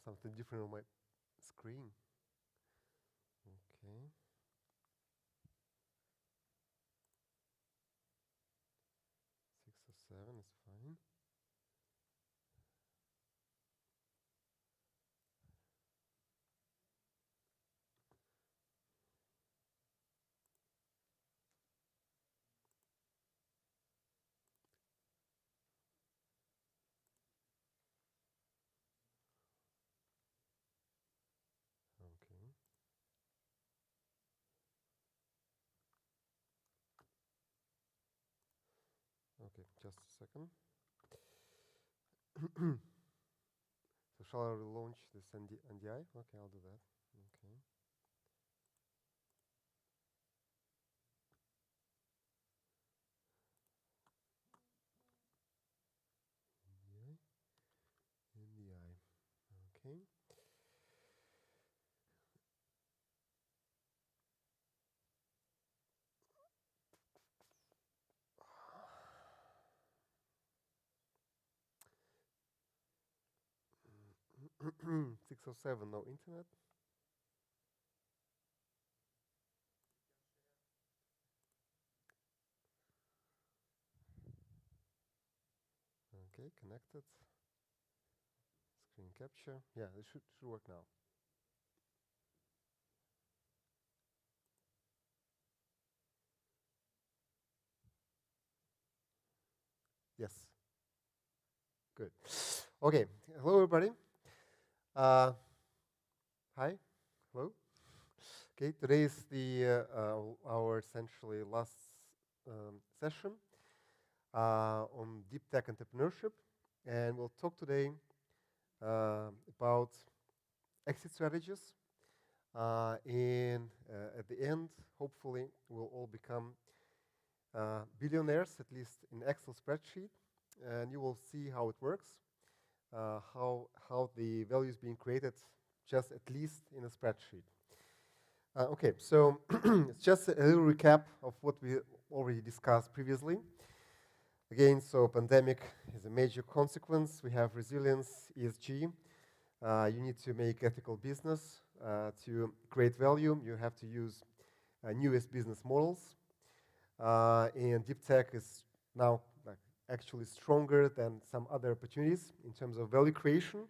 something different on my screen. Okay. 6 or 7 is fine. Okay. Okay, just a second. So shall I relaunch this NDI? Okay, I'll do that. Okay. NDI. Okay. Six or seven, no internet. Okay, connected. Screen capture. Yeah, it should work now. Yes. Good. Okay. Hello, everybody. Hi. Hello. Okay. Today is the our essentially last session on deep tech entrepreneurship, and we'll talk today about exit strategies. And at the end, hopefully, we'll all become billionaires, at least in Excel spreadsheet, and you will see how it works, how the value is being created, just at least in a spreadsheet. Okay, so it's just a little recap of what we already discussed previously. Again, so pandemic is a major consequence. We have resilience, ESG. You need to make ethical business to create value. You have to use newest business models. And deep tech is now actually stronger than some other opportunities in terms of value creation.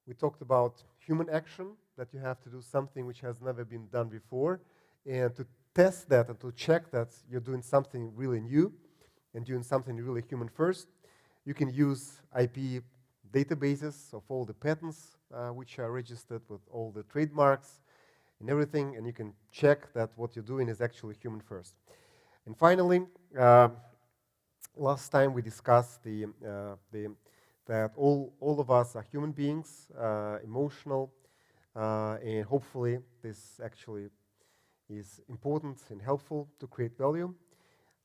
We talked about human action, that you have to do something which has never been done before, and to test that and to check that you're doing something really new and doing something really human first. You can use IP databases of all the patents which are registered with all the trademarks and everything, and you can check that what you're doing is actually human first. And finally, last time we discussed that all of us are human beings, emotional, and hopefully this actually is important and helpful to create value.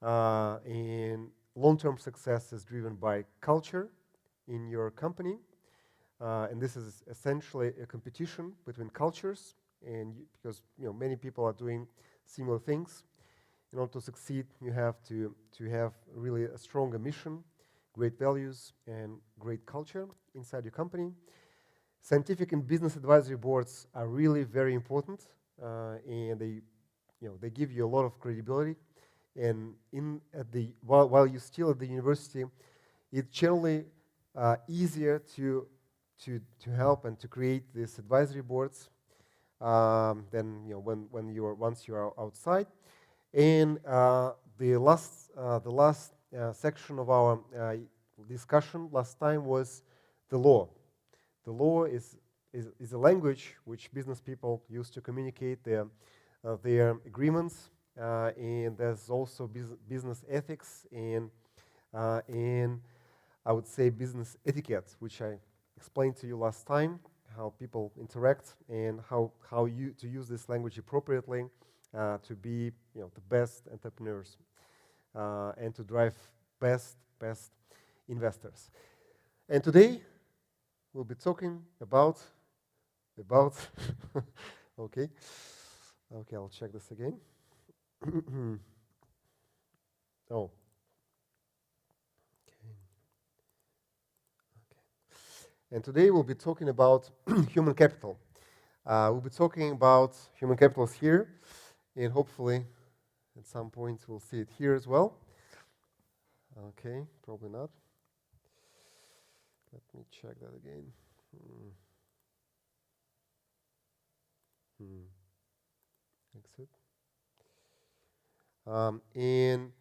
And long-term success is driven by culture in your company, and this is essentially a competition between cultures, and because many people are doing similar things. In order to succeed, you have to have really a stronger mission, great values, and great culture inside your company. Scientific and business advisory boards are really very important, and they give you a lot of credibility. And while you're still at the university, it's generally easier to help and to create these advisory boards than once you are outside. And the last section of our discussion last time was the law. The law is a language which business people use to communicate their agreements, and there's also business ethics and I would say business etiquette, which I explained to you last time, how people interact and how to use this language appropriately to be the best entrepreneurs and to drive best investors. And today we'll be talking about okay, I'll check this again. Oh. And today we'll be talking about human capital. We'll be talking about human capitals here, and hopefully at some point we'll see it here as well. Okay, probably not. Let me check that again. Exit. In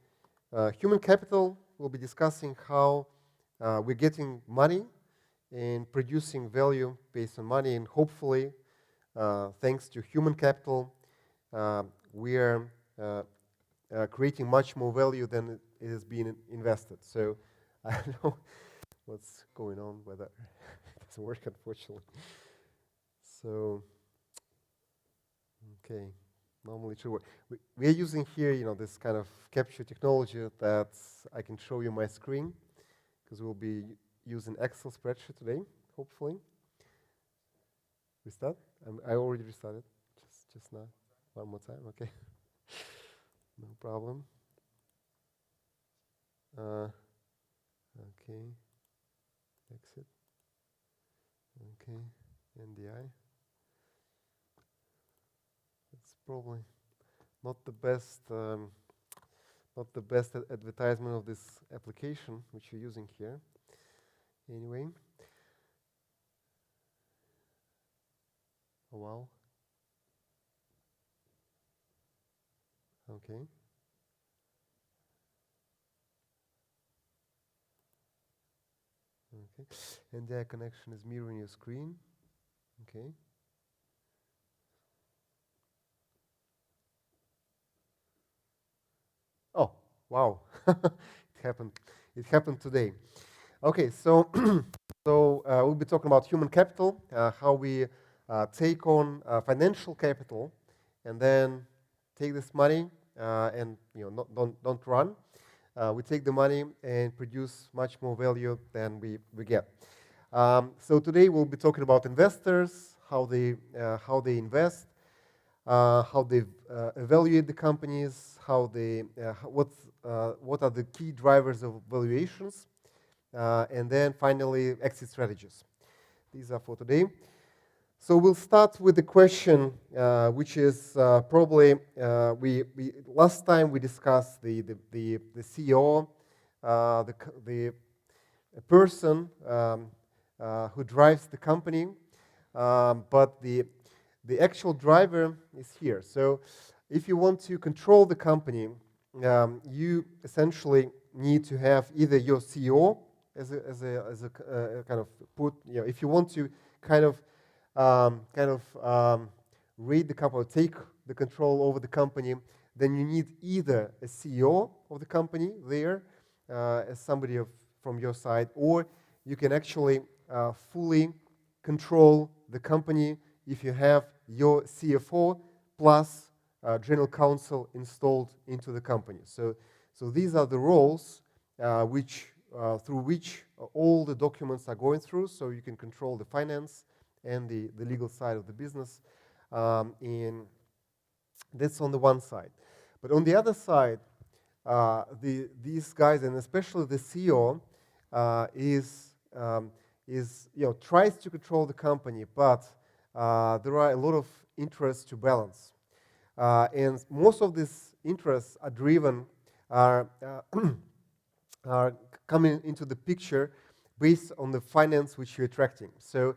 human capital, we'll be discussing how we're getting money and producing value based on money, and hopefully, thanks to human capital, we are creating much more value than it has been invested. So I don't know what's going on, whether it doesn't work, unfortunately. So, okay, normally it should work. We are using here, this kind of capture technology that I can show you my screen, because we'll be using Excel spreadsheet today, hopefully. Restart? I already restarted, just now. One more time, okay. No problem. Okay. Exit. Okay. NDI. It's probably not the best advertisement of this application which you're using here. Anyway. Oh wow. Okay. Okay. And their connection is mirroring your screen. Okay. Oh, wow. It happened today. Okay, so we'll be talking about human capital, how we take on financial capital, and then take this money and don't run. We take the money and produce much more value than we get. So today we'll be talking about investors, how they invest, how they evaluate the companies, how they what are the key drivers of valuations, and then finally exit strategies. These are for today. So we'll start with the question, which is probably we last time we discussed the CEO, the person who drives the company, but the actual driver is here. So if you want to control the company, you essentially need to have either your CEO as a kind of if you want to kind of read the company, take the control over the company, then you need either a CEO of the company there as somebody from your side, or you can actually fully control the company if you have your CFO plus general counsel installed into the company. So these are the roles through which all the documents are going through, so you can control the finance and the legal side of the business. And that's on the one side. But on the other side, these guys, and especially the CEO, tries to control the company, but there are a lot of interests to balance. And most of these interests are driven, are coming into the picture based on the finance which you're attracting. So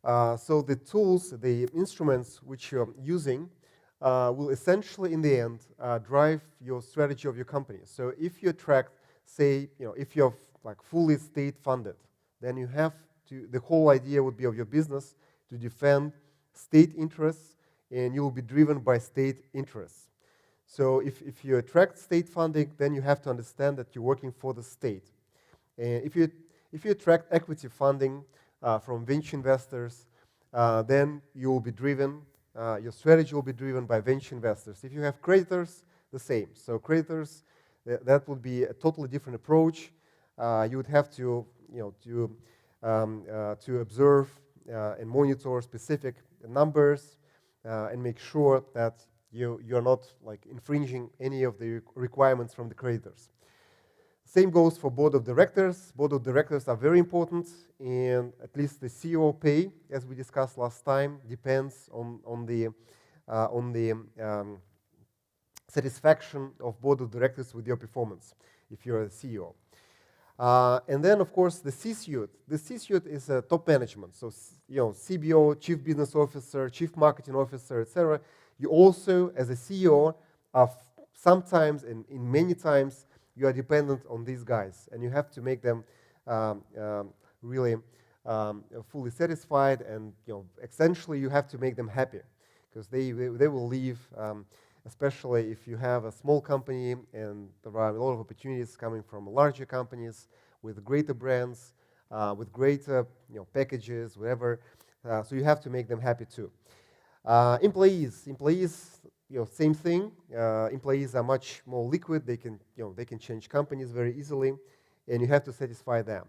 the tools, the instruments which you're using will essentially, in the end, drive your strategy of your company. So if you attract, say, if you're like fully state funded, then you have to, the whole idea would be of your business to defend state interests, and you will be driven by state interests. So if you attract state funding, then you have to understand that you're working for the state. And if you attract equity funding from venture investors, then you will be driven, your strategy will be driven by venture investors. If you have creditors, the same. So creditors, that would be a totally different approach. You would have to, to observe and monitor specific numbers and make sure that you're not like infringing any of the requirements from the creditors. Same goes for board of directors. Board of directors are very important, and at least the CEO pay, as we discussed last time, depends on the satisfaction of board of directors with your performance, if you're a CEO. And then, of course, the C-suite. The C-suite is top management. So, CBO, Chief Business Officer, Chief Marketing Officer, etc. You also, as a CEO, are sometimes, and in many times, you are dependent on these guys, and you have to make them really fully satisfied, and essentially you have to make them happy, because they will leave, especially if you have a small company and there are a lot of opportunities coming from larger companies with greater brands, with greater packages, whatever. So you have to make them happy too. Employees, same thing. Employees are much more liquid. They can change companies very easily, and you have to satisfy them.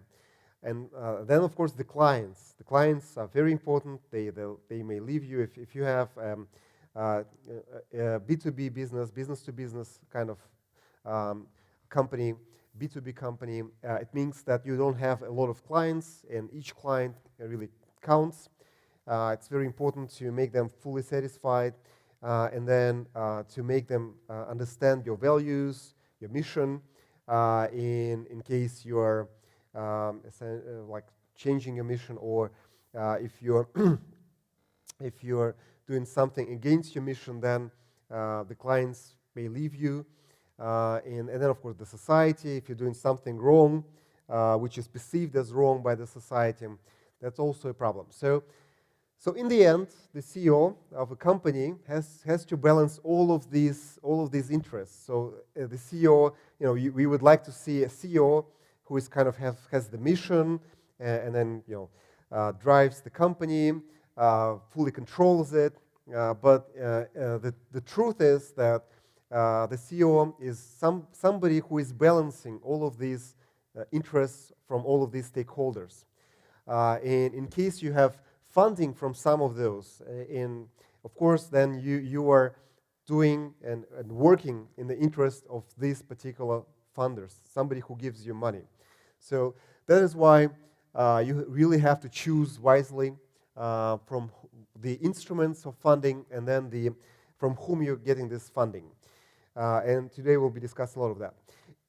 And then, of course, the clients. The clients are very important. They may leave you if you have B2B business, business-to-business kind of company, B2B company. It means that you don't have a lot of clients, and each client really counts. It's very important to make them fully satisfied, and then to make them understand your values, your mission, in case you're like changing your mission, or if you're if you're doing something against your mission, then the clients may leave you. And then, of course, the society, if you're doing something wrong, which is perceived as wrong by the society, that's also a problem. So in the end, the CEO of a company has to balance all of these interests. So the CEO, we would like to see a CEO who is kind of has the mission, and then drives the company, fully controls it. But the truth is that the CEO is somebody who is balancing all of these interests from all of these stakeholders. And in case you have funding from some of those, of course, then you are doing and working in the interest of these particular funders, somebody who gives you money. So that is why you really have to choose wisely from the instruments of funding, and then from whom you're getting this funding. And today we'll be discussing a lot of that.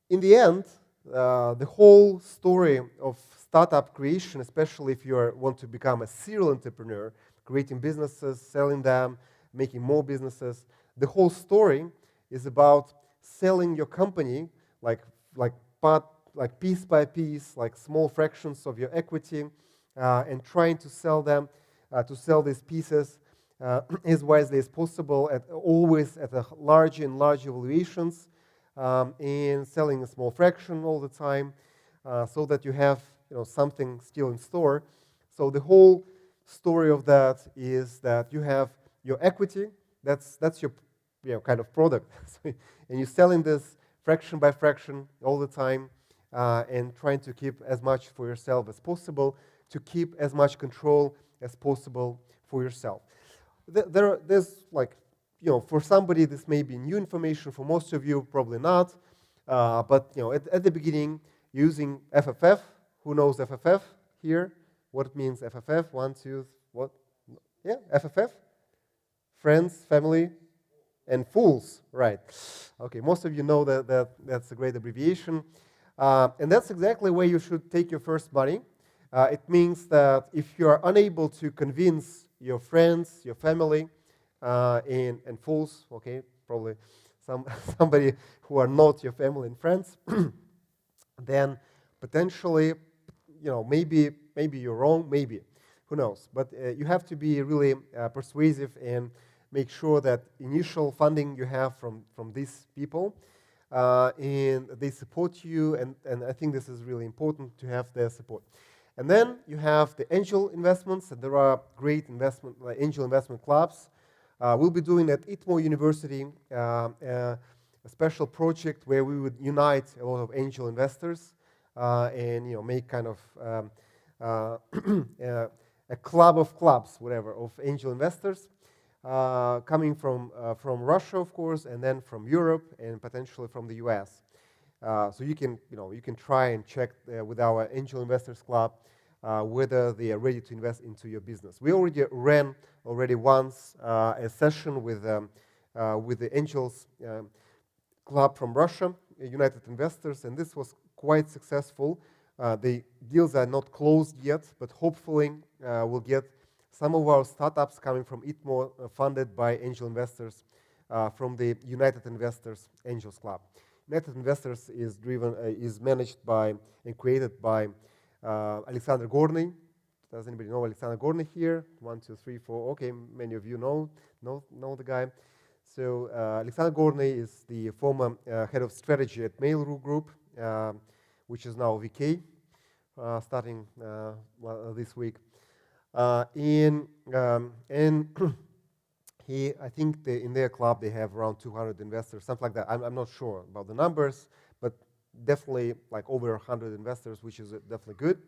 In the end, the whole story of startup creation, especially if you want to become a serial entrepreneur, creating businesses, selling them, making more businesses, the whole story is about selling your company like piece by piece, like small fractions of your equity, and trying to sell these pieces as wisely as possible, always at a larger and larger valuations, and selling a small fraction all the time, so that you have something still in store. So the whole story of that is that you have your equity. That's your kind of product, and you're selling this fraction by fraction all the time, and trying to keep as much for yourself as possible, to keep as much control as possible for yourself. There's like, for somebody this may be new information, for most of you probably not, but at the beginning, using FFF. Who knows FFF here? What it means FFF? 1, 2, what? Yeah, FFF? Friends, family, and fools, right? Okay, most of you know that's a great abbreviation, and that's exactly where you should take your first money. It means that if you are unable to convince your friends, your family, and fools, okay, probably somebody who are not your family and friends, then potentially, maybe you're wrong, maybe, who knows? But you have to be really persuasive and make sure that initial funding you have from these people, and they support you, and I think this is really important to have their support. And then you have the angel investments, and there are great angel investment clubs. We'll be doing at ITMO University a special project where we would unite a lot of angel investors, and make kind of a club of clubs, whatever, of angel investors, coming from Russia, of course, and then from Europe, and potentially from the US. So you can try and check with our Angel Investors Club whether they are ready to invest into your business. We already ran once a session with the Angels Club from Russia, United Investors, and this was quite successful. The deals are not closed yet, but hopefully we'll get some of our startups coming from ITMO funded by angel investors from the United Investors Angels Club. United Investors is managed by and created by Alexander Gorny. Does anybody know Alexander Gorny here? 1, 2, 3, 4. Okay, many of you know the guy. So Alexander Gorny is the former head of strategy at Mail.ru Group, which is now VK, starting this week. And I think in their club they have around 200 investors, something like that. I'm not sure about the numbers, but definitely like over 100 investors, which is definitely good.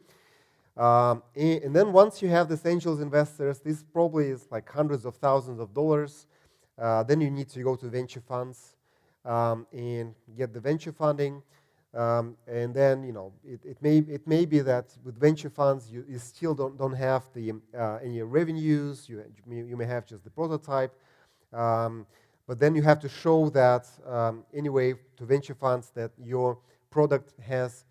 And then once you have these angels investors, this probably is like hundreds of thousands of dollars. Then you need to go to venture funds and get the venture funding. And then it may be that with venture funds you still don't have the any revenues. You may have just the prototype, but then you have to show that anyway to venture funds that your product has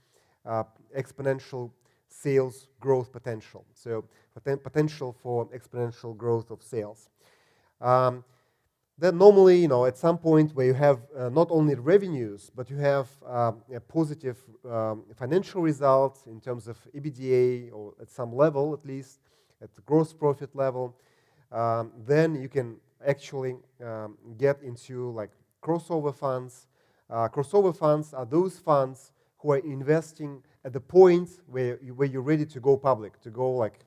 exponential sales growth potential. So potential for exponential growth of sales. Then normally, at some point where you have not only revenues, but you have a positive financial results in terms of EBITDA, or at some level at least, at the gross profit level, then you can actually get into like crossover funds. Crossover funds are those funds who are investing at the point where you're ready to go public, to go like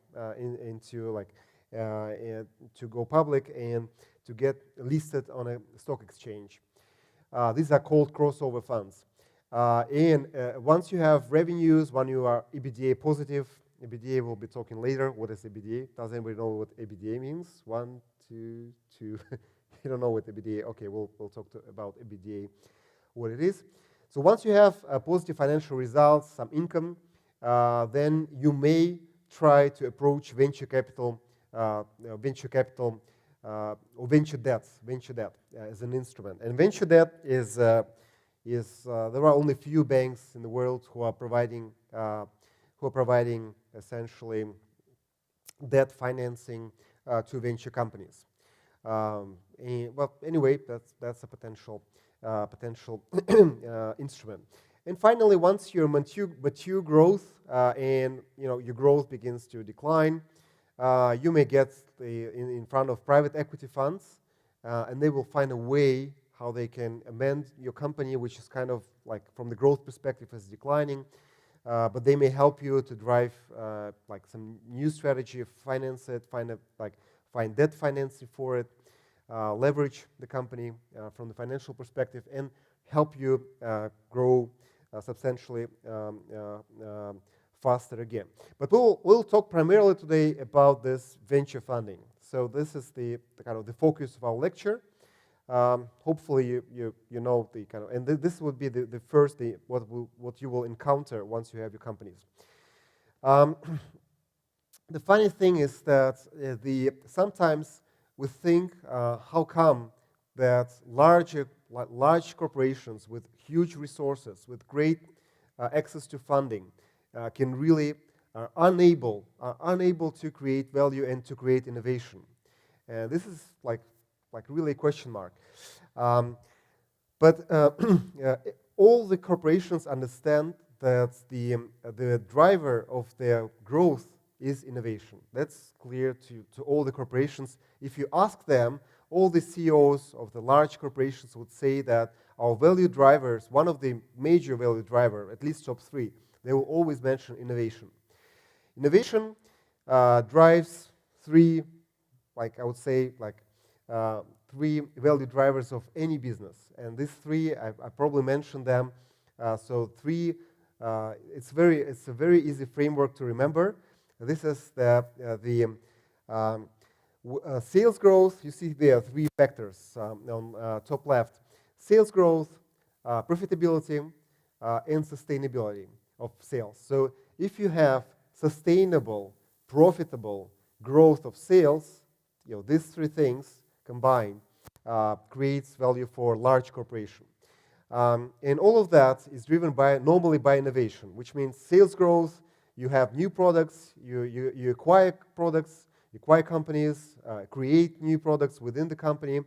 to go public and to get listed on a stock exchange. These are called crossover funds. And once you have revenues, when you are EBITDA positive, EBITDA we'll be talking later. What is EBITDA? Does anybody know what EBITDA means? 1, 2, 2. You don't know what EBITDA? Okay, we'll talk about EBITDA, what it is. So once you have positive financial results, some income, then you may try to approach venture capital, or venture debt as an instrument. And venture debt is there are only few banks in the world who are providing essentially debt financing to venture companies. Well, anyway, that's a potential instrument. And finally, once you're mature growth and your growth begins to decline, you may get in front of private equity funds, and they will find a way how they can amend your company, which is kind of like from the growth perspective is declining, but they may help you to drive like some new strategy, finance it, find debt financing for it, leverage the company from the financial perspective, and help you grow substantially faster again. But we'll talk primarily today about this venture funding. So this is the kind of the focus of our lecture. Hopefully you know the kind of, and this would be the first what you will encounter once you have your companies. The funny thing is that sometimes we think how come that large corporations with huge resources, with great access to funding, can really are unable to create value and to create innovation. And this is like really a question mark. But all the corporations understand that the driver of their growth is innovation. That's clear to all the corporations. If you ask them, all the CEOs of the large corporations would say that our value drivers, one of the major value driver, at least top 3, they will always mention innovation. Innovation drives 3, I would say, 3 value drivers of any business. And these 3, I probably mentioned them. So 3, it's a very easy framework to remember. This is the sales growth. You see there are 3 factors on top left. Sales growth, profitability, and sustainability of sales. So if you have sustainable, profitable growth of sales, these three things combined creates value for large corporation. And all of that is driven normally by innovation, which means sales growth. You have new products, you acquire products, you acquire companies, create new products within the company,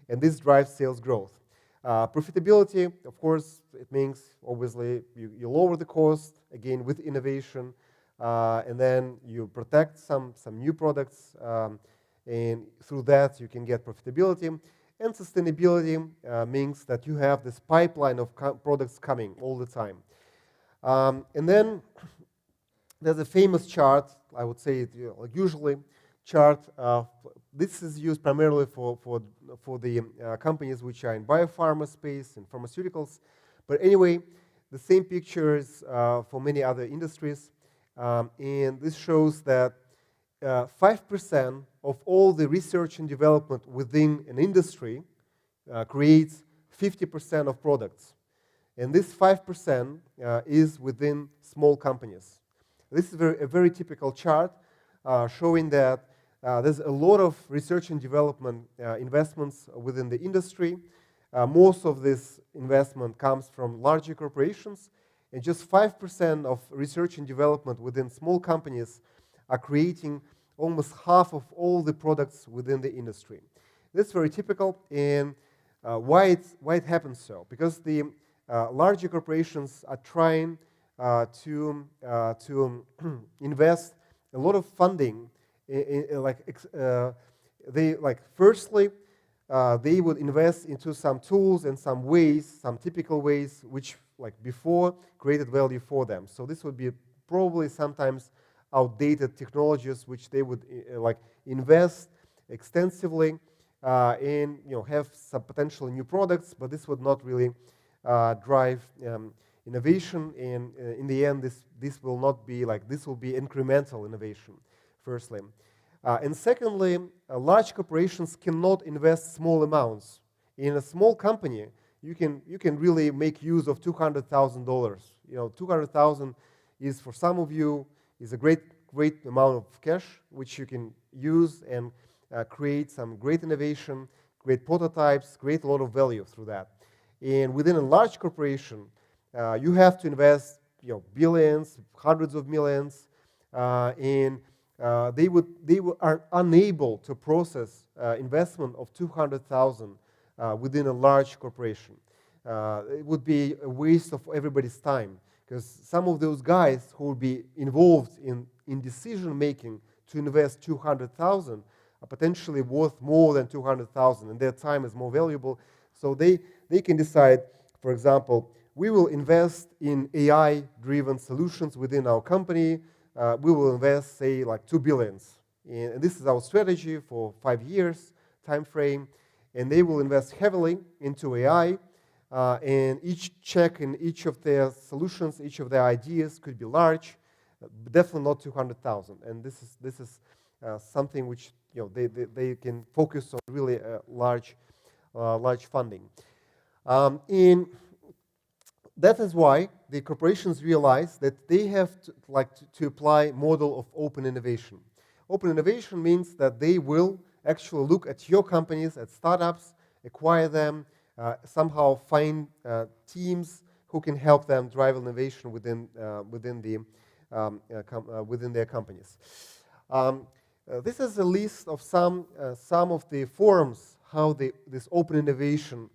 and this drives sales growth. Profitability, of course, it means obviously you lower the cost, again with innovation, and then you protect some new products, and through that you can get profitability. And sustainability means that you have this pipeline of products coming all the time. And then there's a famous chart, I would say, usually chart. This is used primarily for the companies which are in biopharma space and pharmaceuticals. But anyway, the same picture is for many other industries. And this shows that 5% of all the research and development within an industry creates 50% of products. And this 5% is within small companies. This is a very typical chart showing that there's a lot of research and development investments within the industry. Most of this investment comes from larger corporations, and just 5% of research and development within small companies are creating almost half of all the products within the industry. That's very typical, and why it happens so? Because the larger corporations are trying to invest a lot of funding firstly, they would invest into some tools and some ways, some typical ways, which before created value for them. So this would be probably sometimes outdated technologies which they would invest extensively and have some potential new products, but this would not really drive innovation, and in the end this will not be this will be incremental innovation, firstly. And secondly, large corporations cannot invest small amounts. In a small company, you can really make use of $200,000. $200,000 is, for some of you, is a great amount of cash which you can use and create some great innovation, great prototypes, create a lot of value through that. And within a large corporation, you have to invest billions, hundreds of millions, and they are unable to process investment of $200,000 within a large corporation. It would be a waste of everybody's time, because some of those guys who would be involved in decision making to invest $200,000 are potentially worth more than $200,000, and their time is more valuable. So they can decide, for example, we will invest in AI-driven solutions within our company. We will invest, say, $2 billion. And this is our strategy for 5 years time frame. And they will invest heavily into AI. And each check in each of their solutions, each of their ideas could be large, but definitely not 200,000. And this is something which they can focus on really large funding. And that is why the corporations realize that they have to apply model of open innovation. Open innovation means that they will actually look at your companies, at startups, acquire them, somehow find teams who can help them drive innovation within their companies. This is a list of some of the forums how this open innovation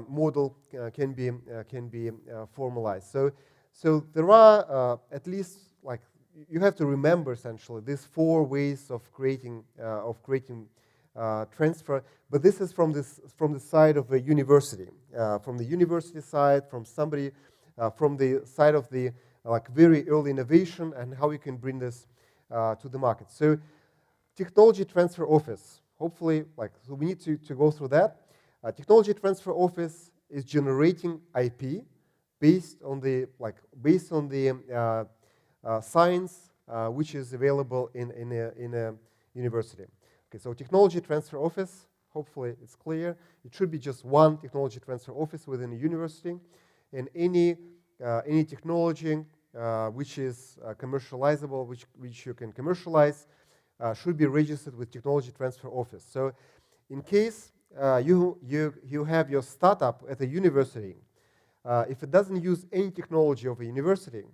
model can be formalized. So there are at least you have to remember essentially these 4 ways of creating transfer. But this is from the side of a university, from the university side, from somebody from the side of the very early innovation and how you can bring this to the market. So technology transfer office. Hopefully, so we need to go through that. Technology transfer office is generating IP based on the science which is available in a university. Okay, so technology transfer office hopefully it's clear. It should be just one technology transfer office within a university, and any technology which is commercializable, which you can commercialize, should be registered with technology transfer office. So in case you have your startup at a university, if it doesn't use any technology of a university,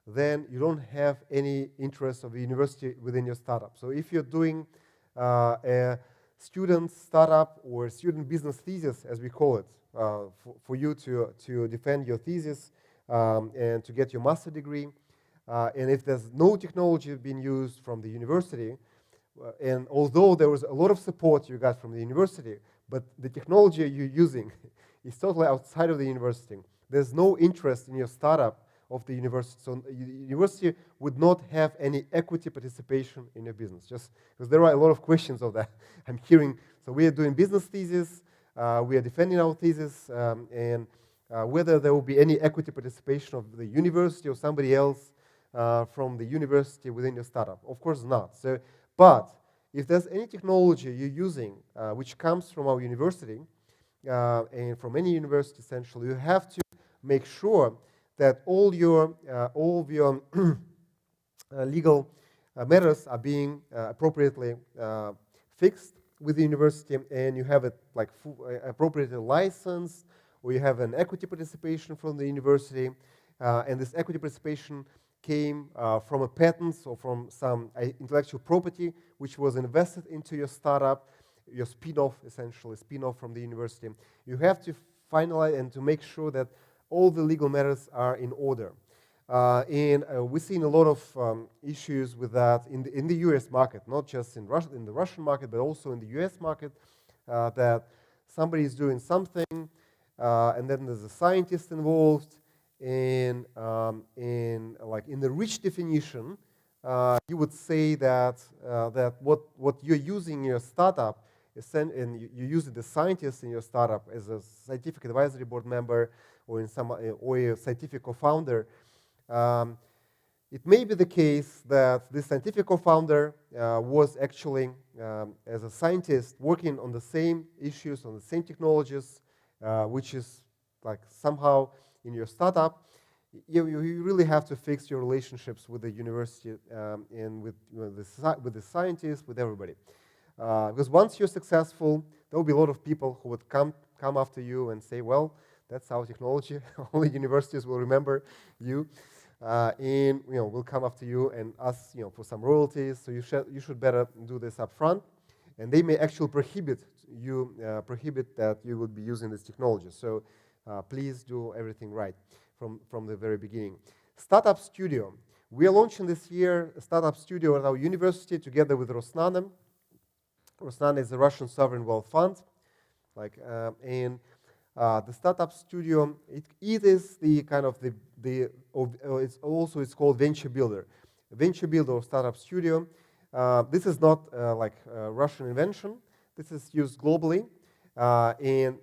then you don't have any interest of the university within your startup. So if you're doing a student startup or student business thesis, as we call it, for you to defend your thesis and to get your master degree, and if there's no technology being used from the university, and although there was a lot of support you got from the university, but the technology you're using is totally outside of the university, there's no interest in your startup of the university. So the university would not have any equity participation in your business, just because there are a lot of questions of that. I'm hearing, so we are doing business thesis, we are defending our thesis, and whether there will be any equity participation of the university or somebody else from the university within your startup. Of course not. So, but if there's any technology you're using which comes from our university, and from any university essentially, you have to make sure that all of your legal matters are being appropriately fixed with the university, and you have it like appropriately licensed, or you have an equity participation from the university, and this equity participation came from a patent or from some intellectual property which was invested into your startup, your spin-off, essentially, spin-off from the university. You have to finalize and to make sure that all the legal matters are in order. And we've seen a lot of issues with that in the US market, not just in the Russian market, but also in the US market, that somebody is doing something, and then there's a scientist involved, and like in the rich definition, you would say that what you're using in your startup, and you use the scientist in your startup as a scientific advisory board member, or a scientific co-founder. It may be the case that this scientific co-founder was actually, as a scientist, working on the same issues, on the same technologies, which is like somehow in your startup. You really have to fix your relationships with the university and with the scientists, with everybody. Because once you're successful, there will be a lot of people who would come after you and say, well, that's our technology. Only universities will remember you, and will come after you and ask for some royalties. So you should better do this up front, and they may actually prohibit that you would be using this technology. So please do everything right from the very beginning. Startup Studio. We are launching this year a Startup Studio at our university together with Rosnano. Rosnano is a Russian sovereign wealth fund, and the Startup Studio, it is the kind of it's called Venture Builder. Venture Builder or Startup Studio. This is not like a Russian invention. This is used globally, and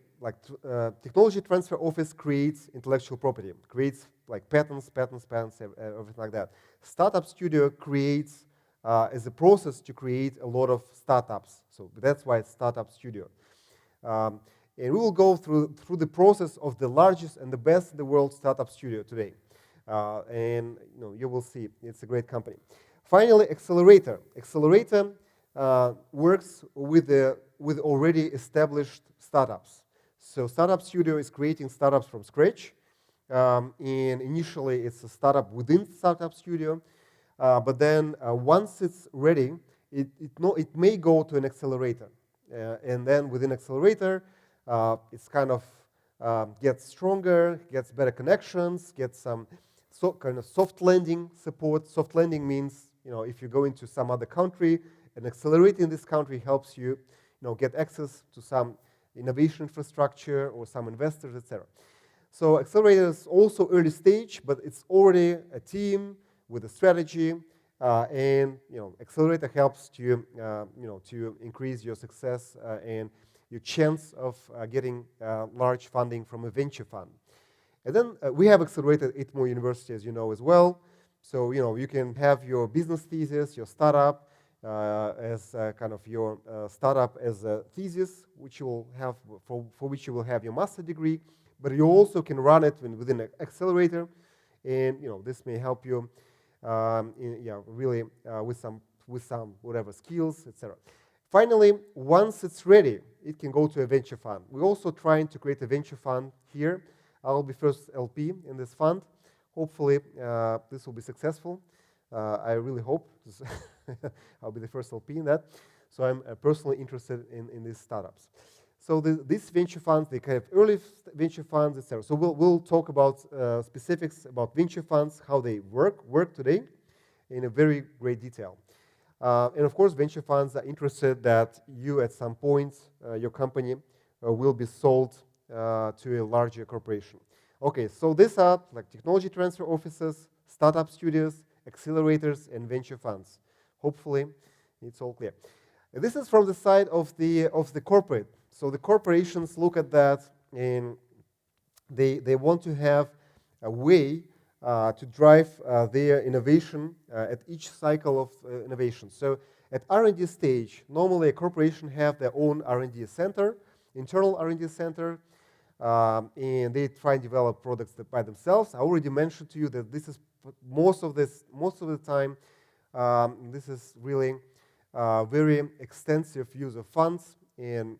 Technology Transfer Office creates intellectual property, creates like patents, everything like that. Startup Studio creates as a process to create a lot of startups. So that's why it's Startup Studio. And we will go through the process of the largest and the best in the world startup studio today. And you will see, it's a great company. Finally, Accelerator. Accelerator works with already established startups. So Startup Studio is creating startups from scratch. And initially, it's a startup within Startup Studio. But then once it's ready, it may go to an accelerator. And then within Accelerator, it's kind of gets stronger, gets better connections, gets some kind of soft landing support. Soft landing means, if you go into some other country, an accelerator in this country helps you, get access to some innovation infrastructure or some investors, etc. So Accelerator is also early stage, but it's already a team with a strategy, and Accelerator helps to to increase your success and your chance of getting large funding from a venture fund. And then we have Accelerator at ITMO University, as you know, as well. So you can have your business thesis, your startup, as kind of your startup as a thesis, which you will have for which you will have your master degree, but you also can run it within an accelerator, and this may help you really with some whatever skills, etc. Finally, once it's ready, it can go to a venture fund. We're also trying to create a venture fund here. I'll be first LP in this fund. Hopefully, this will be successful. I really hope I'll be the first LP in that. So I'm personally interested in these startups. So these venture funds, they have early venture funds, etc. So we'll talk about specifics about venture funds, how they work today, in a very great detail. And of course, venture funds are interested that you, at some point, your company will be sold to a larger corporation. Okay, so these are like technology transfer offices, startup studios, accelerators, and venture funds. Hopefully, it's all clear. This is from the side of the corporate. So the corporations look at that, and they want to have a way to drive their innovation at each cycle of innovation. So at R&D stage, normally a corporation have their own R&D center, internal R&D center, and they try and develop products by themselves. I already mentioned to you that this is most of the time, this is really very extensive use of funds, and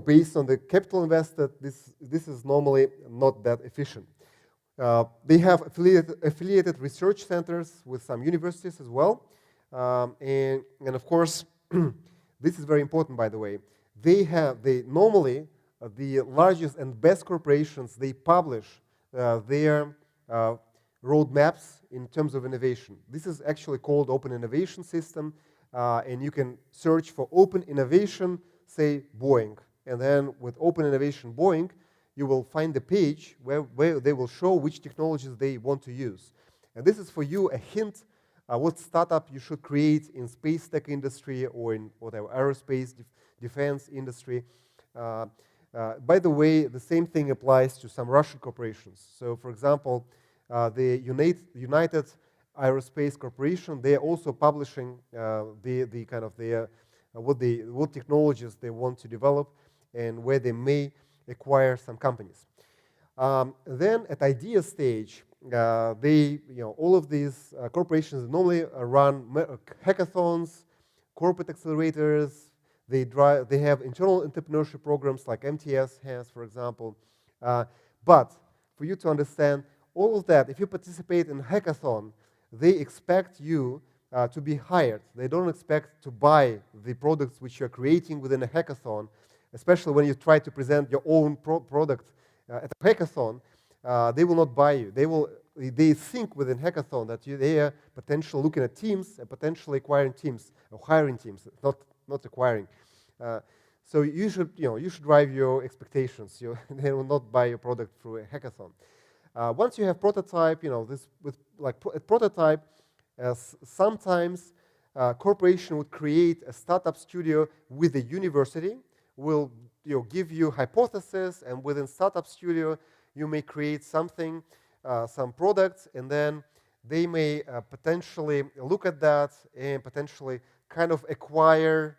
based on the capital invested, this is normally not that efficient. They have affiliated research centers with some universities as well, and of course, this is very important, by the way. They normally the largest and best corporations, they publish their roadmaps in terms of innovation. This is actually called Open Innovation System, and you can search for Open Innovation, say Boeing, and then with Open Innovation Boeing, you will find the page where they will show which technologies they want to use. And this is for you a hint what startup you should create in space tech industry or in whatever aerospace defense industry. By the way, the same thing applies to some Russian corporations. So, for example, the United Aerospace Corporation, they are also publishing the kind of their what technologies they want to develop and where they may acquire some companies. Then at idea stage, all of these corporations normally run hackathons, corporate accelerators. They have internal entrepreneurship programs like MTS has, for example. But for you to understand all of that, if you participate in a hackathon, they expect you to be hired. They don't expect to buy the products which you're creating within a hackathon, especially when you try to present your own product at a hackathon. They will not buy you. They think within hackathon that they are potentially looking at teams and potentially acquiring teams or hiring teams, not acquiring. So you should drive your expectations. They will not buy your product through a hackathon. Once you have prototype, this with like a prototype, sometimes corporation would create a startup studio with a university. Will give you hypothesis, and within startup studio you may create something, some products, and then they may potentially look at that and potentially kind of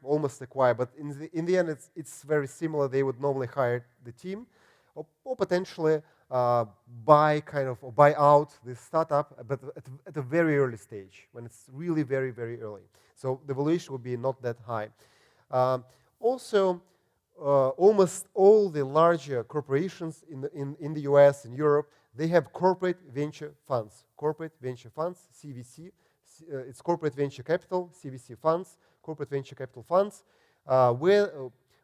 almost acquire. But in the end, it's very similar. They would normally hire the team, or potentially buy out the startup, but at a very early stage when it's really very, very early. So the valuation would be not that high. Also, almost all the larger corporations in the US and Europe, they have corporate venture funds. Corporate venture funds, CVC. It's corporate venture capital, CVC funds, corporate venture capital funds,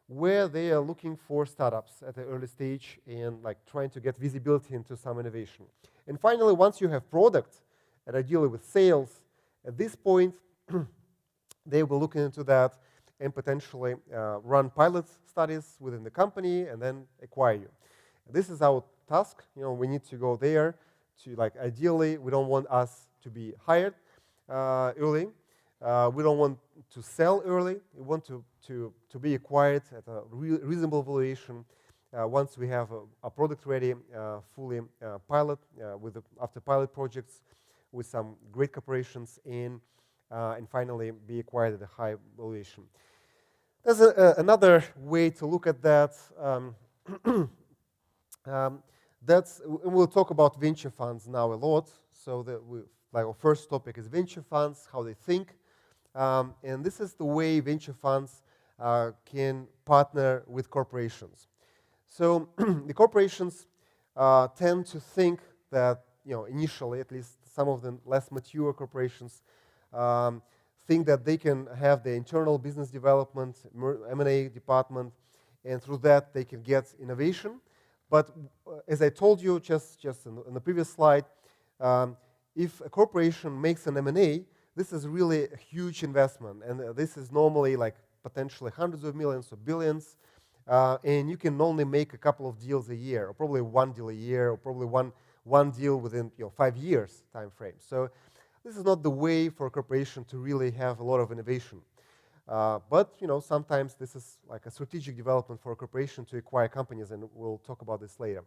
where they are looking for startups at the early stage and like trying to get visibility into some innovation. And finally, once you have product, and ideally with sales, at this point, they will look into that and potentially run pilot studies within the company and then acquire you. This is our task. We need to go there to ideally, we don't want us to be hired early. We don't want to sell early. We want to be acquired at a reasonable valuation once we have a product ready, fully pilot after pilot projects with some great corporations, and and finally be acquired at a high valuation. There's another way to look at that. We'll talk about venture funds now a lot. So like our first topic is venture funds, how they think. And this is the way venture funds can partner with corporations. So the corporations tend to think that, initially, at least some of the less mature corporations, think that they can have the internal business development, M&A department, and through that they can get innovation. But as I told you just in the previous slide, if a corporation makes an M&A, this is really a huge investment, and this is normally like potentially hundreds of millions or billions, and you can only make a couple of deals a year, or probably one deal a year, or probably one deal within 5 years time frame. So this is not the way for a corporation to really have a lot of innovation. But sometimes this is like a strategic development for a corporation to acquire companies, and we'll talk about this later.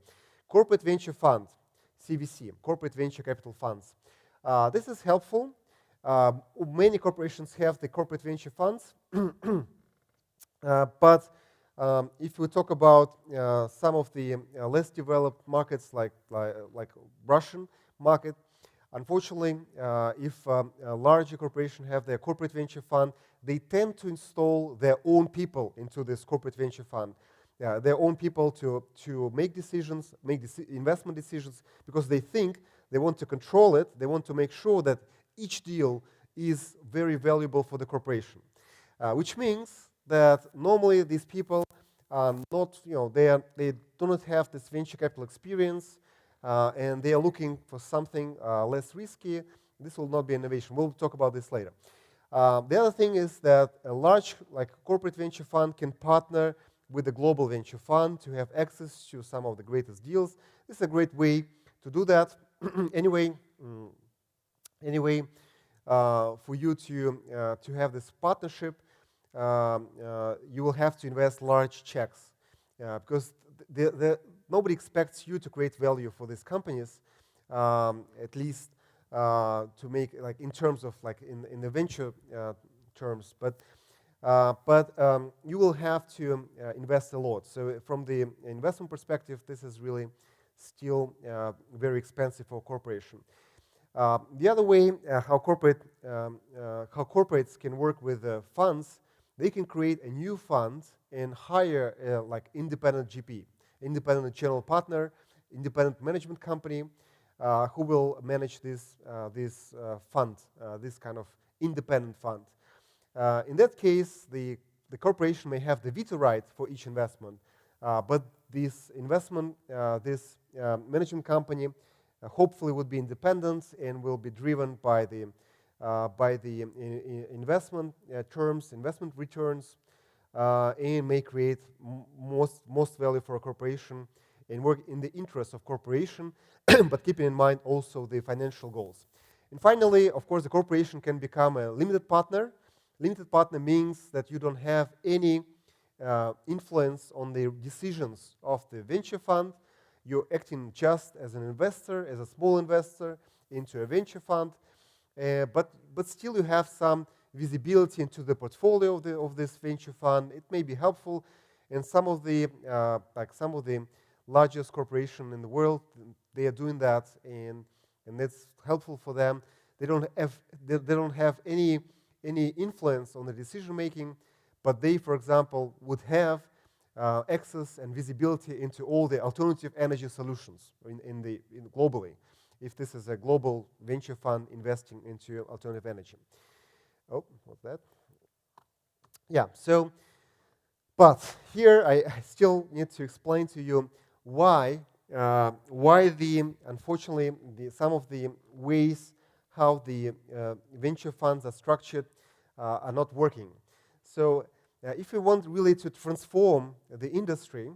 Corporate venture fund, CVC, corporate venture capital funds. This is helpful. Many corporations have the corporate venture funds, but if we talk about some of the less developed markets like Russian market, unfortunately, if a larger corporation have their corporate venture fund, they tend to install their own people into this corporate venture fund, their own people to make decisions, investment decisions, because they think they want to control it. They want to make sure that each deal is very valuable for the corporation, which means that normally these people are not, they do not have this venture capital experience, and they are looking for something less risky. This will not be innovation. We'll talk about this later. The other thing is that a large, corporate venture fund can partner with a global venture fund to have access to some of the greatest deals. This is a great way to do that. Anyway, for you to have this partnership, you will have to invest large checks because nobody expects you to create value for these companies, at least to make in terms of in the venture terms. But you will have to invest a lot. So from the investment perspective, this is really still very expensive for a corporation. The other way how corporates can work with funds, they can create a new fund and hire independent GP, independent general partner, independent management company who will manage this fund, this kind of independent fund. In that case, the corporation may have the veto right for each investment, but this management company hopefully would be independent and will be driven by the investment terms, investment returns, and may create most value for a corporation and work in the interest of corporation, but keeping in mind also the financial goals. And finally, of course, the corporation can become a limited partner. Limited partner means that you don't have any influence on the decisions of the venture fund. You're acting just as an investor, as a small investor into a venture fund, but still you have some visibility into the portfolio of this venture fund. It may be helpful, and some of the largest corporations in the world, they are doing that, and that's helpful for them. They don't have any influence on the decision making, but they, for example, would have access and visibility into all the alternative energy solutions globally, if this is a global venture fund investing into alternative energy. Oh, what's that? Yeah, so, but here I still need to explain to you why unfortunately, some of the ways how the venture funds are structured are not working. So if we want really to transform the industry,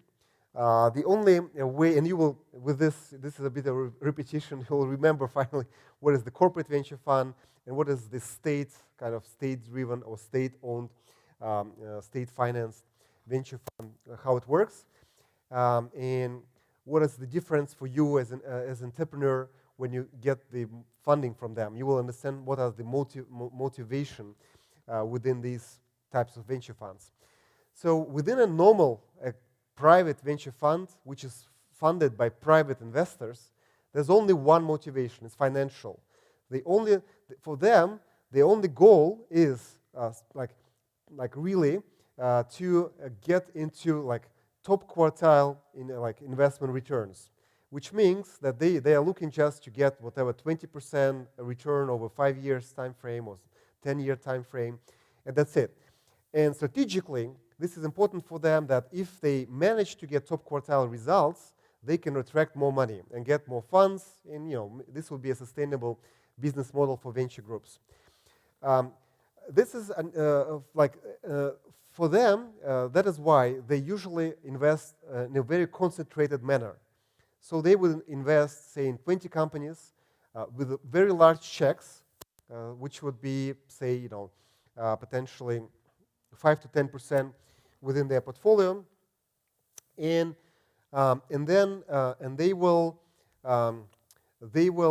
the only way, and you will, with this is a bit of a repetition, you will remember finally what is the corporate venture fund and what is the state-driven or state-owned, state-financed venture fund, how it works, and what is the difference for you as an entrepreneur when you get the funding from them. You will understand what are the motivation within these types of venture funds. So within a normal private venture fund, which is funded by private investors, there's only one motivation, it's financial. For them, the only goal is really to get into like top quartile in like investment returns, which means that they are looking just to get whatever 20% return over 5 years time frame or 10-year time frame, and that's it. And strategically, this is important for them that if they manage to get top quartile results, they can attract more money and get more funds, and this will be a sustainable business model for venture groups. This is for them, that is why they usually invest in a very concentrated manner. So they will invest, say, in 20 companies with very large checks, which would be, say, potentially 5 to 10% within their portfolio, and they will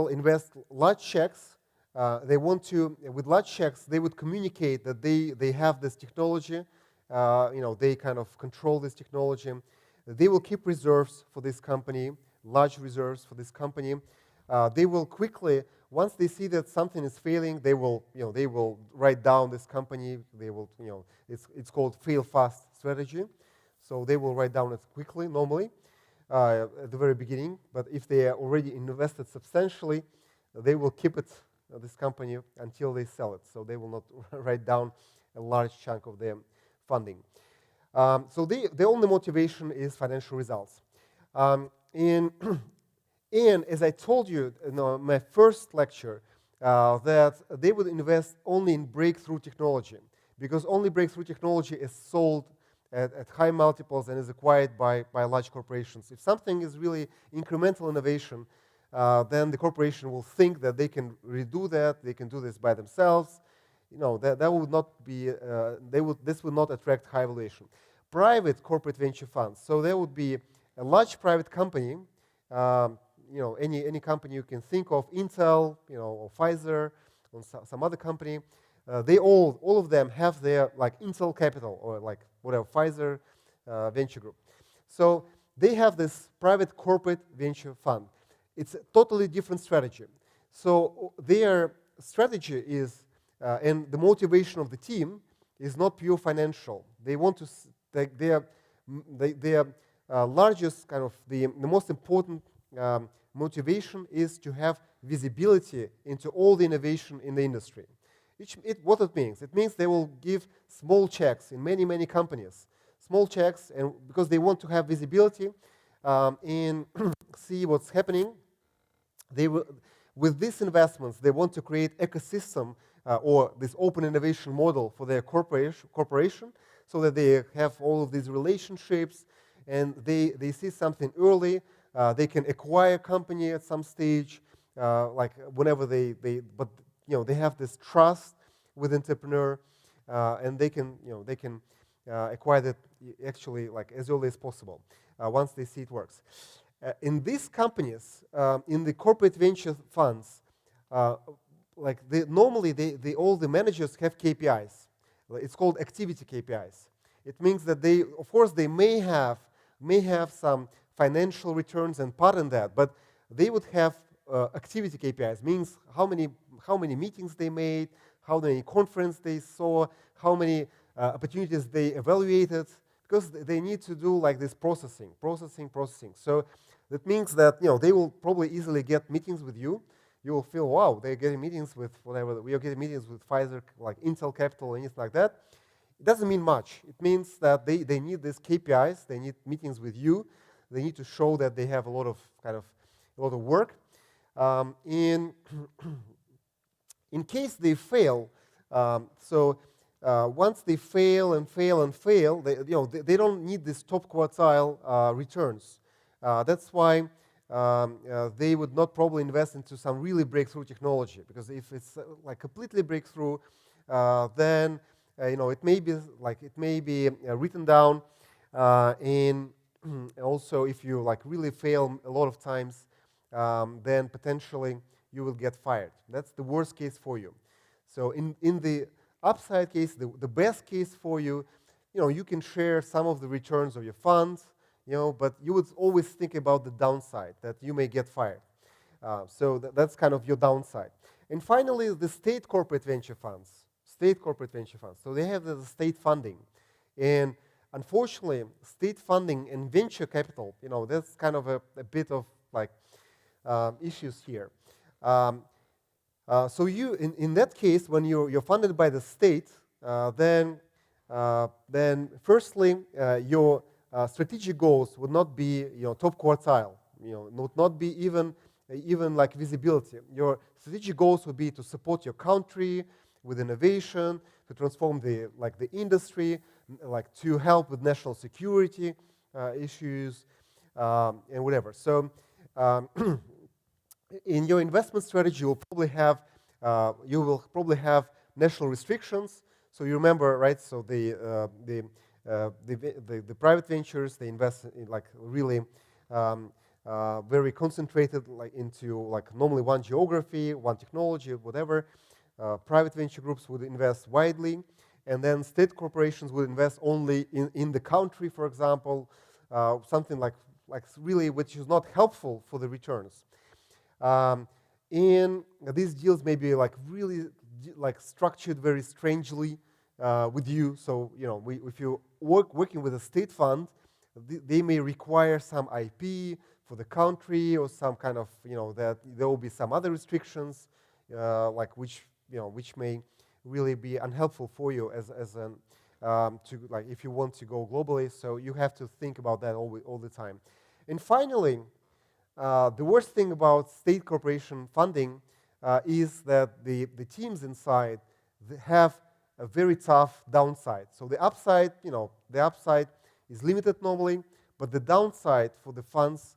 invest large checks. With large checks, they would communicate that they have this technology. They kind of control this technology. They will keep reserves for this company, large reserves for this company. They will quickly, once they see that something is failing, they will write down this company. They will, it's called fail fast strategy. So they will write down it quickly, normally, at the very beginning. But if they are already invested substantially, they will keep it, this company, until they sell it. So they will not write down a large chunk of their funding. So the only motivation is financial results. And as I told you in my first lecture, that they would invest only in breakthrough technology, because only breakthrough technology is sold at high multiples and is acquired by large corporations. If something is really incremental innovation, then the corporation will think that they can redo that, they can do this by themselves. That would not be, this would not attract high valuation. Private corporate venture funds, so there would be a large private company, any company you can think of, Intel, or Pfizer, or some other company. They all of them have their like Intel Capital or like whatever, Pfizer venture group. So they have this private corporate venture fund. It's a totally different strategy. So their strategy is, and the motivation of the team is not pure financial. They want to, their largest kind of, the most important motivation is to have visibility into all the innovation in the industry. What it means? It means they will give small checks in many, many companies. Small checks, and because they want to have visibility and see what's happening. With these investments, they want to create ecosystem or this open innovation model for their corporation, so that they have all of these relationships, and they see something early. They can acquire a company at some stage, like whenever they have this trust with entrepreneur, and they can acquire that actually like as early as possible once they see it works. In these companies, in the corporate venture funds, normally all the managers have KPIs. It's called activity KPIs. It means that of course, they may have some financial returns and part in that, but they would have activity KPIs, means how many meetings they made, how many conferences they saw, how many opportunities they evaluated, because they need to do like this processing. So that means that they will probably easily get meetings with you. You will feel, wow, they're getting meetings with whatever. We are getting meetings with Pfizer, like Intel Capital, anything like that. It doesn't mean much. It means that they need these KPIs. They need meetings with you. They need to show that they have a lot of work. In case they fail, once they fail, they don't need this top quartile returns. That's why they would not probably invest into some really breakthrough technology, because if it's like completely breakthrough, then it may be written down, and also if you like really fail a lot of times, then potentially you will get fired. That's the worst case for you. So in the upside case, the best case for you, you can share some of the returns of your funds, but you would always think about the downside, that you may get fired. So that's kind of your downside. And finally, the state corporate venture funds. So they have the state funding. And unfortunately, state funding and venture capital, that's kind of a bit of like issues here. So you, in that case, when you're funded by the state, then firstly, your strategic goals would not be, top quartile, would not be even like visibility. Your strategic goals would be to support your country with innovation, to transform the industry, like to help with national security issues, and whatever. So in your investment strategy, you will probably have national restrictions. So you remember, right? So the private ventures, they invest in like really very concentrated, like into like normally one geography, one technology, whatever. Private venture groups would invest widely, and then state corporations would invest only in the country, for example, something like really which is not helpful for the returns. And these deals may be like really like structured very strangely with you. So if you're working with a state fund, they may require some IP for the country or some kind of that there will be some other restrictions like which may really be unhelpful for you as an to like if you want to go globally. So you have to think about that all the time. And finally, the worst thing about state corporation funding is that the teams inside have a very tough downside. So the upside, the upside is limited normally, but the downside for the funds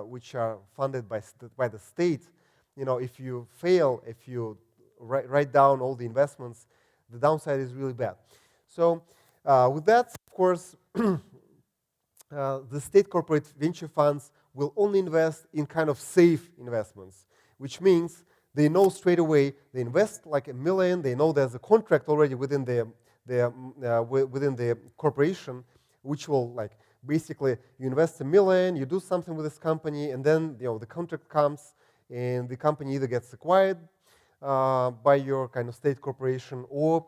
which are funded by the state, if you fail, if you write down all the investments, the downside is really bad. So with that, of course, the state corporate venture funds will only invest in kind of safe investments, which means they know straight away they invest like $1 million. They know there's a contract already within the corporation, which will like basically you invest $1 million, you do something with this company, and then the contract comes, and the company either gets acquired by your kind of state corporation or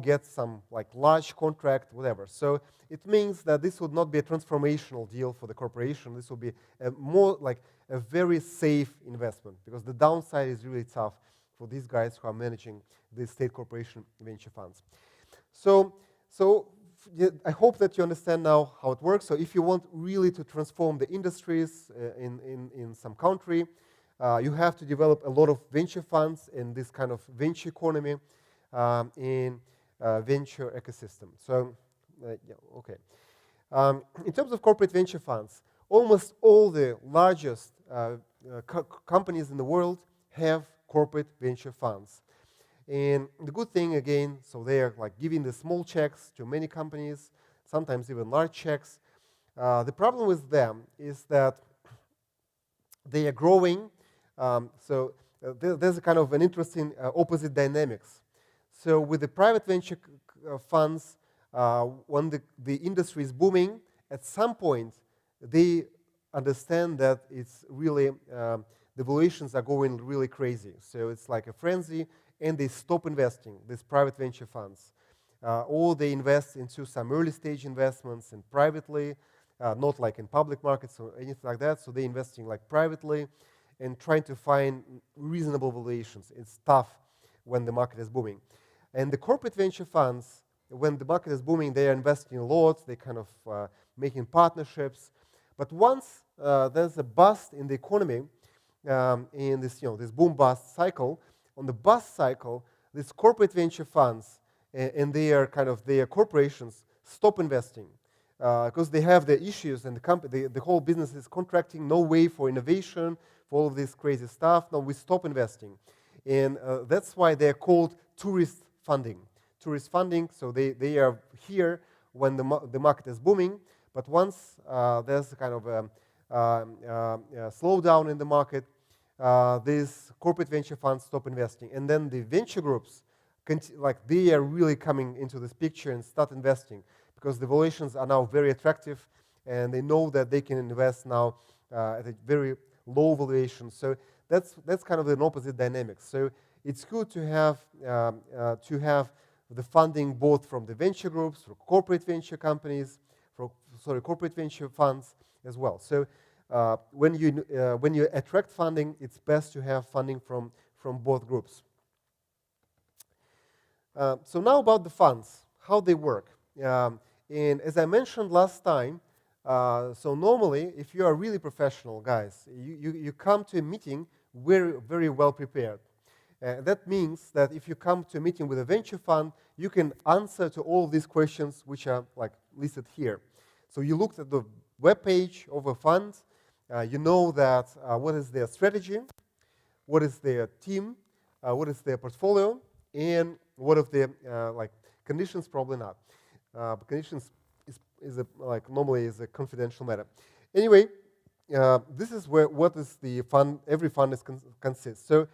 get some like large contract, whatever. So it means that this would not be a transformational deal for the corporation. This will be more like a very safe investment, because the downside is really tough for these guys who are managing the state corporation venture funds. So I hope that you understand now how it works. So if you want really to transform the industries in some country, you have to develop a lot of venture funds in this kind of venture economy in venture ecosystem. So, okay. In terms of corporate venture funds, almost all the largest companies in the world have corporate venture funds. And the good thing, again, so they are like giving the small checks to many companies, sometimes even large checks. The problem with them is that they are growing. There's a kind of an interesting opposite dynamics. So with the private venture funds, when the industry is booming, at some point they understand that it's really, the valuations are going really crazy. So it's like a frenzy, and they stop investing, these private venture funds. Or they invest into some early stage investments and privately, not like in public markets or anything like that. So they're investing like privately and trying to find reasonable valuations. It's tough when the market is booming. And the corporate venture funds, when the market is booming, they are investing a lot. They kind of making partnerships. But once there's a bust in the economy, in this this boom-bust cycle, on the bust cycle, these corporate venture funds and their corporations stop investing because they have the issues, and the whole business is contracting. No way for innovation, for all of this crazy stuff. No, we stop investing, and that's why they're called tourist funding. Tourist funding. So they are here when the market is booming, but once there's a kind of a slowdown in the market, these corporate venture funds stop investing. And then the venture groups, like they are really coming into this picture and start investing because the valuations are now very attractive and they know that they can invest now at a very low valuation. So that's kind of an opposite dynamic. So it's good to have the funding both from the venture groups, from corporate venture companies, corporate venture funds as well. So when you attract funding, it's best to have funding from both groups. So now about the funds, how they work. And as I mentioned last time, so normally, if you are really professional, guys, you come to a meeting very well prepared. That means that if you come to a meeting with a venture fund, you can answer to all these questions which are like listed here. So you looked at the web page of a fund, you know that what is their strategy, what is their team, what is their portfolio, and what of their conditions. Probably not. Conditions is normally is a confidential matter. Anyway, this is what is the fund. Every fund consists. So,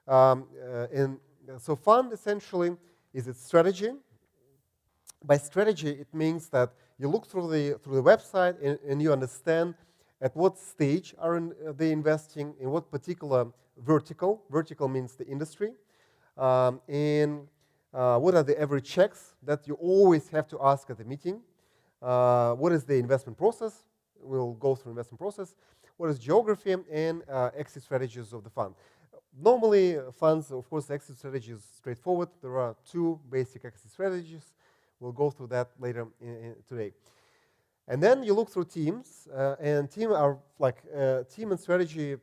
so fund essentially is its strategy. By strategy, it means that you look through the website and you understand at what stage are they investing, in what particular vertical. Vertical means the industry, and what are the average checks that you always have to ask at the meeting. What is the investment process? We'll go through investment process. What is geography and exit strategies of the fund? Normally, funds, of course, the exit strategy is straightforward. There are two basic exit strategies. We'll go through that later today. And then you look through teams, and team and strategy,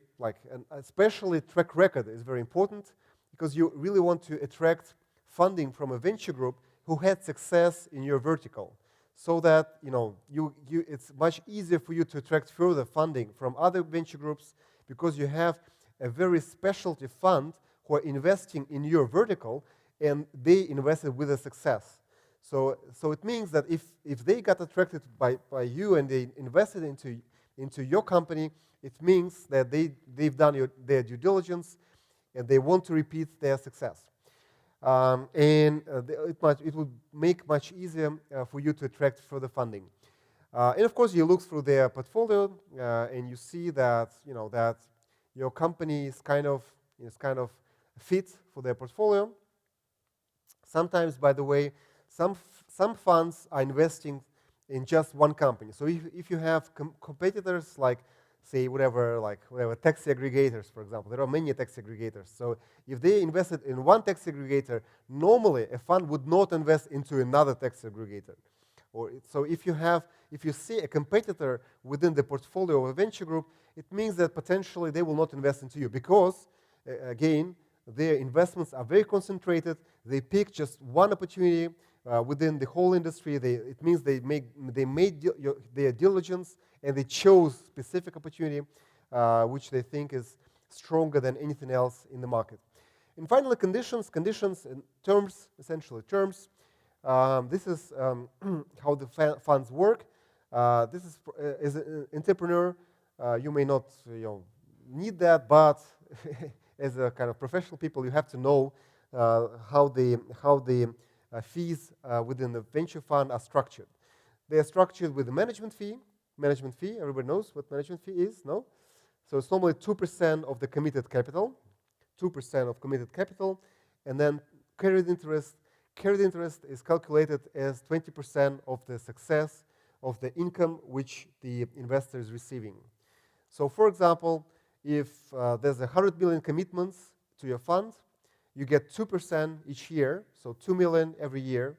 and especially track record is very important because you really want to attract funding from a venture group who had success in your vertical, so that it's much easier for you to attract further funding from other venture groups because you have a very specialty fund who are investing in your vertical and they invested with a success. So it means that if they got attracted by you and they invested into your company, it means that they've done their due diligence and they want to repeat their success. It would make much easier for you to attract further funding. And of course, you look through their portfolio and you see that that your company is kind of fit for their portfolio. Sometimes, by the way, some funds are investing in just one company. So if you have competitors like, say, whatever taxi aggregators, for example, there are many taxi aggregators. So if they invested in one taxi aggregator, normally a fund would not invest into another taxi aggregator. So if you see a competitor within the portfolio of a venture group, it means that potentially they will not invest into you because, again, their investments are very concentrated. They pick just one opportunity within the whole industry. It means they made their diligence and they chose specific opportunity which they think is stronger than anything else in the market. And finally, conditions and terms, essentially terms. This is how the funds work. This is as an entrepreneur, you may not need that, but as a kind of professional people, you have to know how the fees within the venture fund are structured. They are structured with a management fee. Management fee, everybody knows what management fee is, no? So it's normally 2% of the committed capital, 2% of committed capital, and then carried interest. Carried interest is calculated as 20% of the success of the income which the investor is receiving. So for example, if there's 100 million commitments to your fund, you get 2% each year, so 2 million every year,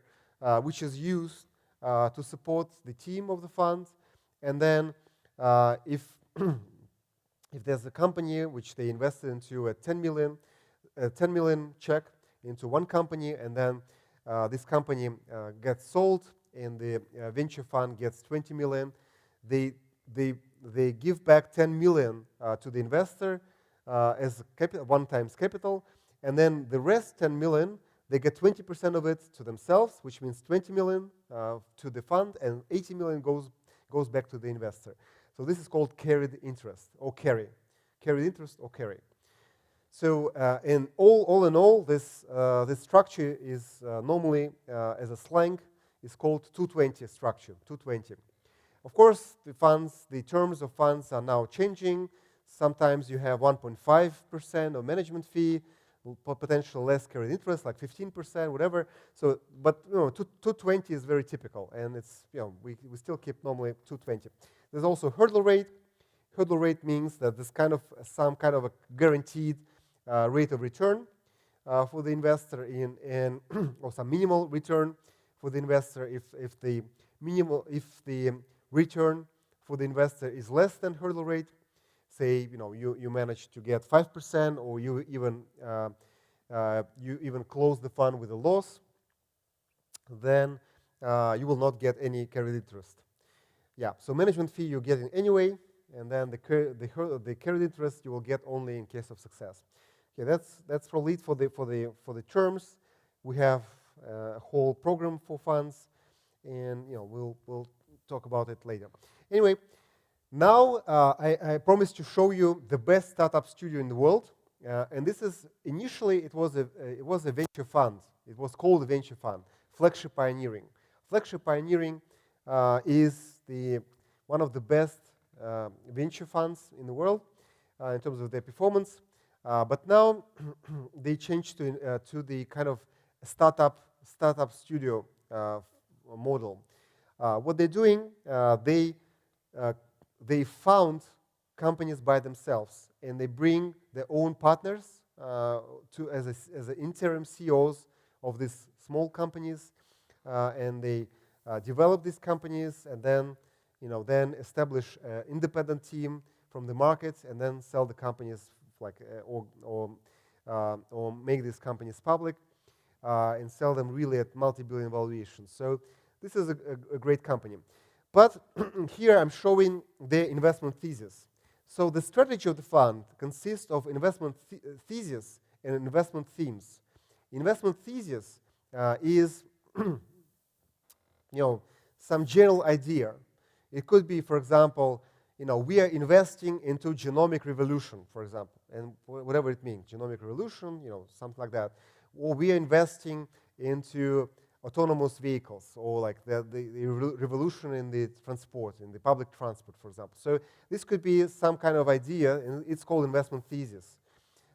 which is used to support the team of the fund. And then if there's a company which they invested into a 10 million check into one company, and then this company gets sold and the venture fund gets 20 million, they give back 10 million to the investor as one-time capital, and then the rest 10 million, they get 20% of it to themselves, which means 20 million to the fund, and 80 million goes back to the investor. So this is called carried interest or carry. Carried interest or carry. So all in all, this structure is normally, as a slang, is called 220 structure, 220. Of course, the terms of funds are now changing. Sometimes you have 1.5% of management fee, potential less carried interest, like 15%, whatever. So, but 220 is very typical, and it's, we still keep normally 220. There's also hurdle rate. Hurdle rate means that this kind of some kind of a guaranteed rate of return for the investor or some minimal return for the investor if the return for the investor is less than hurdle rate. Say you manage to get 5%, or you even close the fund with a loss, then you will not get any carried interest. Yeah, so management fee you're getting anyway, and then the carried interest you will get only in case of success. Okay, that's probably it for the terms. We have a whole program for funds, and we'll talk about it later. Anyway, now I promised to show you the best startup studio in the world, and this is initially it was a venture fund. It was called a venture fund, Flagship Pioneering. Flagship Pioneering is one of the best venture funds in the world in terms of their performance. But now they changed to the kind of startup studio model. What they're doing, they found companies by themselves, and they bring their own partners as interim CEOs of these small companies, and they develop these companies, and then establish an independent team from the market, and then sell the companies or make these companies public and sell them really at multi-billion valuations. So this is a great company. But here I'm showing the investment thesis. So the strategy of the fund consists of investment thesis and investment themes. Investment thesis is some general idea. It could be, for example, we are investing into genomic revolution, for example, and whatever it means, genomic revolution, something like that. Or we are investing into autonomous vehicles, or like the revolution in the transport, in the public transport, for example. So this could be some kind of idea, and it's called investment thesis,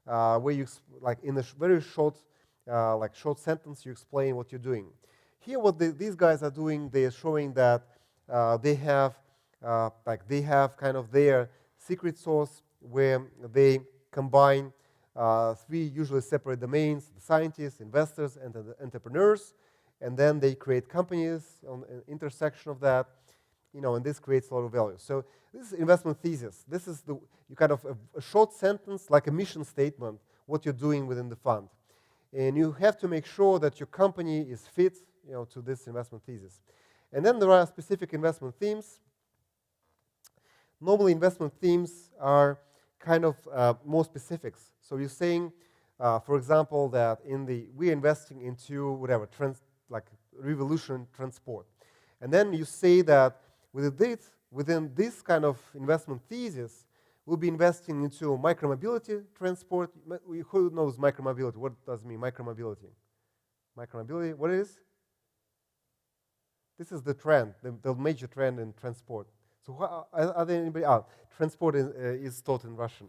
where you, in a very short sentence, you explain what you're doing. Here, what these guys are doing, they are showing that they have kind of their secret sauce where they combine three usually separate domains: the scientists, investors, and the entrepreneurs. And then they create companies on an intersection of that, and this creates a lot of value. So this is investment thesis. This is you kind of a short sentence, like a mission statement, what you're doing within the fund. And you have to make sure that your company is fit, to this investment thesis. And then there are specific investment themes. Normally, investment themes are kind of more specifics. So you're saying, for example, that we're investing into whatever, like revolution transport. And then you say that within this kind of investment thesis, we'll be investing into micromobility transport. Who knows micromobility? What does it mean, micromobility? Micromobility, what is? This is the trend, the major trend in transport. So are there anybody out? Transport is taught in Russian,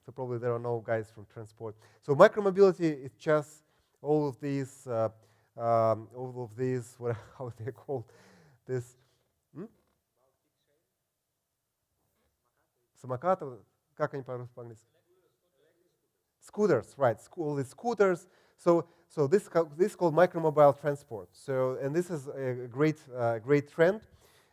so probably there are no guys from transport. So micromobility is just all of these, how they're called, this. Самокаты, как они по-английски? Scooters, right? All the scooters. So this is called micromobile transport. So, and this is a great trend.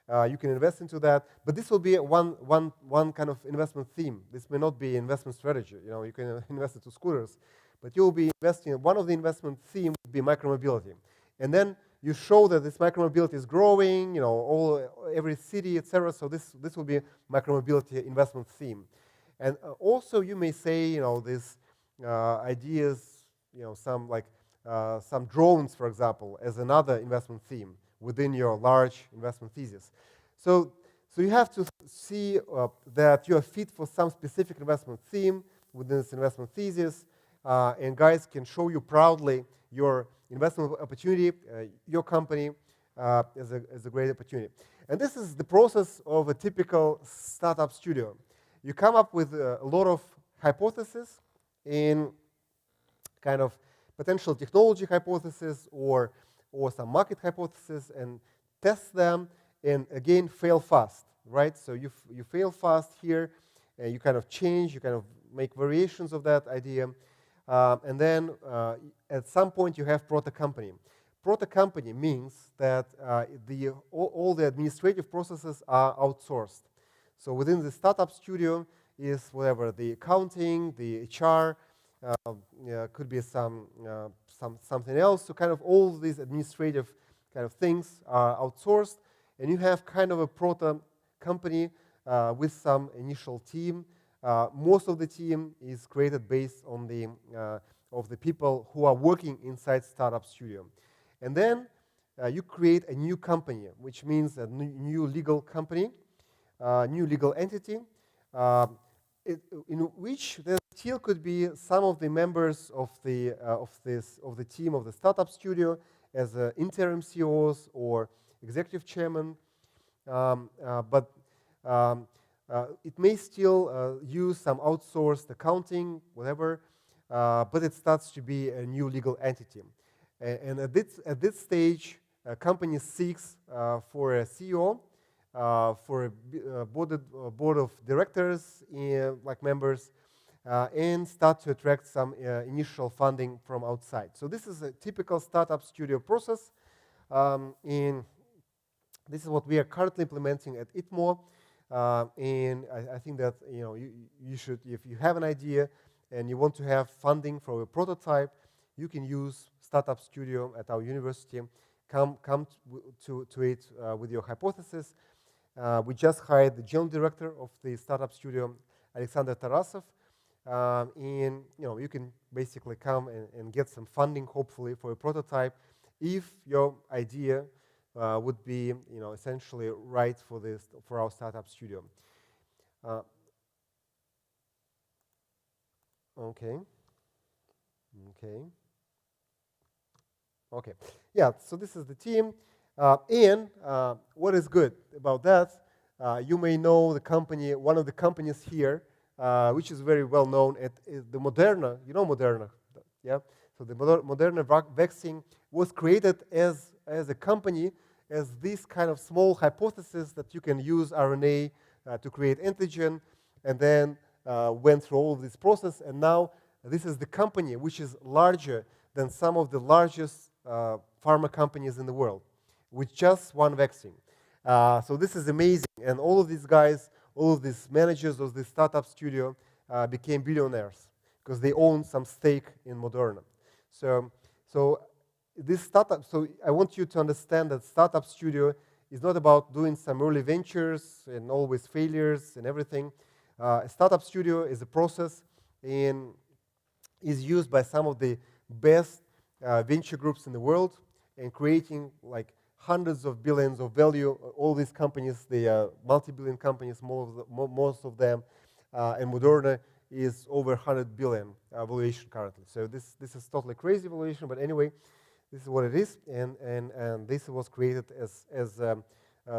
You can invest into that, but this will be one kind of investment theme. This may not be investment strategy. You can invest into scooters, but you'll be investing. One of the investment themes would be micromobility, and then you show that this micromobility is growing. Every city, etc. So this will be micromobility investment theme, and also you may say, these ideas, some drones, for example, as another investment theme within your large investment thesis. So you have to see that you are fit for some specific investment theme within this investment thesis, and guys can show you proudly your investment opportunity, your company as a great opportunity. And this is the process of a typical startup studio. You come up with a lot of hypotheses in kind of potential technology hypothesis or some market hypothesis and test them and again fail fast, right? So you fail fast here, you kind of change, you kind of make variations of that idea, and then at some point you have proto company. Proto company means that all the administrative processes are outsourced. So within the startup studio is whatever, the accounting, the HR, could be something else. So kind of all these administrative kind of things are outsourced, and you have kind of a proto company with some initial team. Most of the team is created based on the of the people who are working inside startup studio. And then you create a new company, which means a new legal company, new legal entity, in which there still could be some of the members of the team of the startup studio as interim CEOs or executive chairman, but it may still use some outsourced accounting, whatever, but it starts to be a new legal entity. And at this stage, a company seeks for a CEO, for a board of directors, like members, and start to attract some initial funding from outside. So this is a typical startup studio process, and this is what we are currently implementing at ITMO. And I think that you should, if you have an idea and you want to have funding for a prototype, you can use Startup Studio at our university. Come to it with your hypothesis. We just hired the general director of the Startup Studio, Alexander Tarasov, and you can basically come and get some funding, hopefully, for a prototype, if your idea would be essentially right for our Startup Studio. Okay. Yeah, so this is the team. And what is good about that, you may know the company, one of the companies here, which is very well known, is the Moderna. You know Moderna, yeah? So the Moderna vaccine was created as a company, as this kind of small hypothesis that you can use RNA to create antigen, and then went through all of this process, and now this is the company which is larger than some of the largest pharma companies in the world, with just one vaccine. So this is amazing, and all of these guys, all of these managers of the startup studio became billionaires because they own some stake in Moderna. So this startup, so I want you to understand that startup studio is not about doing some early ventures and always failures and everything. A startup studio is a process and is used by some of the best venture groups in the world and creating like hundreds of billions of value. All these companies, they are multi-billion companies, most of them, and Moderna is over 100 billion valuation currently. So this is totally crazy valuation, but anyway, this is what it is, and this was created as a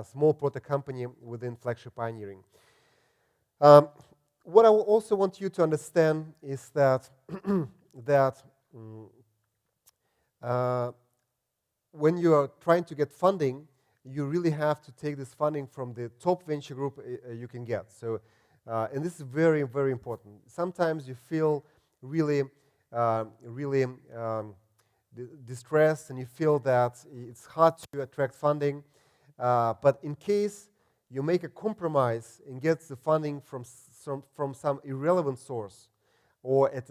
small proto company within Flagship Pioneering. What I also want you to understand is that when you are trying to get funding, you really have to take this funding from the top venture group you can get. So, and this is very, very important. Sometimes you feel really distressed, and you feel that it's hard to attract funding. But in case you make a compromise and get the funding from some irrelevant source or at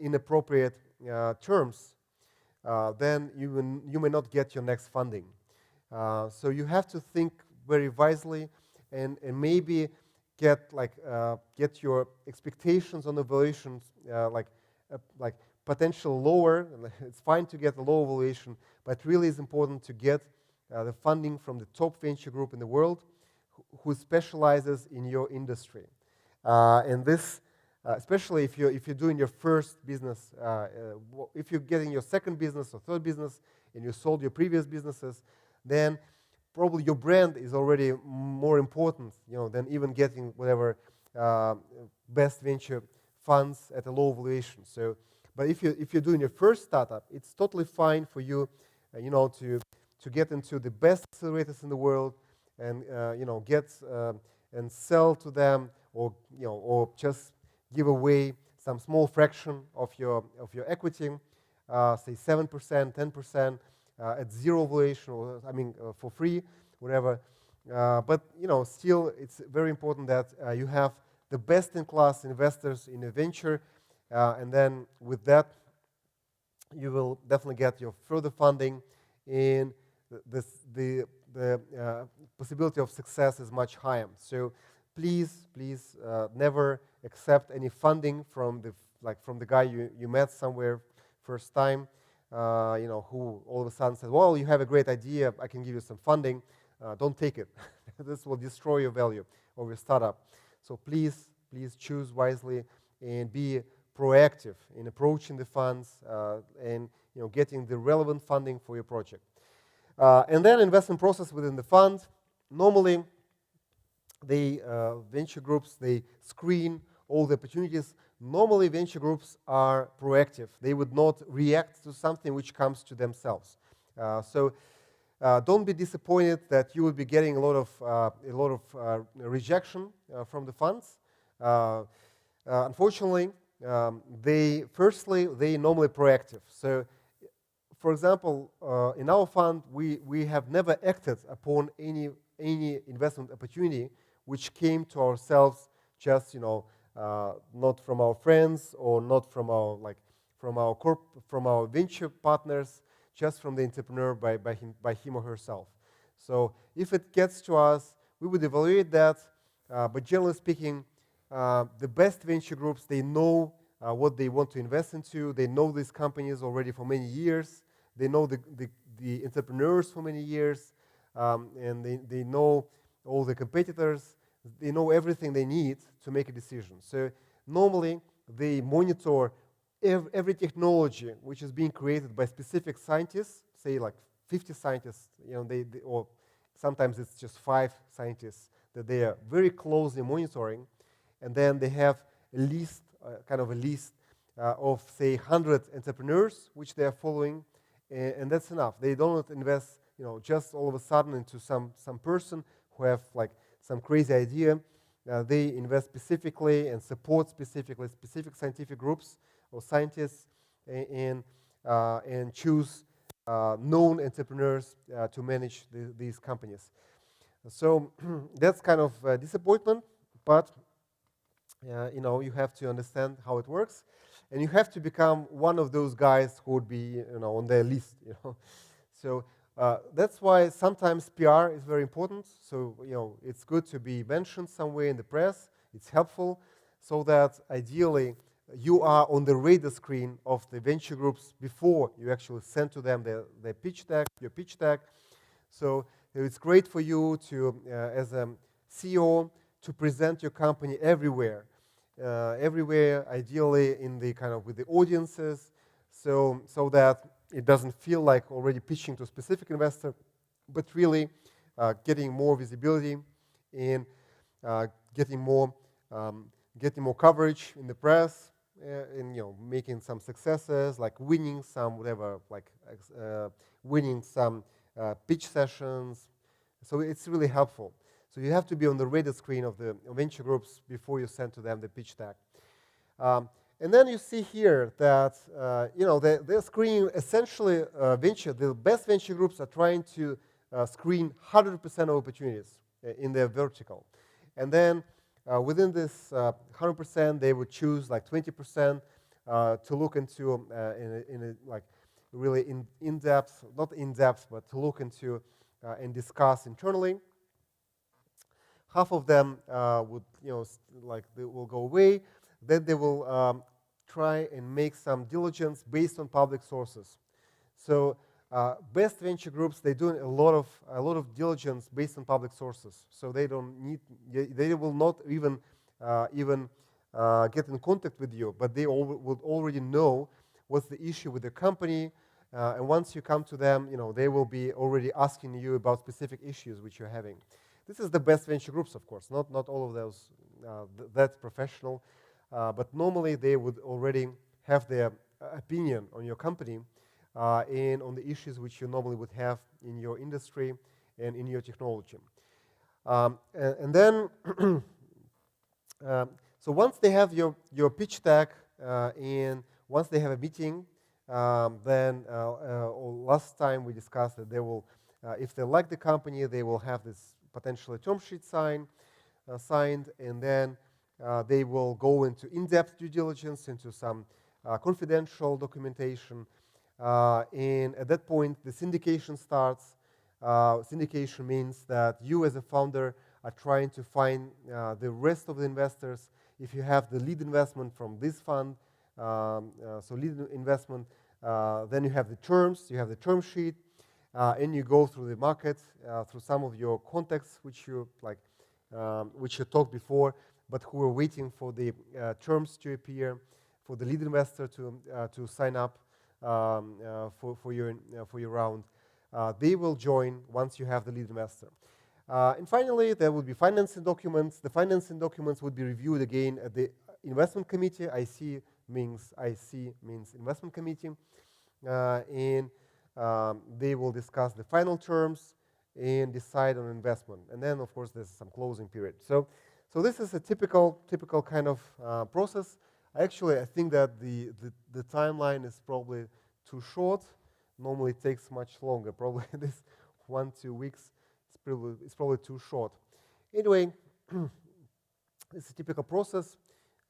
inappropriate terms, then you may not get your next funding. So you have to think very wisely and maybe get your expectations on the valuations like potential lower. It's fine to get a low valuation, but really it's important to get the funding from the top venture group in the world who specializes in your industry. And this especially if you're doing your first business, if you're getting your second business or third business and you sold your previous businesses, then probably your brand is already more important, than even getting whatever best venture funds at a low valuation. So, but if you're doing your first startup, it's totally fine for you, to get into the best accelerators in the world, and get and sell to them, or just give away some small fraction of your equity, say 7%, 10%, at zero valuation, or for free, whatever. But still, it's very important that you have the best-in-class investors in a venture, and then with that, you will definitely get your further funding, and the possibility of success is much higher. So please never accept any funding from the guy you met somewhere first time, who all of a sudden says, well, you have a great idea, I can give you some funding. Don't take it. This will destroy your value of your startup. So please choose wisely and be proactive in approaching the funds, and getting the relevant funding for your project. And then investment process within the fund. Normally, the venture groups, they screen all the opportunities. Normally, venture groups are proactive. They would not react to something which comes to themselves. So don't be disappointed that you will be getting a lot of rejection from the funds. Unfortunately, they normally proactive. So, for example, in our fund, we have never acted upon any investment opportunity which came to ourselves just not from our friends, or not from our venture partners, just from the entrepreneur by him or herself. So if it gets to us, we would evaluate that. But generally speaking, the best venture groups, they know what they want to invest into. They know these companies already for many years. They know the entrepreneurs for many years, and they know all the competitors. They know everything they need to make a decision. So normally, they monitor every technology which is being created by specific scientists, say like 50 scientists, or sometimes it's just 5 scientists that they are very closely monitoring, and then they have a list, of say 100 entrepreneurs which they are following, and that's enough. They don't invest, just all of a sudden into some person who have like some crazy idea. They invest specifically and support specific scientific groups or scientists, and choose known entrepreneurs to manage these companies. So that's kind of a disappointment, but you have to understand how it works, and you have to become one of those guys who would be on their list. So that's why sometimes PR is very important. So it's good to be mentioned somewhere in the press. It's helpful, so that ideally you are on the radar screen of the venture groups before you actually send to them your pitch deck. So it's great for you to, as a CEO, to present your company everywhere, ideally in the with the audiences, so that it doesn't feel like already pitching to a specific investor, but really getting more visibility and getting more coverage in the press, and making some successes, like winning some pitch sessions. So it's really helpful. So you have to be on the radar screen of the venture groups before you send to them the pitch deck. And then you see here that they're screening essentially the best venture groups are trying to screen 100% of opportunities in their vertical. And then within this 100%, they would choose like 20% to look into really in depth, not in depth, but to look into and discuss internally. Half of them they will go away. Then they will try and make some diligence based on public sources. So best venture groups, they do a lot of diligence based on public sources. So they will not even get in contact with you, but they would already know what's the issue with the company. And once you come to them, they will be already asking you about specific issues which you're having. This is the best venture groups, of course. Not all of those that professional, but normally they would already have their opinion on your company and on the issues which you normally would have in your industry and in your technology. And then, so once they have your pitch deck and once they have a meeting, then last time we discussed that they will, if they like the company, they will have this potentially term sheet signed, and then they will go into in-depth due diligence, into some confidential documentation, and at that point the syndication starts. Syndication means that you as a founder are trying to find the rest of the investors. If you have the lead investment from this fund, so lead investment, then you have the terms, you have the term sheet, and you go through the market, through some of your contacts which you talked before, but who are waiting for the terms to appear, for the lead investor to sign up for your round. They will join once you have the lead investor. And finally, there will be financing documents. The financing documents would be reviewed again at the investment committee. IC means investment committee. And they will discuss the final terms and decide on investment. And then, of course, there's some closing period. So this is a typical kind of process. Actually, I think that the timeline is probably too short. Normally, it takes much longer. Probably this 1-2 weeks is probably too short. Anyway, it's a typical process.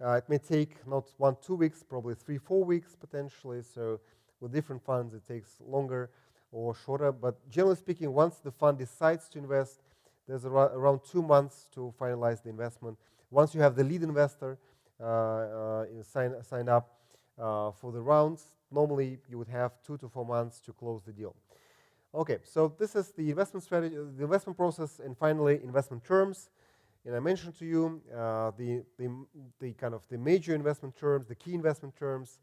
It may take not 1-2 weeks, probably 3-4 weeks potentially. So with different funds, it takes longer or shorter. But generally speaking, once the fund decides to invest, there's around 2 months to finalize the investment. Once you have the lead investor sign up for the rounds, normally you would have 2 to 4 months to close the deal. Okay, so this is the investment strategy, the investment process, and finally investment terms. And I mentioned to you the kind of the major investment terms, the key investment terms,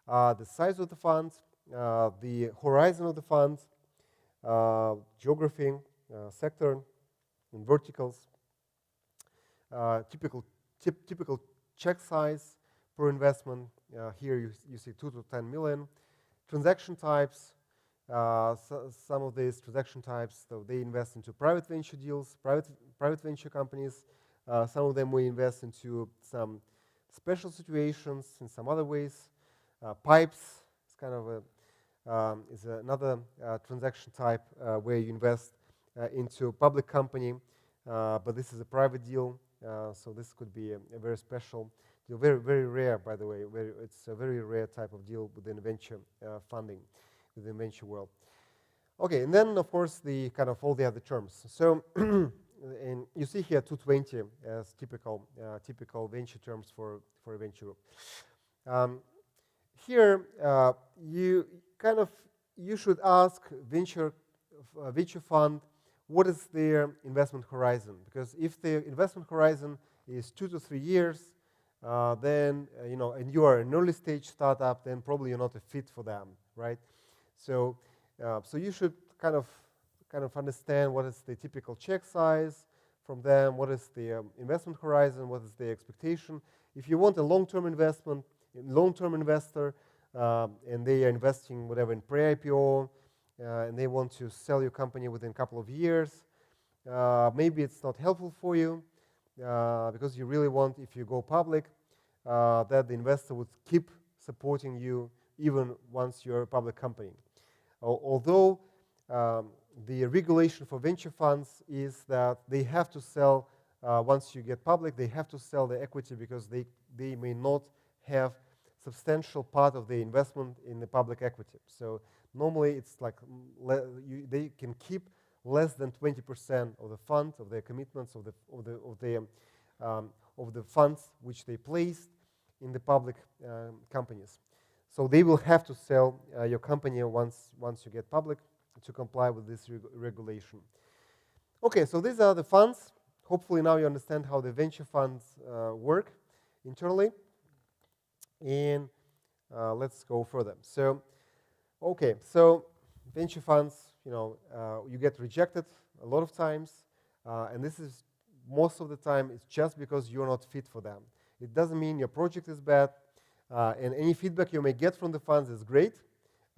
the size of the fund, the horizon of the fund, geography, sector, and verticals, typical check size per investment. Here you see 2 to 10 million. Transaction types. Some of these transaction types, so they invest into private venture deals, private venture companies. Some of them will invest into some special situations in some other ways. Pipes is kind of is another transaction type where you invest into a public company, but this is a private deal, so this could be a very special deal, very rare, by the way. It's a very rare type of deal within venture funding, within venture world. Okay, and then of course the kind of all the other terms. So and you see here 220 as typical venture terms for a venture group. Here you should ask venture fund what is their investment horizon, because if the investment horizon is 2 to 3 years, then and you are an early stage startup, then probably you're not a fit for them, right? So you should kind of understand what is the typical check size from them, what is the investment horizon, what is the expectation. If you want a long-term investment, long-term investor, and they are investing whatever in pre-IPO, and they want to sell your company within a couple of years, maybe it's not helpful for you because you really want, if you go public, that the investor would keep supporting you even once you're a public company. Although the regulation for venture funds is that they have to sell, once you get public, they have to sell the equity because they may not have substantial part of the investment in the public equity. So normally it's like they can keep less than 20% of the fund, of their commitments, of the funds which they placed in the public companies. So they will have to sell your company once you get public to comply with this regulation. Okay, so these are the funds. Hopefully now you understand how the venture funds work. internally. And let's go further. So, okay, so venture funds, you get rejected a lot of times, and this is most of the time it's just because you're not fit for them. It doesn't mean your project is bad, and any feedback you may get from the funds is great,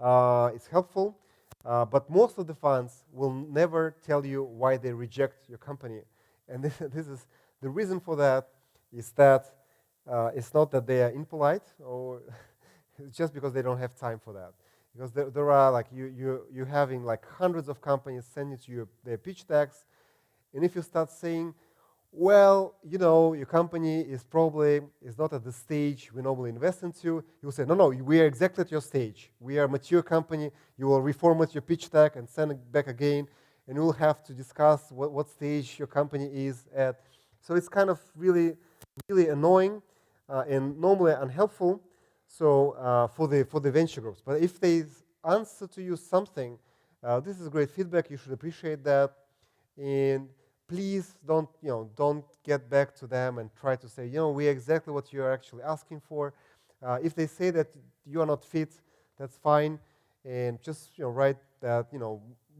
it's helpful, but most of the funds will never tell you why they reject your company. And this is the reason for that is that it's not that they are impolite or it's just because they don't have time for that. Because there are like you're having like hundreds of companies sending to you their pitch decks, and if you start saying, well, your company is not at the stage we normally invest into, you'll say, no, we are exactly at your stage. We are a mature company. You will reformat your pitch deck and send it back again, and you'll have to discuss what stage your company is at. So it's kind of really, really annoying and normally unhelpful. So for the venture groups, but if they answer to you something, this is great feedback. You should appreciate that, and please don't get back to them and try to say, we're exactly what you're actually asking for. If they say that you are not fit, that's fine, and just write that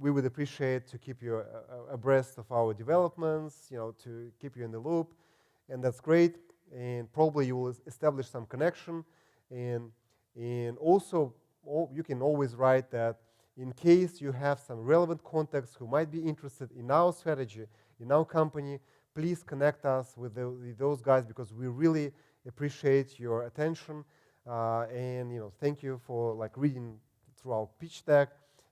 we would appreciate to keep you abreast of our developments, to keep you in the loop, and that's great. And probably you will establish some connection. And also, you can always write that in case you have some relevant contacts who might be interested in our strategy, in our company, please connect us with those guys because we really appreciate your attention. And thank you for reading through our pitch deck.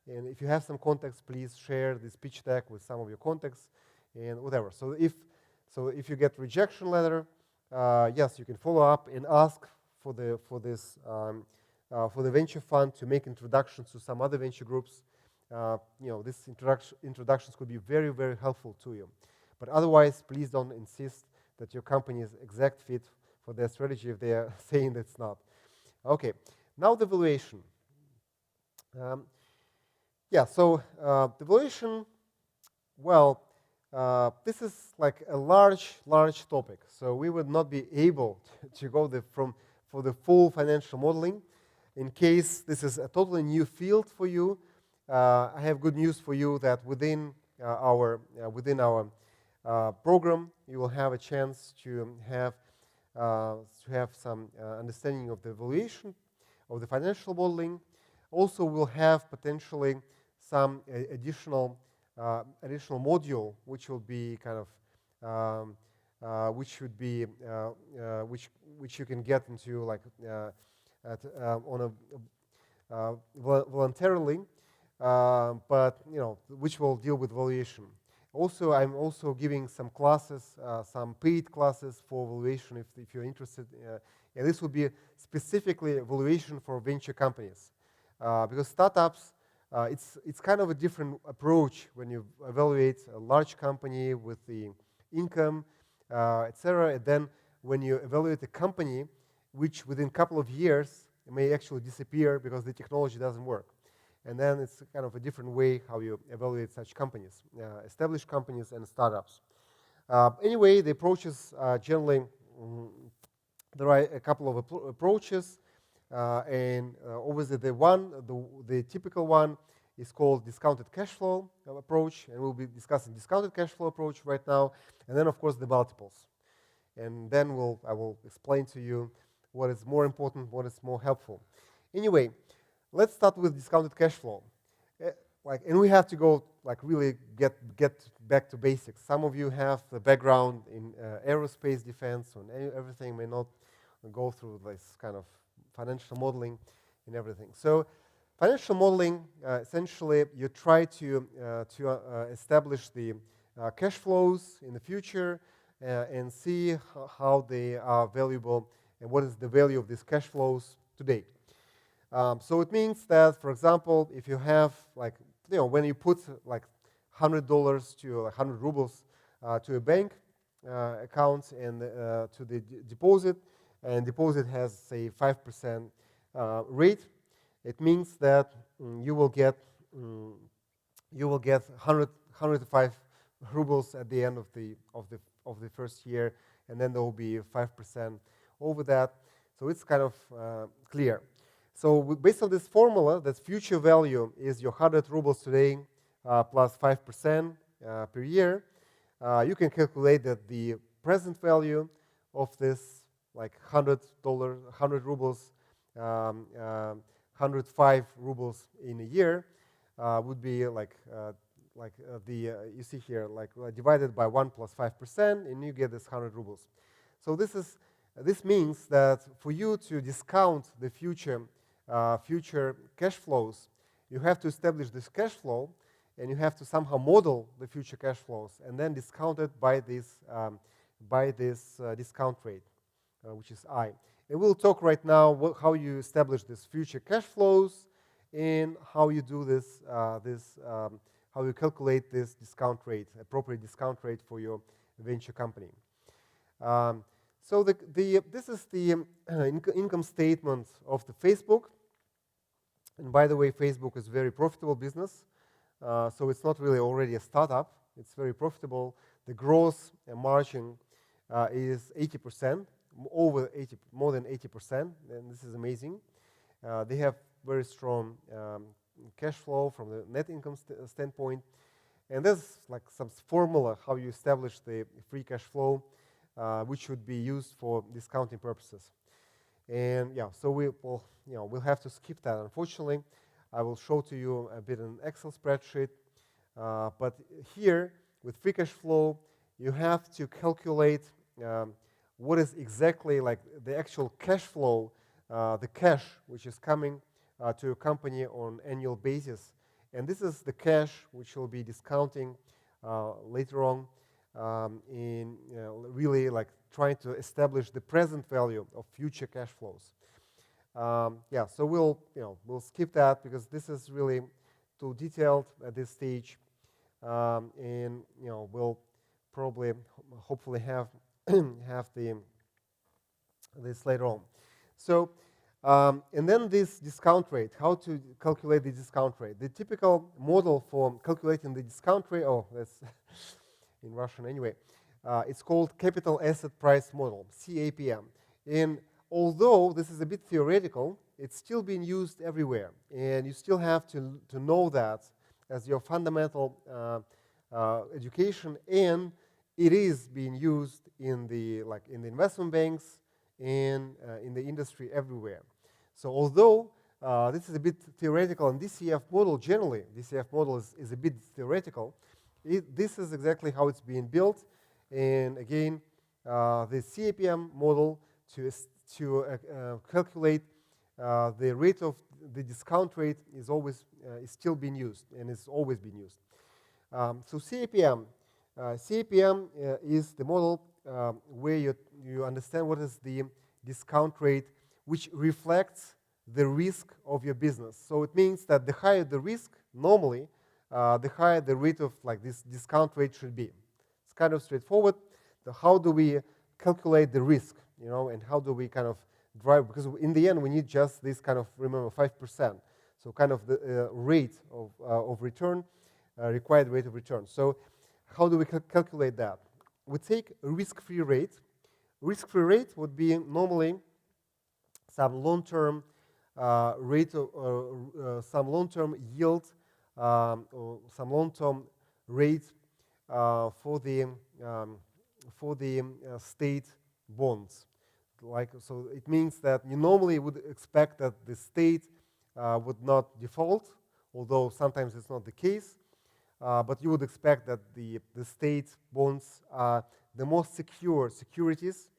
And if you have some contacts, please share this pitch deck with some of your contacts and whatever. So if you get rejection letter, yes, you can follow up and ask for the venture fund to make introductions to some other venture groups. These introductions could be very, very helpful to you. But otherwise, please don't insist that your company is exact fit for their strategy if they are saying that's not. Okay, now the valuation. So the valuation, well, this is like a large topic. So we would not be able to go for the full financial modeling. In case this is a totally new field for you, I have good news for you that within our program, you will have a chance to have some understanding of the valuation of the financial modeling. Also, we'll have potentially some additional module, which will be kind of which you can get into voluntarily, but which will deal with valuation. Also, I'm also giving some classes, some paid classes for valuation if you're interested. And this will be specifically valuation for venture companies, because startups, it's kind of a different approach when you evaluate a large company with the income, etc. And then when you evaluate a company which within a couple of years may actually disappear because the technology doesn't work. And then it's kind of a different way how you evaluate such companies, established companies and startups. Anyway, the approaches generally, there are a couple of approaches, and obviously the typical one is called discounted cash flow approach, and we'll be discussing discounted cash flow approach right now, and then of course the multiples. And then I will explain to you what is more important, what is more helpful. Anyway, let's start with discounted cash flow. And we have to go really get back to basics. Some of you have the background in aerospace defense, and everything may not go through this kind of financial modeling and everything. So financial modeling, essentially, you try to establish the cash flows in the future and see how they are valuable and what is the value of these cash flows today. So it means that, for example, if you have when you put $100 to 100 rubles to a bank account and to the deposit, and deposit has say 5% rate, it means that you will get 105 rubles at the end of the first year, and then there will be 5% over that. So it's kind of clear. So based on this formula, that future value is your 100 rubles today plus 5% per year. You can calculate that the present value of this, like $100, 100 rubles, 105 rubles in a year would be like you see here, like divided by 1 plus 5%, and you get this 100 rubles. So this means that for you to discount the future cash flows, you have to establish this cash flow, and you have to somehow model the future cash flows, and then discount it by this discount rate, which is I. And we'll talk right now how you establish this future cash flows and how you do this, how you calculate this discount rate, appropriate discount rate for your venture company. So this is the income statement of the Facebook. And by the way, Facebook is a very profitable business. So it's not really already a startup. It's very profitable. The gross margin is 80%, more than 80%, and this is amazing. They have very strong cash flow from the net income standpoint. And there's like some formula how you establish the free cash flow, which should be used for discounting purposes. And yeah, so we'll have to skip that, unfortunately. I will show to you a bit in Excel spreadsheet. But here, with free cash flow, you have to calculate what is exactly like the actual cash flow, the cash which is coming to your company on annual basis. And this is the cash which will be discounting later on in really like trying to establish the present value of future cash flows. Yeah, so we'll skip that because this is really too detailed at this stage, and we'll probably hopefully have this later on. So and then this discount rate, how to calculate the discount rate. The typical model for calculating the discount rate, that's in Russian anyway, it's called Capital Asset Price Model, CAPM. And although this is a bit theoretical, it's still being used everywhere, and you still have to know that as your fundamental education, and it is being used in the investment banks and in the industry everywhere. So although this is a bit theoretical, and DCF model generally, DCF model is a bit theoretical, this is exactly how it's being built. And again, the CAPM model to calculate the rate of the discount rate is still being used, and it's always been used. So CAPM is the model where you understand what is the discount rate, which reflects the risk of your business. So it means that the higher the risk, normally, the higher the rate of this discount rate should be. It's kind of straightforward. So how do we calculate the risk, and how do we kind of drive? Because in the end, we need just this kind of, remember, 5%. So kind of the rate of return, required rate of return. So how do we calculate that? We take a risk-free rate. Risk-free rate would be normally some long-term rate of some long-term yield or some long-term rate for the state bonds. So it means that you normally would expect that the state would not default, although sometimes it's not the case. But you would expect that the state bonds are the most secure securities,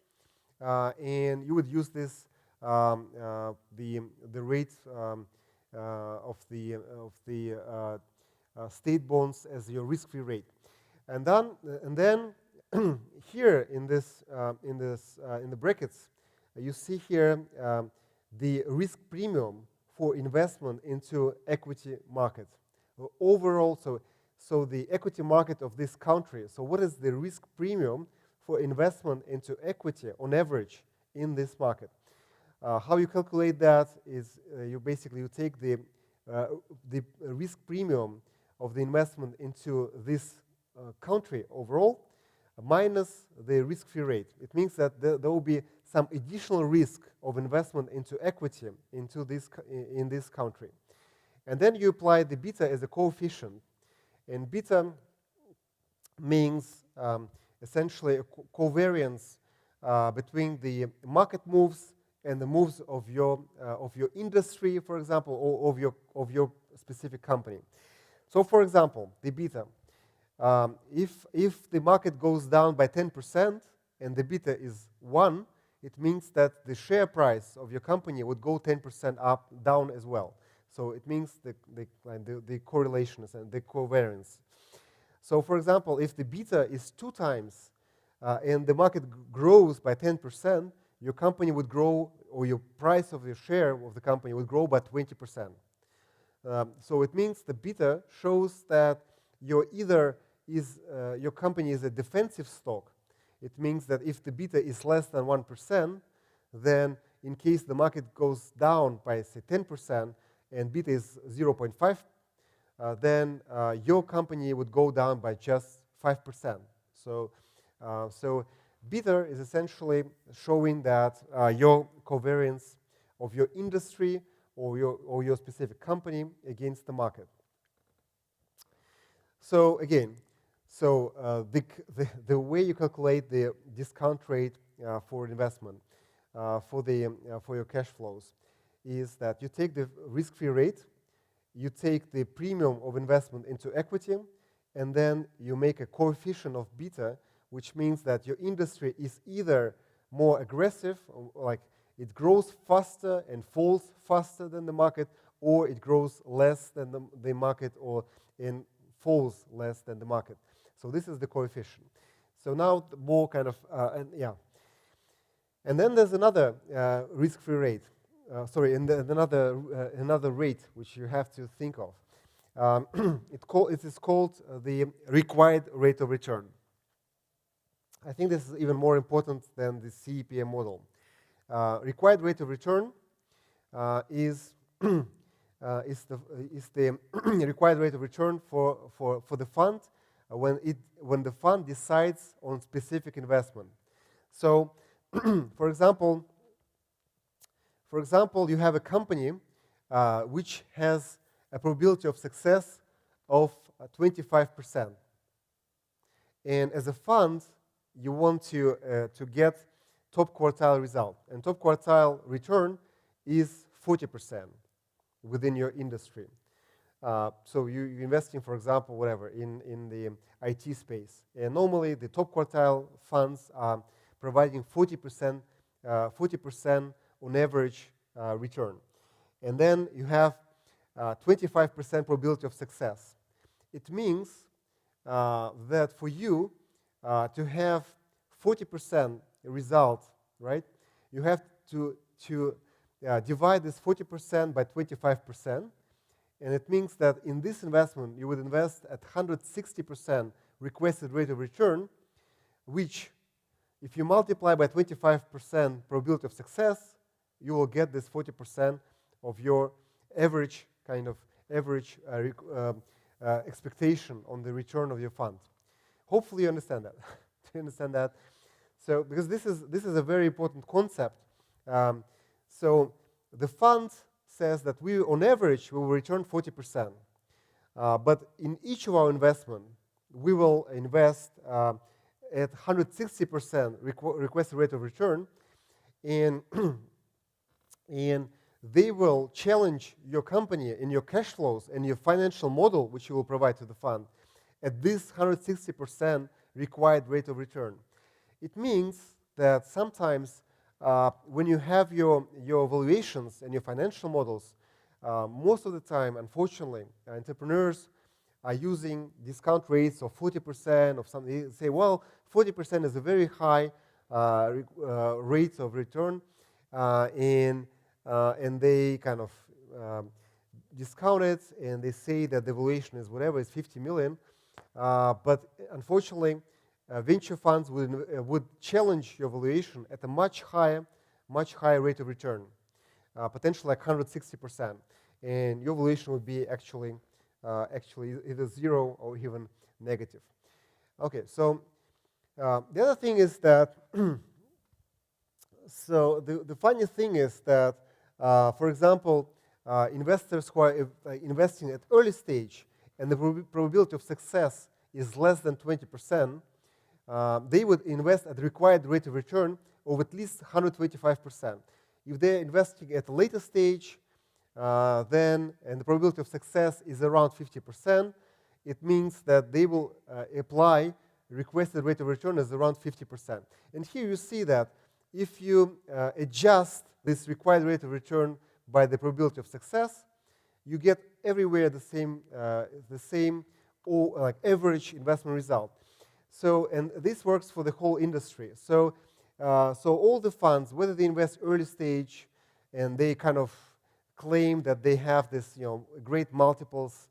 and you would use this the rate of the state bonds as your risk-free rate, and then here in the brackets you see here the risk premium for investment into equity market overall. So the equity market of this country. So what is the risk premium for investment into equity on average in this market? How you calculate that is you take the risk premium of the investment into this country overall, minus the risk-free rate. It means that there will be some additional risk of investment into equity into in this country. And then you apply the beta as a coefficient. And beta means essentially a covariance between the market moves and the moves of your industry, for example, or of your specific company. So, for example, the beta. If the market goes down by 10% and the beta is 1, it means that the share price of your company would go 10% down as well. So it means the correlations and the covariance. So, for example, if the beta is 2 times and the market grows by 10%, your company would grow, or your price of your share of the company would grow by 20%. So it means the beta shows that your company is a defensive stock. It means that if the beta is less than 1%, then in case the market goes down by, say, 10% and beta is 0.5, then your company would go down by just 5%. So beta is essentially showing that your covariance of your industry or your specific company against the market. So again, the way you calculate the discount rate for investment for your cash flows is that you take the risk-free rate, you take the premium of investment into equity, and then you make a coefficient of beta, which means that your industry is either more aggressive, like it grows faster and falls faster than the market, or it grows less than the market, or falls less than the market. So this is the coefficient. So now more kind of, and then there's another risk-free rate. Another rate which you have to think of. It is called the required rate of return. I think this is even more important than the Cpm model. Required rate of return is the required rate of return for the fund when the fund decides on specific investment. So, for example, you have a company which has a probability of success of 25%, and as a fund, you want to get top quartile result, and top quartile return is 40% within your industry. So you're investing, for example, whatever, in the IT space. And normally the top quartile funds are providing 40% on average return. And then you have 25% probability of success. It means that for you to have 40% result, right, you have to divide this 40% by 25%, and it means that in this investment you would invest at 160% requested rate of return, which if you multiply by 25% probability of success, you will get this 40% of your average expectation on the return of your fund. Hopefully you understand that. Do you understand that? So because this is a very important concept. So the fund says that on average, we will return 40%. But in each of our investment, we will invest at 160% requested rate of return, and they will challenge your company in your cash flows and your financial model, which you will provide to the fund, at this 160% required rate of return. It means that sometimes when you have your valuations and your financial models, most of the time, unfortunately, entrepreneurs are using discount rates of 40% of something. They say, well, 40% is a very high rate of return, and they kind of discount it, and they say that the valuation is whatever, is 50 million. But unfortunately, venture funds would challenge your valuation at a much higher rate of return, potentially like 160%, and your valuation would be actually either zero or even negative. Okay, so the other thing is that, so the funny thing is that, for example, investors who are investing at early stage and the probability of success is less than 20%, they would invest at the required rate of return of at least 125%. If they're investing at a later stage, and the probability of success is around 50%, it means that they will apply requested rate of return as around 50%. And here you see that if you adjust this required rate of return by the probability of success, you get everywhere the same or like average investment result. So, and this works for the whole industry. So, so all the funds, whether they invest early stage and they kind of claim that they have this, great multiples,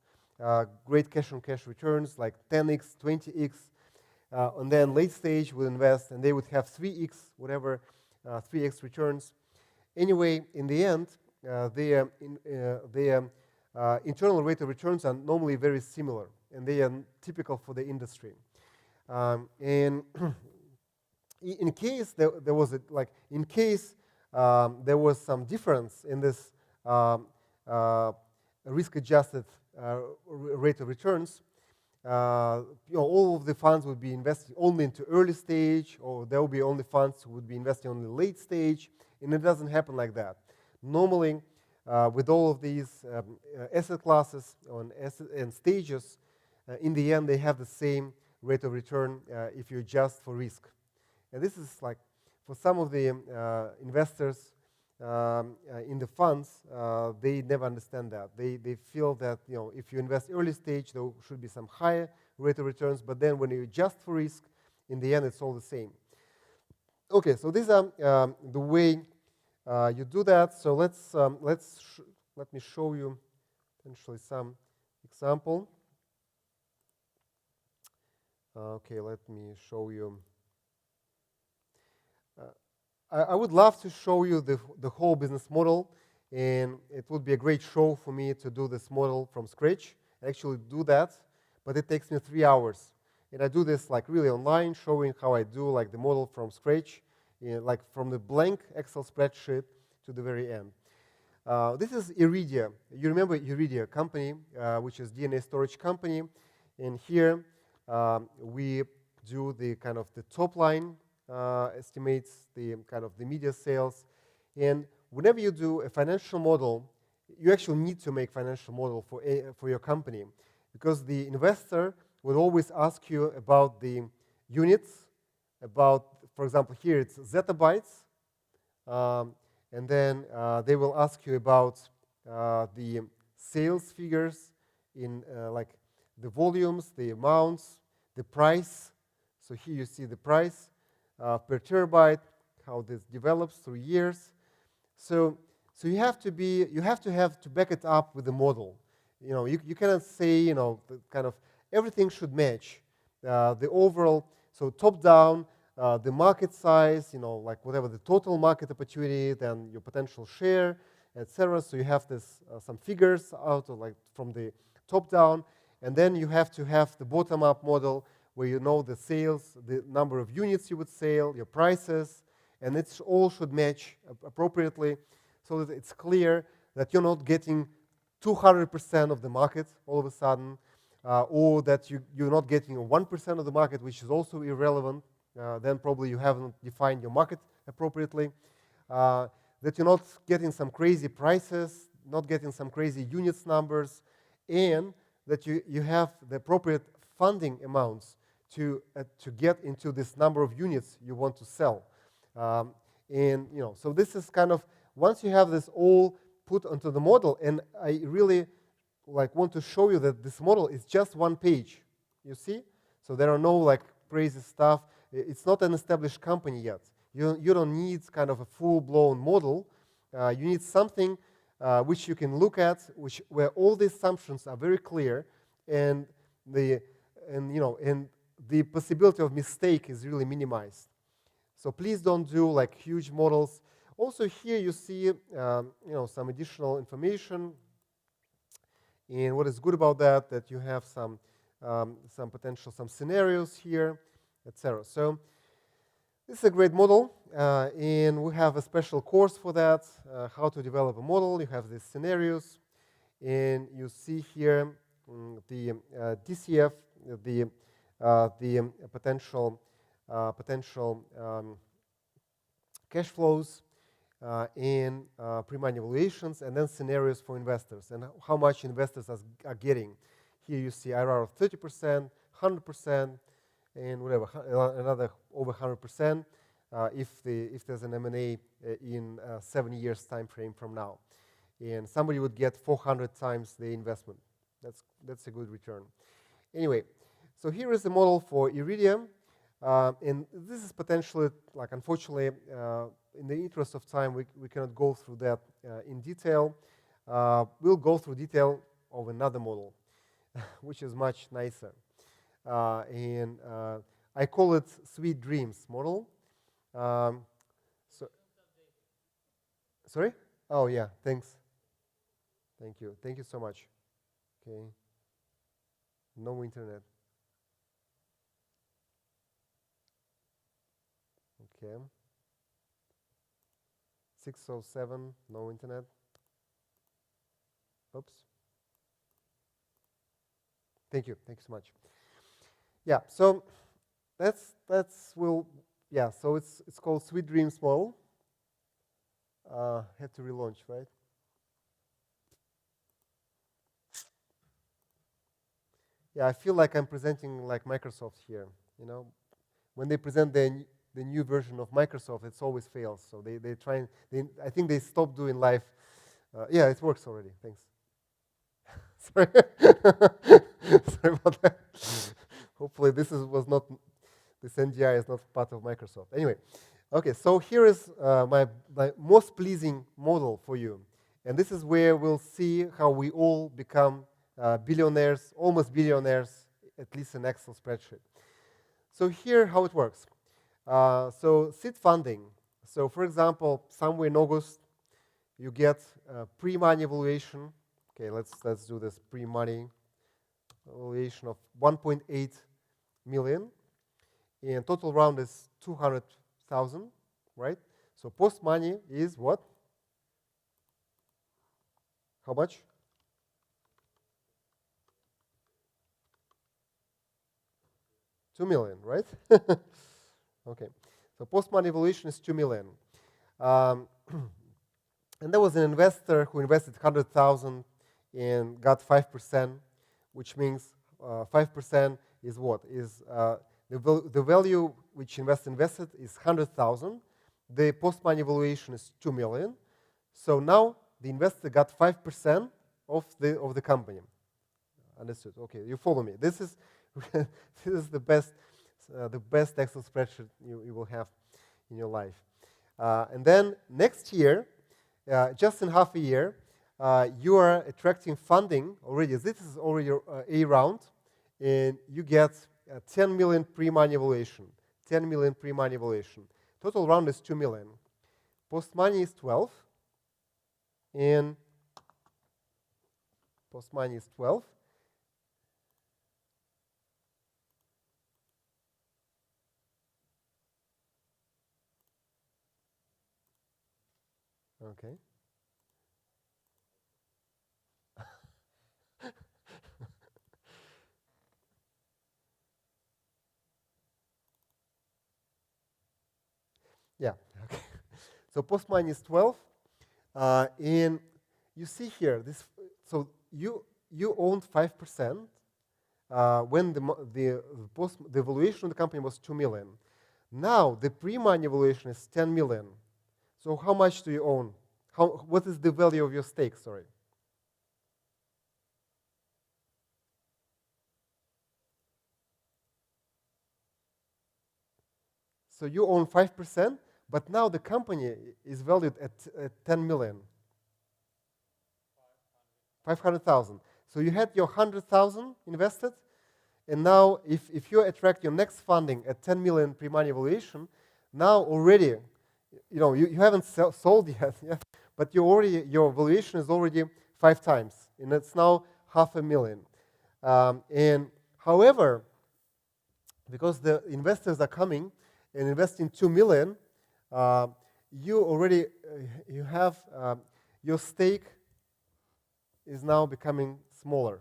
great cash-on-cash returns like 10x, 20x, and then late stage will invest and they would have 3x, whatever, 3x returns. Anyway, in the end, their internal rate of returns are normally very similar, and they are typical for the industry. And in case there was some difference in this risk-adjusted rate of returns, all of the funds would be investing only into early stage, or there will be only funds who would be investing on the late stage, and it doesn't happen like that. Normally, with all of these asset classes and stages, in the end, they have the same rate of return if you adjust for risk. And this is like, for some of the investors in the funds, they never understand that. They feel that, if you invest early stage, there should be some higher rate of returns, but then when you adjust for risk, in the end, it's all the same. Okay, so these are the way you do that. So let me show you potentially some example. Okay, let me show you. I would love to show you the whole business model, and it would be a great show for me to do this model from scratch. I actually do that, but it takes me 3 hours. And I do this like really online, showing how I do like the model from scratch, like from the blank Excel spreadsheet to the very end. This is Iridia. You remember Iridia company, which is DNA storage company. And here we do the kind of the top line estimates, the kind of the media sales. And whenever you do a financial model, you actually need to make financial model for your company, because the investor will always ask you about the units, about, for example, here it's zettabytes, and then they will ask you about the sales figures in like the volumes, the amounts, the price. So here you see the price per terabyte, how this develops through years. So you have to back it up with the model. You cannot say, the kind of everything should match the overall. So top down, the market size, like whatever the total market opportunity, then your potential share, etc. So you have this some figures out of like from the top down, and then you have to have the bottom up model where you know the sales, the number of units you would sell, your prices, and it all should match appropriately, so that it's clear that you're not getting 200% of the market all of a sudden, or that you're not getting 1% of the market, which is also irrelevant. Then probably you haven't defined your market appropriately. That you're not getting some crazy prices, not getting some crazy units numbers, and that you have the appropriate funding amounts to get into this number of units you want to sell. And so this is kind of, once you have this all put onto the model, and I really want to show you that this model is just one page, you see? So there are no like crazy stuff. It's not an established company yet. You don't need kind of a full-blown model. You need something which you can look at, where all the assumptions are very clear, and the possibility of mistake is really minimized. So please don't do like huge models. Also here you see some additional information. And what is good about that you have some potential, some scenarios here. etc. So this is a great model, and we have a special course for that, how to develop a model. You have these scenarios, and you see here the DCF, the potential cash flows, and pre-money valuations, and then scenarios for investors and how much investors are getting. Here you see IRR of 30%, 100%, and whatever, another over 100% if there's an M&A in 7 years time frame from now. And somebody would get 400 times the investment. That's a good return. Anyway, so here is the model for Iridium. And this is potentially, like, unfortunately, in the interest of time, we cannot go through that in detail. We'll go through detail of another model, which is much nicer. And I call it Sweet Dreams model. Sorry? Oh, yeah, thanks. Thank you. Thank you so much. Okay. No internet. Okay. 607, no internet. Oops. Thank you. Thank you so much. Yeah, so so it's called Sweet Dreams model. Had to relaunch, right? Yeah, I feel like I'm presenting like Microsoft here. You know, when they present the new version of Microsoft, it's always fails. So they try and I think they stopped doing live. Yeah, it works already. Thanks. Sorry, sorry about that. Hopefully this NDI is not part of Microsoft. Anyway, okay. So here is my most pleasing model for you, and this is where we'll see how we all become billionaires, almost billionaires, at least in Excel spreadsheet. So here, how it works. So seed funding. So for example, somewhere in August, you get pre-money evaluation. Okay, let's do this pre-money evaluation of 1.8 million, and total round is 200,000, right? So post-money is what? How much? $2 million, right? Okay, so post-money evaluation is $2 million. And there was an investor who invested 100,000 and got 5%, which means 5% is what? Is the value which investor invested is 100,000. The post-money evaluation is 2 million. So now the investor got 5% of the company. Understood? Okay, you follow me. This is this is the best Excel spreadsheet you will have in your life. And then next year, just in half a year, you are attracting funding already. This is already A round, and you get 10 million pre-money evaluation. 10 million pre-money evaluation. Total round is 2 million. Post-money is 12, and post-money is 12. Okay. Yeah, okay. So post-money is 12, and you see here this. So you owned 5% when the valuation of the company was 2 million. Now the pre-money valuation is 10 million. So how much do you own? What is the value of your stake? Sorry. So you own 5%, but now the company is valued at 10 million. 500,000. So you had your 100,000 invested, and now if you attract your next funding at 10 million pre-money valuation, now already, you haven't sold yet, yeah, but your valuation is already 5 times, and it's now 500,000. And however, because the investors are coming and investing 2 million, you already you have your stake is now becoming smaller.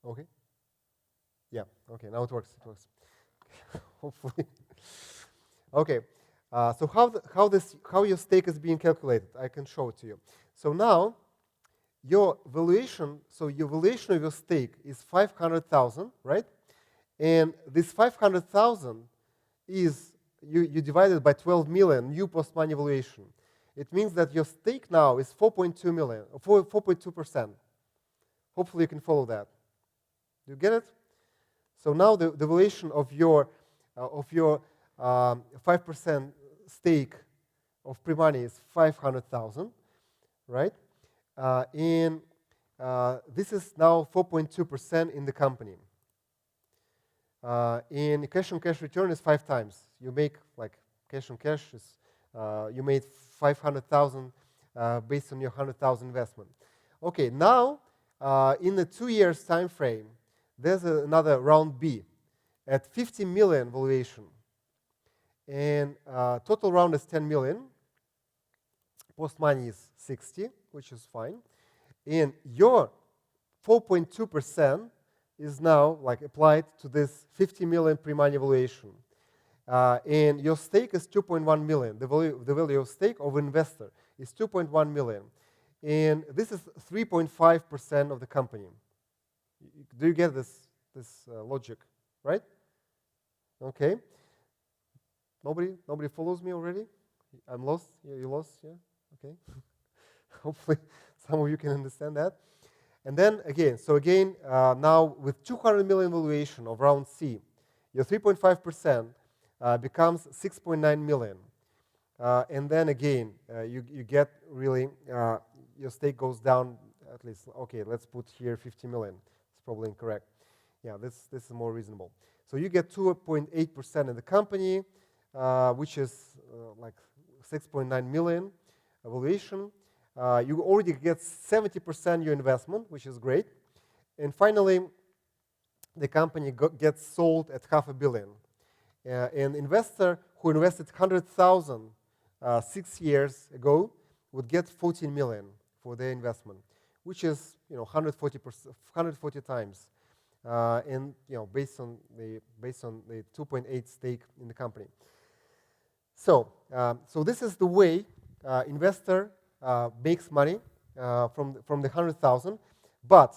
Okay. Yeah. Okay. Now it works. It works. Hopefully. Okay. So how your stake is being calculated? I can show it to you. So now your valuation. So your valuation of your stake is 500,000, right? And this 500,000 is you divide it by 12 million new post-money valuation. It means that your stake now is 4.2 million, 4.2%. Hopefully you can follow that. You get it? So now the valuation of your 5% stake of pre-money is 500,000, right? And this is now 4.2% in the company. In cash on cash return is 5 times. You make like cash on cash is you made 500,000 based on your 100,000 investment. Okay, now in the 2 years time frame, there's another round B at 50 million valuation, and total round is 10 million. Post money is 60, which is fine, and your 4.2% is now like applied to this 50 million pre-money valuation. And your stake is 2.1 million. The value of stake of investor is 2.1 million. And this is 3.5% of the company. Do you get this logic, right? Okay. Nobody follows me already? I'm lost? You lost? Yeah? Okay. Hopefully some of you can understand that. And then again, now with 200 million valuation of round C, your 3.5% becomes 6.9 million. And then again, you get really, your stake goes down at least, okay, let's put here 50 million. It's probably incorrect. Yeah, this is more reasonable. So you get 2.8% in the company, which is like 6.9 million valuation. You already get 70% your investment, which is great. And finally, the company gets sold at $500 million. An investor who invested 100,000 6 years ago would get 14 million for their investment, which is 140 times, and based on the 2.8 stake in the company. So this is the way investor makes money from the 100,000. But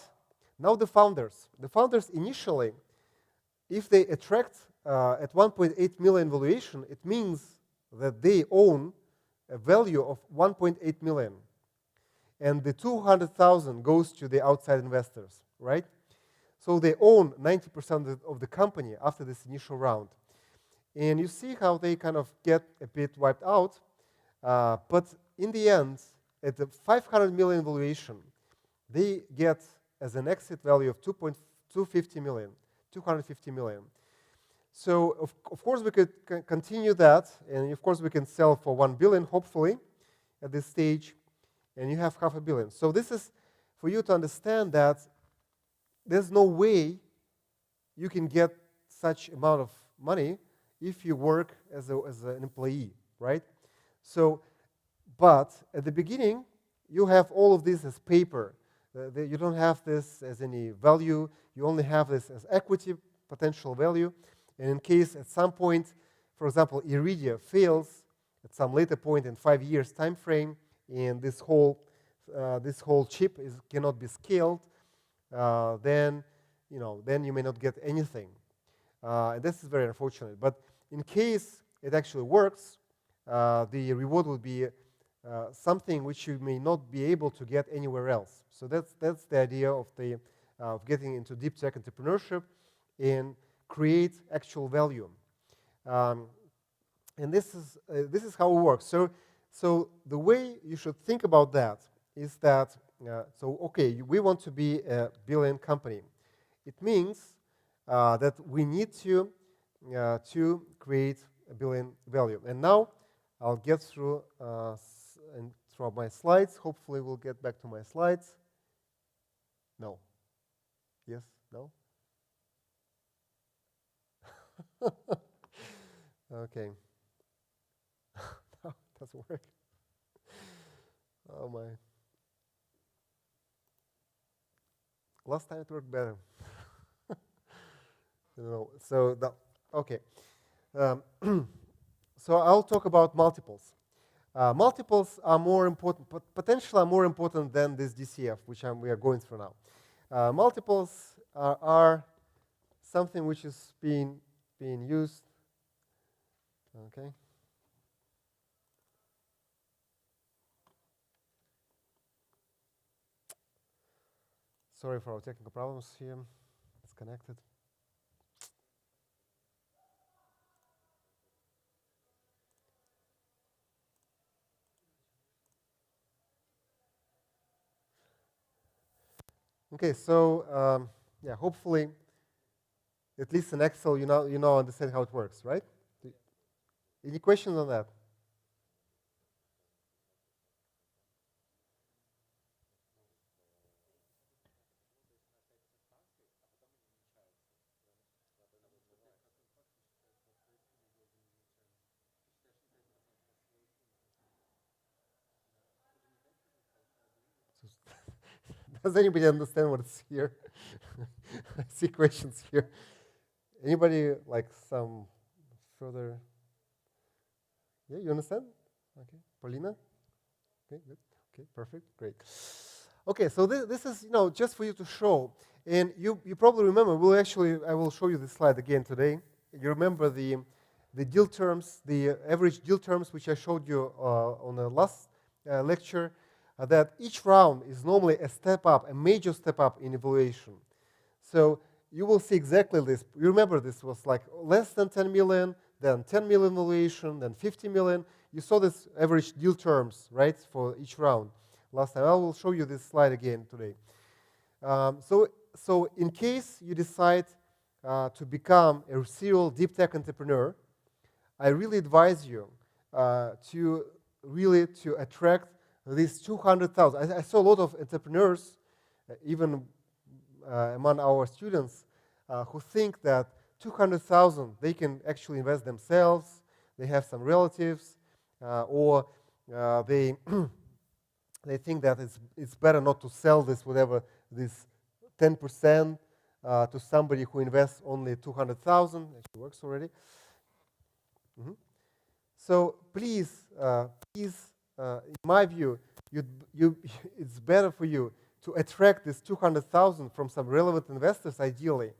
now the founders initially, if they attract at 1.8 million valuation, it means that they own a value of 1.8 million. And the 200,000 goes to the outside investors, right? So they own 90% of the company after this initial round. And you see how they kind of get a bit wiped out. But in the end, at the 500 million valuation, they get as an exit value of 250 million. So of course we could continue that, and of course we can sell for 1 billion, hopefully, at this stage, and you have $500 million. So this is for you to understand that there's no way you can get such amount of money if you work as an employee, right? So, but at the beginning, you have all of this as paper. You don't have this as any value. You only have this as equity, potential value. And in case at some point, for example, Iridia fails at some later point in 5 years time frame, and this whole chip cannot be scaled, then you may not get anything. And this is very unfortunate. But in case it actually works, the reward will be something which you may not be able to get anywhere else. So that's the idea of getting into deep tech entrepreneurship and create actual value. And this is how it works. So the way you should think about that is that okay, we want to be a billion company. It means that we need to create a billion value. And now I'll get through my slides. Hopefully we'll get back to my slides. No. Yes? No? Okay. No, it doesn't work. Oh my. Last time it worked better. So okay. Um, so I'll talk about multiples. Multiples are more important, potentially are more important than this DCF, which we are going through now. Multiples are something which is being used. Okay. Sorry for our technical problems here. It's connected. Okay, so yeah, hopefully, at least in Excel, you know understand how it works, right? Any questions on that? Does anybody understand what's here? I see questions here. Anybody like some further? Yeah, you understand? Okay, Paulina? Okay, good. Okay, perfect, great. Okay, so this is just for you to show, and you probably remember. I will show you this slide again today. You remember the deal terms, the average deal terms, which I showed you on the last lecture. That each round is normally a step up, a major step up in evaluation. So you will see exactly this. You remember this was like less than 10 million, then 10 million valuation, then 50 million. You saw this average deal terms, right, for each round last time. I will show you this slide again today. So in case you decide to become a serial deep tech entrepreneur, I really advise you to attract these 200,000. I saw a lot of entrepreneurs, even among our students, who think that 200,000 they can actually invest themselves. They have some relatives, or they they think that it's better not to sell this 10% to somebody who invests only 200,000. It works already. Mm-hmm. So please, in my view, it's better for you to attract this 200,000 from some relevant investors, ideally,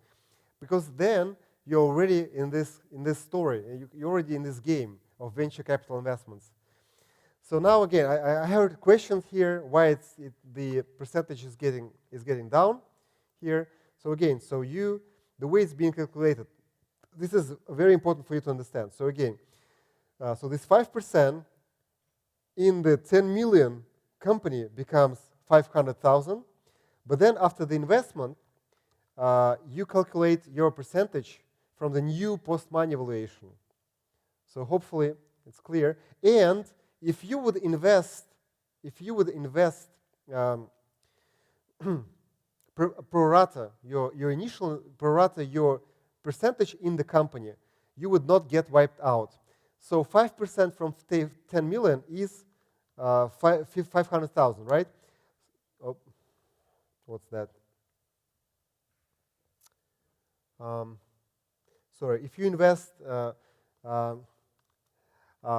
because then you're already in this story. You're already in this game of venture capital investments. So now again, I heard questions here why the percentage is getting down here. So again, the way it's being calculated, this is very important for you to understand. So again, so this 5% in the 10 million company becomes 500,000, but then after the investment, you calculate your percentage from the new post-money valuation. So hopefully it's clear. And if you would invest pro rata, your initial pro rata, your percentage in the company, you would not get wiped out. So 5% from 10 million is 500,000, right? Oh, what's that? Sorry, if you invest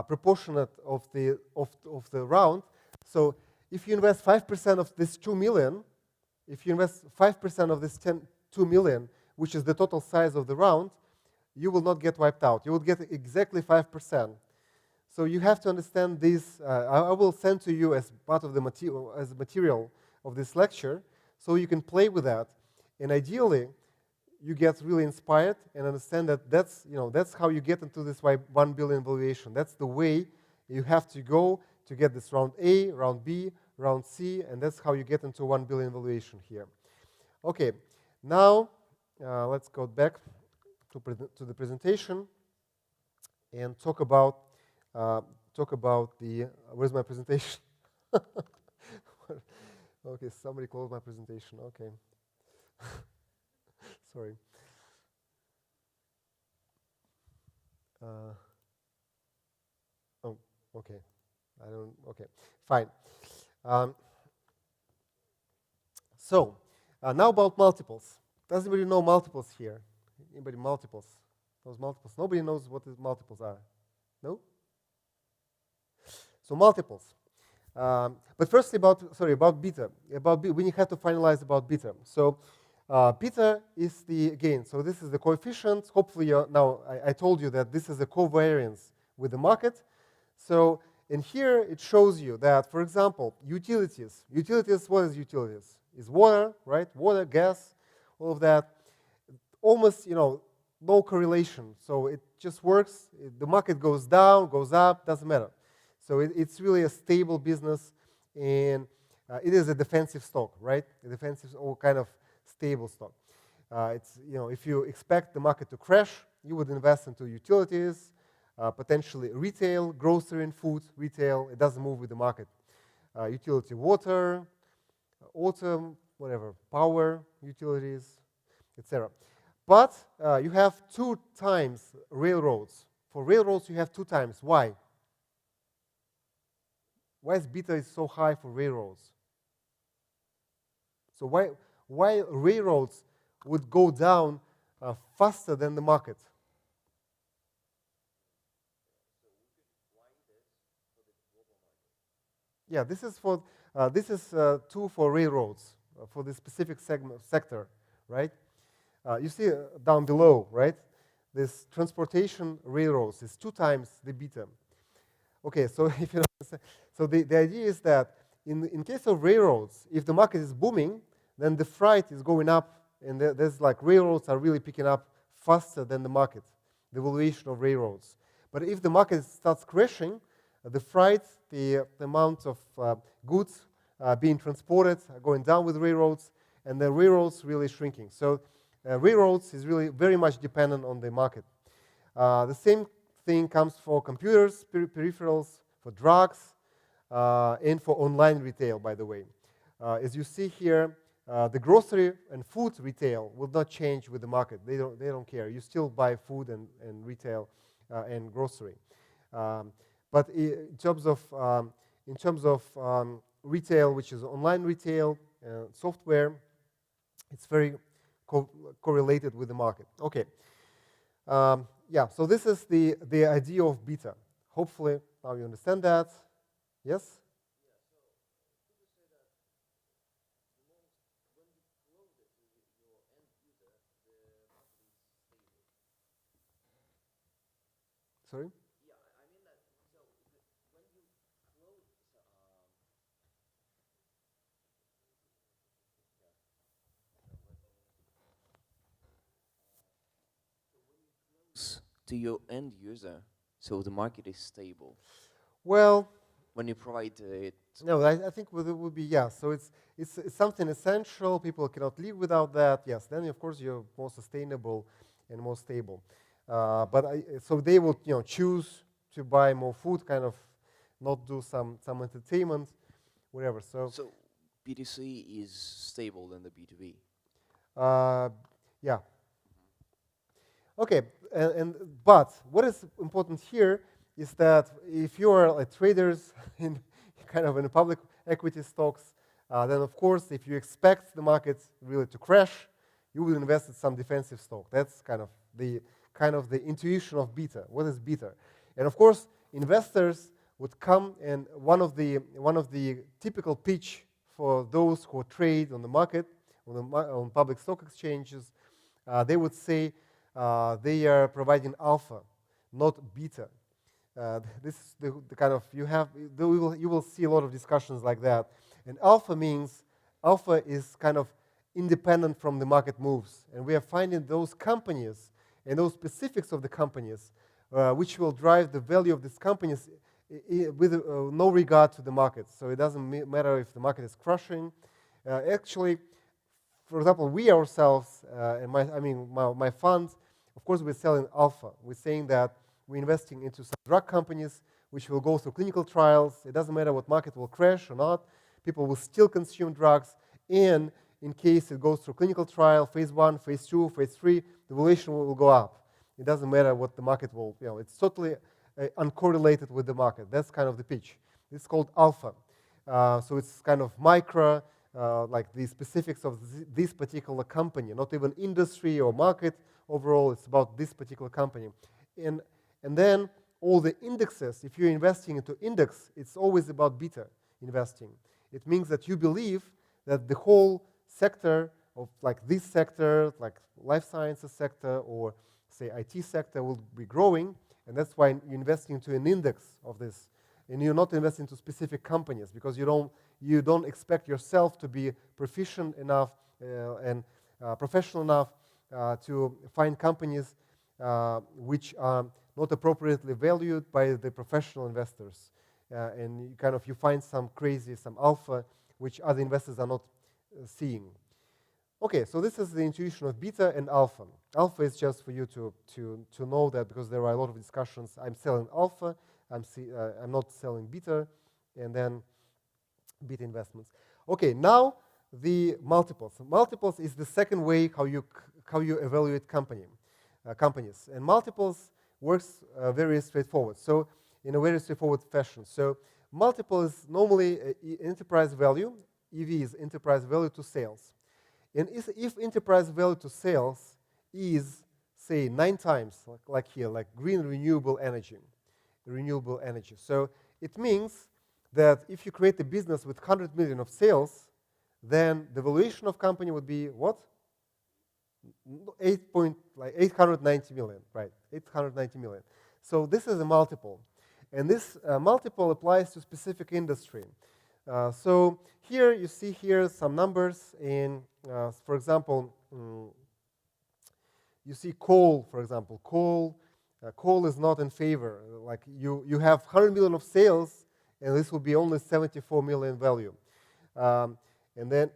proportionate of the round, so if you invest 5% of this 2 million, if you invest 5% of this 2 million, which is the total size of the round, you will not get wiped out. You will get exactly 5%. So you have to understand this. I will send to you as part of the material of this lecture, so you can play with that. And ideally, you get really inspired and understand that that's how you get into this 1 billion valuation. That's the way you have to go to get this round A, round B, round C, and that's how you get into 1 billion valuation here. Okay, now let's go back to the presentation and talk about the, where's my presentation? Okay, somebody closed my presentation, okay. Sorry. Oh, okay. Okay, fine. Um, so, now about multiples. Does anybody know multiples here? Anybody multiples? Those multiples. Nobody knows what the multiples are. No? So multiples. But firstly, about beta. We have to finalize about beta. So beta is again, so this is the coefficient. Hopefully, now I told you that this is a covariance with the market. So in here, it shows you that, for example, utilities. Utilities, what is utilities? Is water, right? Water, gas, all of that. Almost, no correlation. So it just works. The market goes down, goes up, doesn't matter. So it's really a stable business, and it is a defensive stock, right? A defensive or kind of stable stock. It's if you expect the market to crash, you would invest into utilities, potentially retail, grocery and food, retail. It doesn't move with the market. Utility, water, autumn, whatever, power, utilities, etc. But you have 2 times railroads. For railroads, you have 2 times. Why? Why is beta so high for railroads? So why railroads would go down faster than the market? Yeah, this is true for railroads for the specific sector, right? You see down below, right? This transportation railroads is 2 times the beta. Okay, so if you know, so the idea is that in case of railroads, if the market is booming, then the freight is going up, and there's like railroads are really picking up faster than the market, the valuation of railroads. But if the market starts crashing, the freight, the amount of goods being transported are going down with railroads, and the railroads really shrinking. So railroads is really very much dependent on the market. The same thing comes for computers, peripherals, for drugs, and for online retail, by the way. As you see here, the grocery and food retail will not change with the market. They don't care. You still buy food and retail and grocery. But in terms of retail, which is online retail, software, it's very correlated with the market. Okay. Yeah, so this is the idea of beta. Hopefully now you understand that. Yes? Sorry? To your end user, so the market is stable. Well, When you provide it. no, I think it would be yes. So it's something essential. People cannot live without that. Yes, then of course you're more sustainable and more stable. So they will choose to buy more food, kind of not do some entertainment, whatever. So B2C is stable than the B2B. yeah. Okay, but what is important here is that if you are like traders in kind of in public equity stocks, then of course if you expect the market really to crash, you will invest in some defensive stock. That's kind of the intuition of beta. What is beta? And of course, investors would come, and one of the typical pitch for those who trade on the market, on public stock exchanges, they would say they are providing alpha, not beta. This is the kind of you will see a lot of discussions like that. And alpha is kind of independent from the market moves, and we are finding those companies and those specifics of the companies which will drive the value of these companies with no regard to the market. So it doesn't matter if the market is crashing. Actually, for example, we ourselves and my funds, of course, we're selling alpha. We're saying that we're investing into some drug companies which will go through clinical trials. It doesn't matter what market will crash or not. People will still consume drugs, and in case it goes through clinical trial, phase 1, phase 2, phase 3, the valuation will go up. It doesn't matter what the market will, it's totally uncorrelated with the market. That's kind of the pitch. It's called alpha. So it's kind of micro, like the specifics of this particular company, not even industry or market overall. It's about this particular company. And then all the indexes, if you're investing into index, it's always about beta investing. It means that you believe that the whole sector of like this sector, like life sciences sector or say IT sector will be growing, and that's why you're investing into an index of this. And you're not investing into specific companies because you don't expect yourself to be proficient enough and professional enough to find companies which are not appropriately valued by the professional investors. And you find some alpha, which other investors are not seeing. Okay, so this is the intuition of beta and alpha. Alpha is just for you to know that because there are a lot of discussions. I'm selling alpha, I'm not selling beta, and then beta investments. Okay, now the multiples. Multiples is the second way how you evaluate companies. And multiples works very straightforward. So in a very straightforward fashion. So multiple is normally enterprise value. EV is enterprise value to sales. And if enterprise value to sales is, say, 9 times, like here, like green renewable energy. So it means that if you create a business with 100 million of sales, then the valuation of company would be what? 890 million, right? 890 million. So this is a multiple. And this multiple applies to specific industry. So here you see here some numbers in, for example, you see coal, for example. Coal is not in favor. Like you have 100 million of sales, and this will be only 74 million value. And then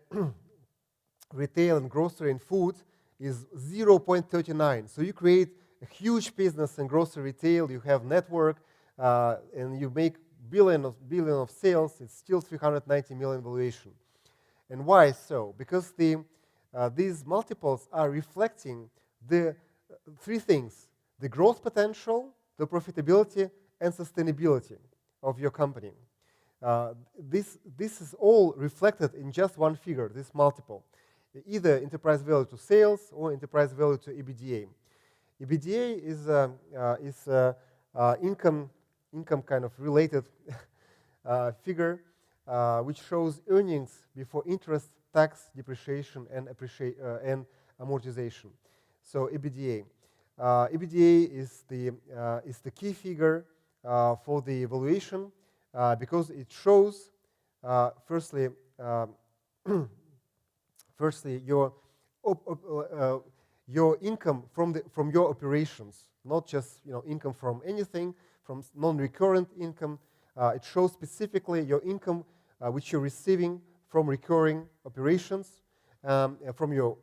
retail and grocery and food is 0.39. So you create a huge business in grocery retail. You have network, and you make billion of sales. It's still 390 million valuation. And why so? Because these multiples are reflecting the 3 things: the growth potential, the profitability, and sustainability of your company. This is all reflected in just one figure, this multiple, either enterprise value to sales or enterprise value to EBITDA. EBITDA is income kind of related figure, which shows earnings before interest, tax, depreciation, and amortization. So EBITDA. EBITDA is the key figure for the evaluation because it shows firstly your income from your operations, not just income from anything, from non-recurrent income. It shows specifically your income which you're receiving from recurring operations, from your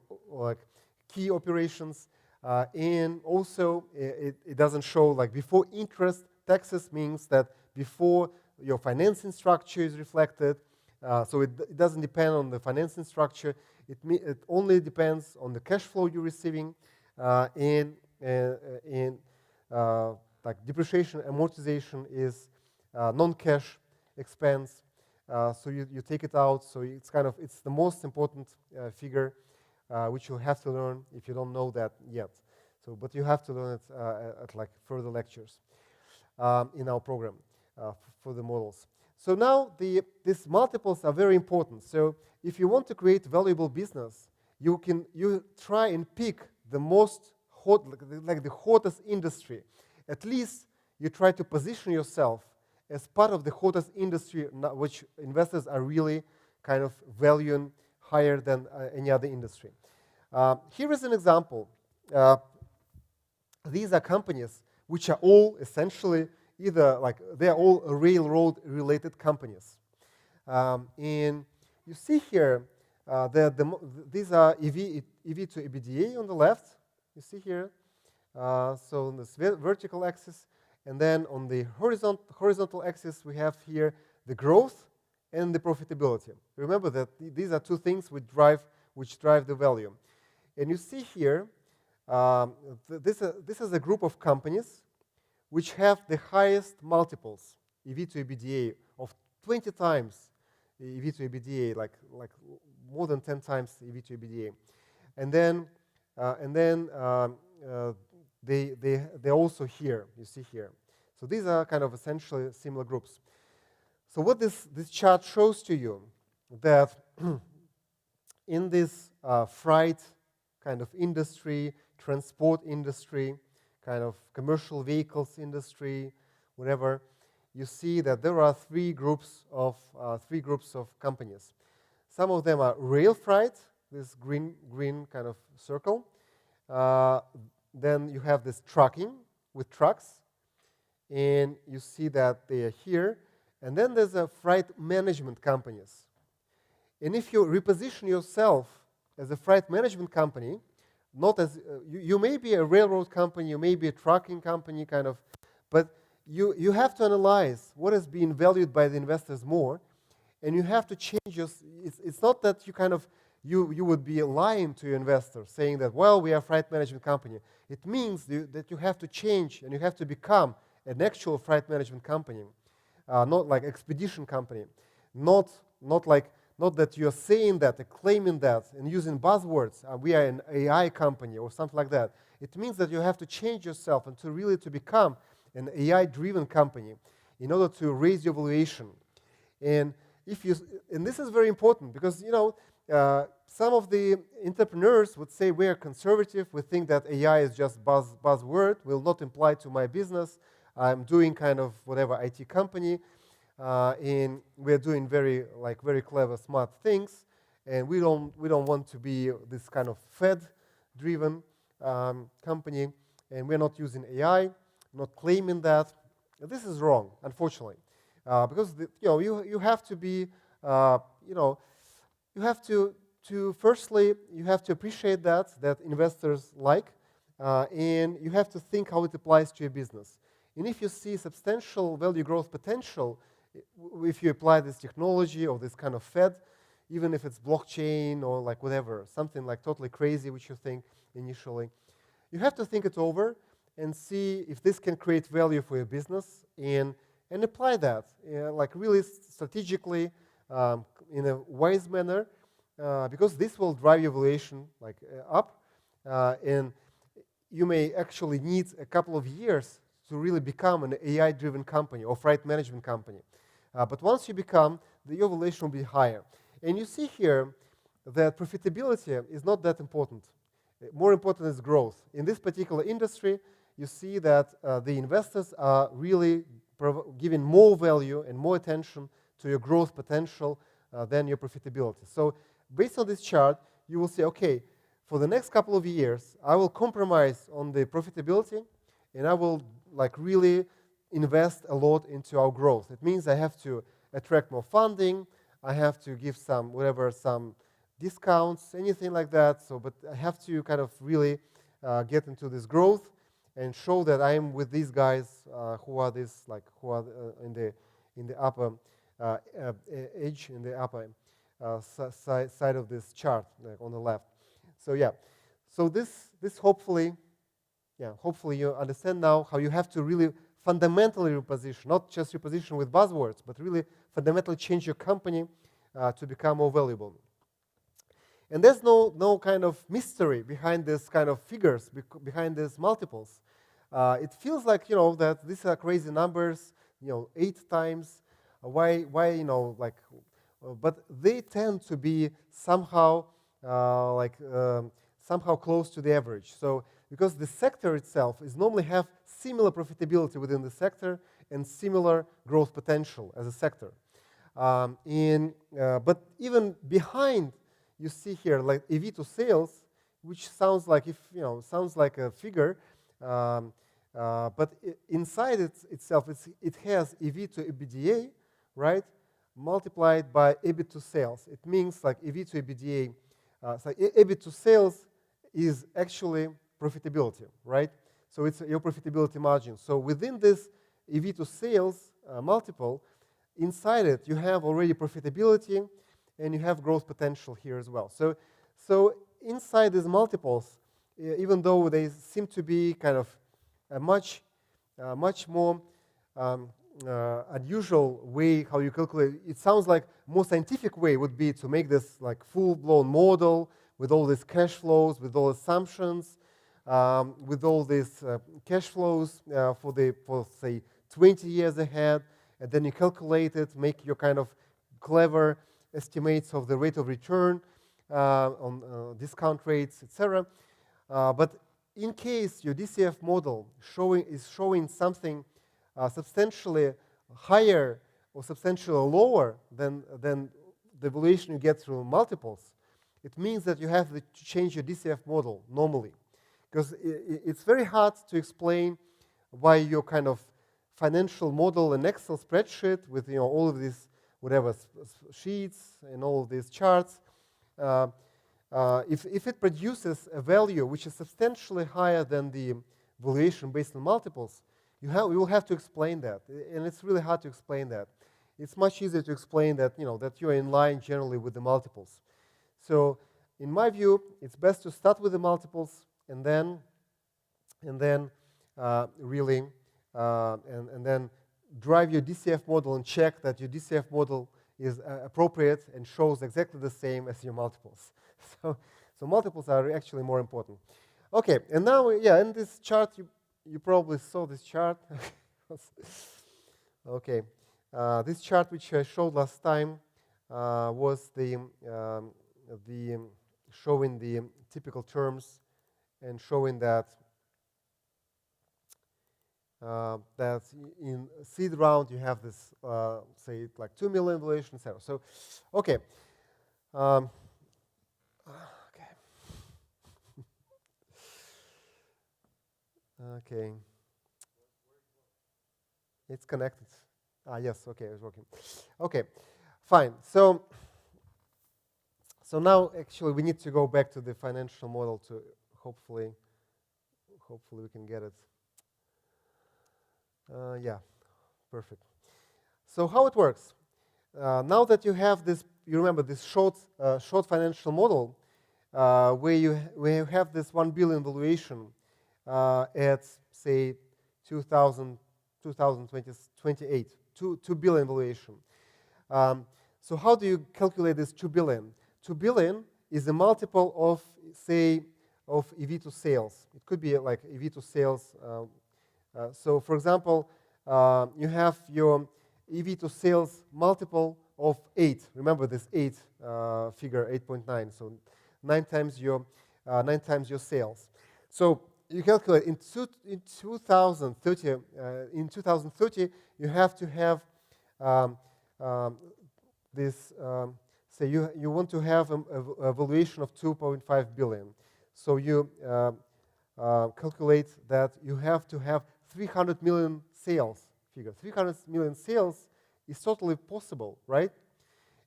key operations. And also, it doesn't show before interest. Taxes means that before your financing structure is reflected. So it doesn't depend on the financing structure. It only depends on the cash flow you're receiving, and depreciation, amortization is non-cash expense. So you take it out. So it's the most important figure, which you'll have to learn if you don't know that yet. So, but you have to learn it at further lectures in our program for the models. So now these multiples are very important. So if you want to create valuable business, you try and pick the most hot, the hottest industry. At least you try to position yourself as part of the hottest industry, which investors are really kind of valuing higher than any other industry. Here is an example. These are companies which are all essentially either they're all railroad-related companies. And you see here these are EV to EBITDA on the left. You see here. So on this vertical axis, and then on the horizontal axis, we have here the growth and the profitability. Remember that these are 2 things which drive the value. And you see here this is a group of companies which have the highest multiples, EV to EBITDA, of 20 times EV to EBITDA, like more than 10 times EV to EBITDA. And then they're also here, you see here. So these are kind of essentially similar groups. So what this chart shows to you, that in this freight kind of industry, transport industry, kind of commercial vehicles industry, whatever, you see that there are three groups of companies. Some of them are rail freight, this green kind of circle. Then you have this trucking with trucks, and you see that they are here. And then there's a freight management companies. And if you reposition yourself as a freight management company, not as you may be a railroad company, you may be a trucking company, kind of, but you have to analyze what is being valued by the investors more, and you have to change your. It's not that you kind of you would be lying to your investors, saying that, well, we are a freight management company. It means that you have to change and you have to become an actual freight management company, not like expedition company, not that you're saying that, claiming that, and using buzzwords. We are an AI company or something like that. It means that you have to change yourself and to become an AI-driven company in order to raise your valuation. And this is very important because some of the entrepreneurs would say we are conservative. We think that AI is just buzzword, will not apply to my business. I'm doing kind of whatever IT company. And we're doing very clever, smart things, and we don't want to be this kind of Fed-driven company, and we're not using AI, not claiming that. This is wrong, unfortunately, because you have to be you have to firstly you have to appreciate that investors like, and you have to think how it applies to your business. And if you see substantial value growth potential, if you apply this technology or this kind of Fed, even if it's blockchain or like whatever, something like totally crazy which you think initially, you have to think it over and see if this can create value for your business and apply that like really strategically in a wise manner, because this will drive your valuation like up, and you may actually need a couple of years to really become an AI-driven company or freight management company. But once you become, your valuation will be higher. And you see here that profitability is not that important. More important is growth. In this particular industry, you see that the investors are really giving more value and more attention to your growth potential than your profitability. So based on this chart, you will say, okay, for the next couple of years, I will compromise on the profitability, and I will like really invest a lot into our growth. It means I have to attract more funding, I have to give some discounts, anything like that. So, but I have to kind of really get into this growth and show that I am with these guys who are in the upper edge, in the upper side of this chart, like on the left. So yeah, so this hopefully you understand now how you have to really fundamentally reposition, not just reposition with buzzwords, but really fundamentally change your company to become more valuable. And there's no kind of mystery behind this kind of figures, behind these multiples. It feels like that these are crazy numbers, 8 times. Why but they tend to be somehow somehow close to the average. So because the sector itself is normally have similar profitability within the sector and similar growth potential as a sector. But even behind, you see here like EV to sales, which sounds like a figure, but inside itself it has EV to EBITDA, right, multiplied by EBIT to sales. It means like EV to EBITDA, so EBIT to sales is actually profitability, right? So it's your profitability margin. So within this EV to sales multiple, inside it you have already profitability and you have growth potential here as well. So inside these multiples, even though they seem to be kind of a much more unusual way how you calculate. It sounds like more scientific way would be to make this like full-blown model with all these cash flows, with all assumptions, with all these cash flows for say 20 years ahead, and then you calculate it, make your kind of clever estimates of the rate of return on discount rates, etc. But in case your DCF model is showing something substantially higher or substantially lower than the valuation you get through multiples, it means that you have to change your DCF model normally. Because it's very hard to explain why your kind of financial model in Excel spreadsheet with all of these whatever sheets and all of these charts, if it produces a value which is substantially higher than the valuation based on multiples, you will have to explain that, and it's really hard to explain that. It's much easier to explain that that you're in line generally with the multiples. So, in my view, it's best to start with the multiples and then really and then drive your DCF model and check that your DCF model is appropriate and shows exactly the same as your multiples. So multiples are actually more important. Okay, and now, in this chart, you probably saw this chart. Okay, this chart which I showed last time was the showing the typical terms and showing that that in seed round you have this, say, like 2 million valuation, etc. So, okay. Okay. Okay. It's connected. Yes, okay, it's working. Okay, fine. So now actually we need to go back to the financial model to hopefully we can get it. Yeah, perfect. So how it works? Now that you have this, you remember this short financial model where you have this 1 billion valuation at say 2028, 2 billion valuation. So how do you calculate this 2 billion? 2 billion is a multiple of say of EV to sales. It could be like EV to sales. So, for example, you have your EV to sales multiple of 8. Remember this 8 figure, 8.9. So 9 times your sales. So you calculate in 2030. In 2030, you have to have this. Say you want to have a valuation of 2.5 billion. So you calculate that you have to have 300 million sales figure. 300 million sales is totally possible, right?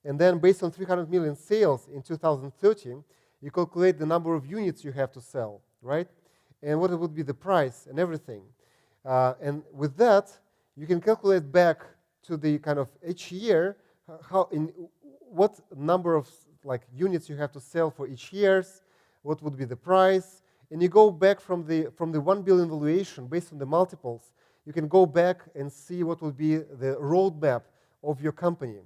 And then based on 300 million sales in 2030, you calculate the number of units you have to sell, right? And what would be the price and everything. And with that, you can calculate back to the kind of each year what number of like units you have to sell for each year, what would be the price. And you go back from the 1 billion valuation based on the multiples. You can go back and see what would be the roadmap of your company.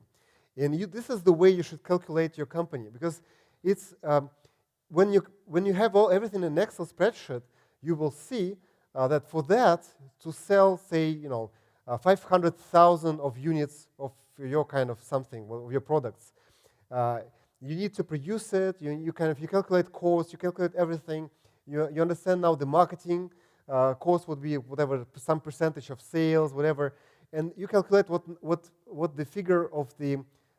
And this is the way you should calculate your company, because it's when you have everything in an Excel spreadsheet, you will see that for that to sell, say, 500,000 of units of your kind of something, of your products, you need to produce it. You calculate costs, you calculate everything. You understand now the marketing cost would be whatever, some percentage of sales, whatever, and you calculate what the figure of the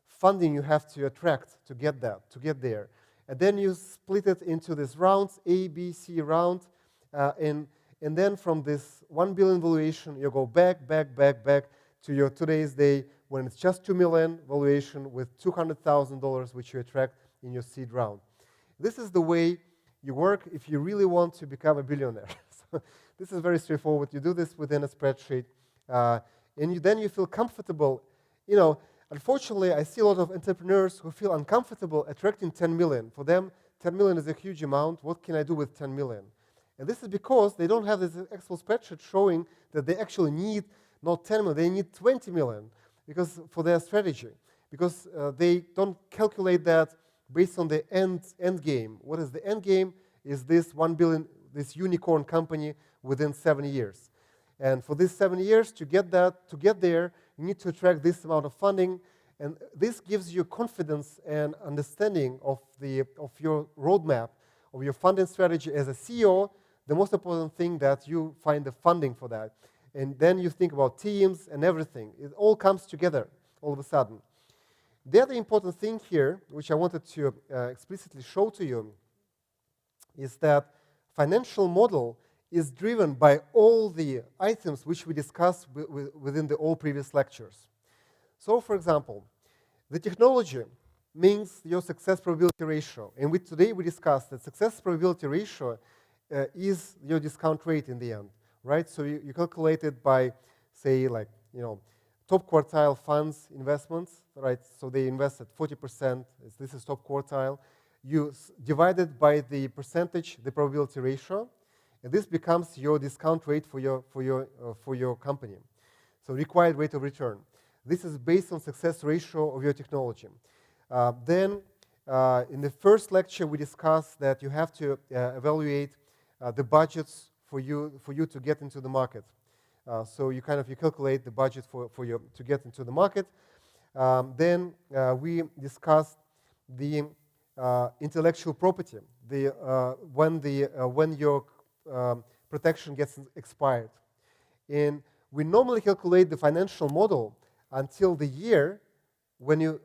funding you have to attract to get there, and then you split it into these rounds, A, B, C round, and then from this 1 billion valuation, you go back to your today's day when it's just 2 million valuation with $200,000 which you attract in your seed round. This is the way you work if you really want to become a billionaire. So this is very straightforward. You do this within a spreadsheet, and then you feel comfortable. Unfortunately, I see a lot of entrepreneurs who feel uncomfortable attracting 10 million. For them, 10 million is a huge amount. What can I do with 10 million? And this is because they don't have this Excel spreadsheet showing that they actually need not 10 million, they need 20 million because for their strategy. Because they don't calculate that based on the end game. What is the end game? Is this 1 billion, this unicorn company within 7 years. And for these 7 years, to get there, you need to attract this amount of funding. And this gives you confidence and understanding of your roadmap, of your funding strategy as a CEO. The most important thing that you find the funding for that. And then you think about teams and everything. It all comes together all of a sudden. The other important thing here, which I wanted to explicitly show to you, is that financial model is driven by all the items which we discussed within all previous lectures. So, for example, the technology means your success probability ratio. And today we discussed that success probability ratio is your discount rate in the end, right? So you calculate it by, say, like, top quartile funds investments, right? So they invest at 40%. This is top quartile. You divide it by the percentage, the probability ratio, and this becomes your discount rate for your company. So required rate of return. This is based on success ratio of your technology. Then in the first lecture, we discussed that you have to evaluate the budgets for you to get into the market. So you calculate the budget for you to get into the market. Then we discussed the intellectual property, when your protection gets expired. And we normally calculate the financial model until the year when you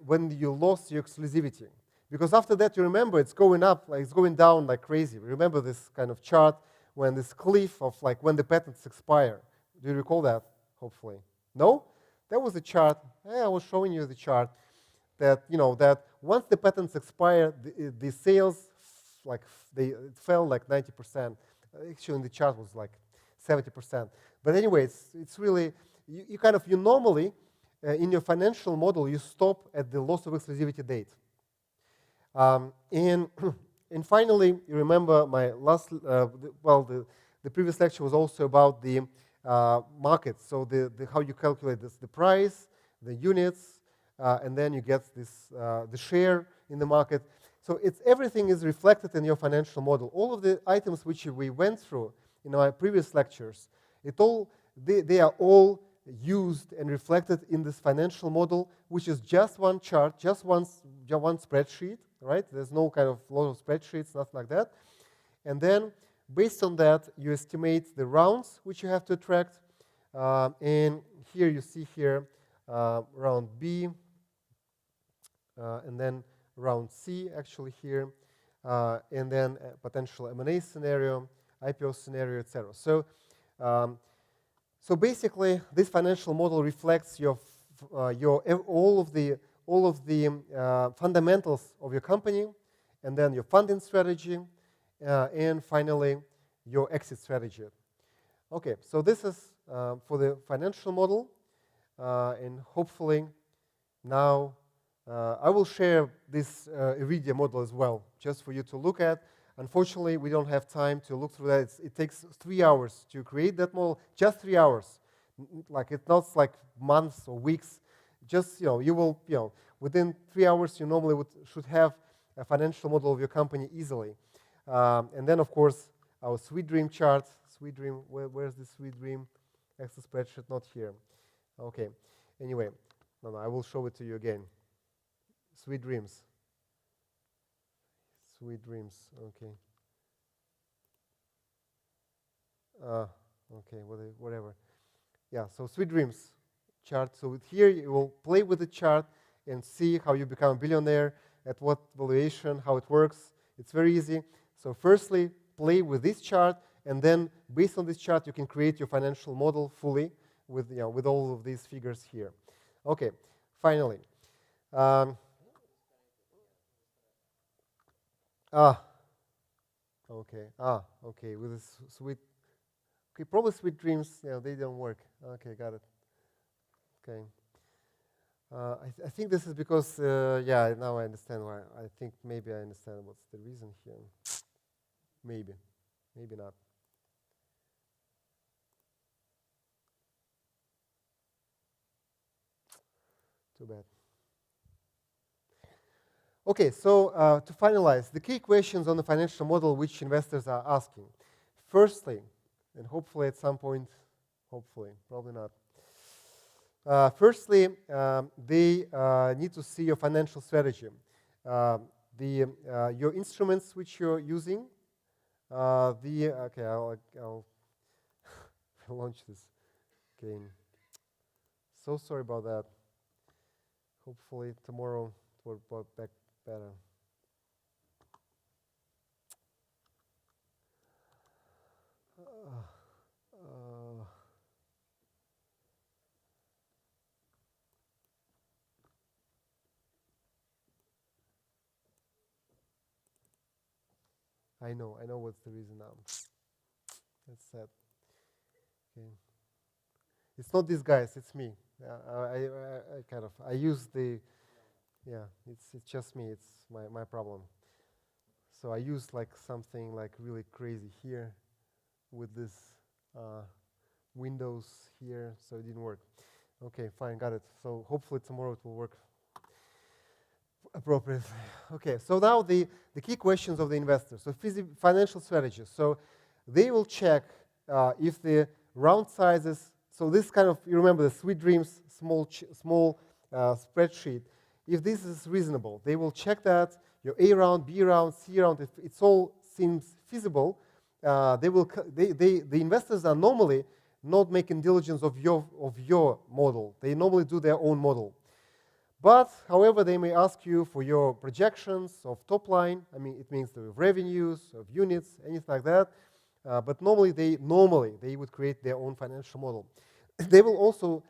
lost your exclusivity. Because after that, you remember, it's going up, like it's going down like crazy. Remember this kind of chart when this cliff of like when the patents expire. Do you recall that, hopefully? No? That was a chart. I was showing you the chart that, that once the patents expire, the sales, it fell like 90%. Actually, the chart was like 70%. But anyway, it's really, you normally, in your financial model, you stop at the loss of exclusivity date. And finally, you remember my last, the previous lecture was also about the market. So how you calculate this, the price, the units, and then you get this the share in the market. So everything is reflected in your financial model. All of the items which we went through in our previous lectures, they are all used and reflected in this financial model, which is just one chart, just one spreadsheet, right? There's no kind of lot of spreadsheets, nothing like that. And then, based on that, you estimate the rounds which you have to attract. And here you see here round B, and then round C, actually here, and then a potential M&A scenario, IPO scenario, etc. So basically, this financial model reflects all of the fundamentals of your company, and then your funding strategy, and finally your exit strategy. Okay, so this is for the financial model, and hopefully now I will share this Iridia model as well, just for you to look at. Unfortunately, we don't have time to look through that. It takes 3 hours to create that model, just 3 hours. Like it's not like months or weeks. Just you will within 3 hours you normally should have a financial model of your company easily. And then of course our sweet dream chart. Sweet dream. Where's the sweet dream? Excel spreadsheet, not here. Okay. Anyway, no, I will show it to you again. Sweet dreams. Sweet dreams, okay. Okay, whatever. Yeah, so sweet dreams chart. So here you will play with the chart and see how you become a billionaire, at what valuation, how it works. It's very easy. So firstly, play with this chart, and then based on this chart, you can create your financial model fully with all of these figures here. Okay, finally. Okay, with this sweet, probably sweet dreams, they don't work. Okay, got it. Okay. I think this is because, yeah, now I understand why. I think maybe I understand what's the reason here. Maybe, maybe not. Too bad. Okay, so to finalize, the key questions on the financial model which investors are asking. Firstly, and hopefully at some point, hopefully, probably not. Firstly, they need to see your financial strategy. Your instruments which you're using, okay, I'll launch this game. So sorry about that. Hopefully tomorrow it will work back better. I know what's the reason now. That's sad. Okay. It's not these guys, it's me. I use the, yeah, it's just me, it's my problem. So I use like something like really crazy here with this windows here, so it didn't work. Okay, fine, got it. So hopefully tomorrow it will work appropriately. Okay, so now the key questions of the investor. So financial strategies. So they will check if the round sizes, so this kind of, you remember the Sweet Dreams small spreadsheet, if this is reasonable, they will check that, your A round, B round, C round, if it all seems feasible, the investors are normally not making diligence of your model. They normally do their own model. But, however, they may ask you for your projections of top line. I mean, it means the revenues, of units, anything like that. But normally they would create their own financial model. They will also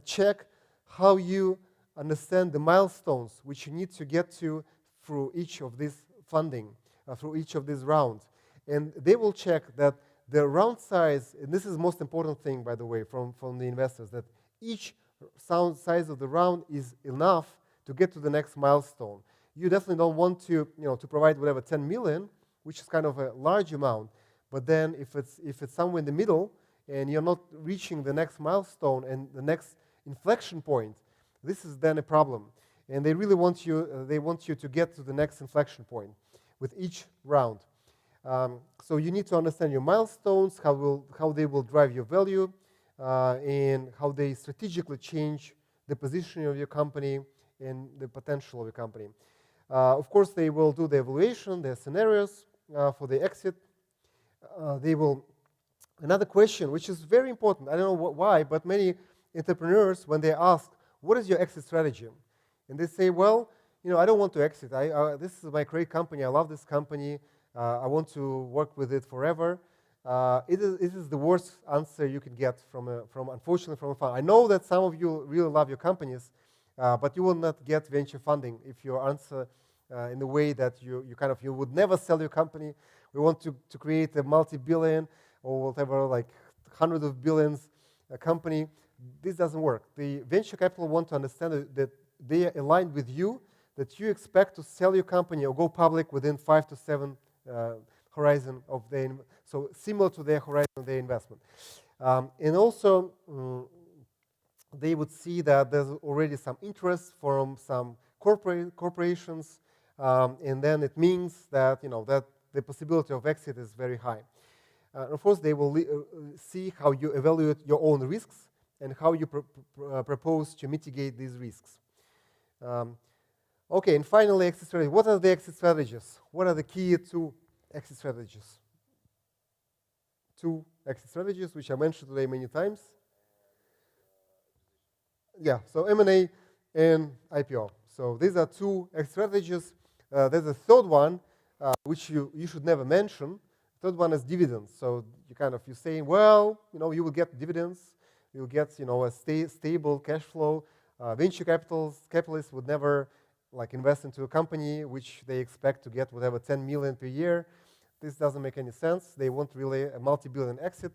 check how you understand the milestones which you need to get to through each of these funding, through each of these rounds. And they will check that the round size, and this is the most important thing, by the way, from the investors, that each size of the round is enough to get to the next milestone. You definitely don't want to provide whatever 10 million, which is kind of a large amount. But then if it's somewhere in the middle and you're not reaching the next milestone and the next inflection point, this is then a problem. And they really want you to get to the next inflection point with each round. So you need to understand your milestones, how they will drive your value, and how they strategically change the positioning of your company and the potential of your company. Of course, they will do the evaluation, their scenarios for the exit. Another question, which is very important, I don't know why, but many entrepreneurs, when they ask, what is your exit strategy? And they say, well, I don't want to exit. This is my great company. I love this company. I want to work with it forever. It is the worst answer you can get unfortunately, from a fund. I know that some of you really love your companies, but you will not get venture funding if you answer in the way that you would never sell your company. We want to create a multi-billion or whatever, like hundreds of billions company. This doesn't work. The venture capital want to understand that they are aligned with you, that you expect to sell your company or go public within 5 to 7 horizon of so similar to their horizon of their investment. And also, they would see that there's already some interest from some corporations, and then it means that that the possibility of exit is very high. Of course, they will see how you evaluate your own risks and how you propose to mitigate these risks. Okay, and finally, exit strategy. What are the exit strategies? What are the key two exit strategies? Two exit strategies, which I mentioned today many times. Yeah, so M&A and IPO. So these are two exit strategies. There's a third one, which you should never mention. Third one is dividends. So you're saying, well, you will get dividends, you'll get a stable cash flow. Venture capitalists would never invest into a company which they expect to get whatever 10 million per year. This doesn't make any sense. They want really a multi-billion exit.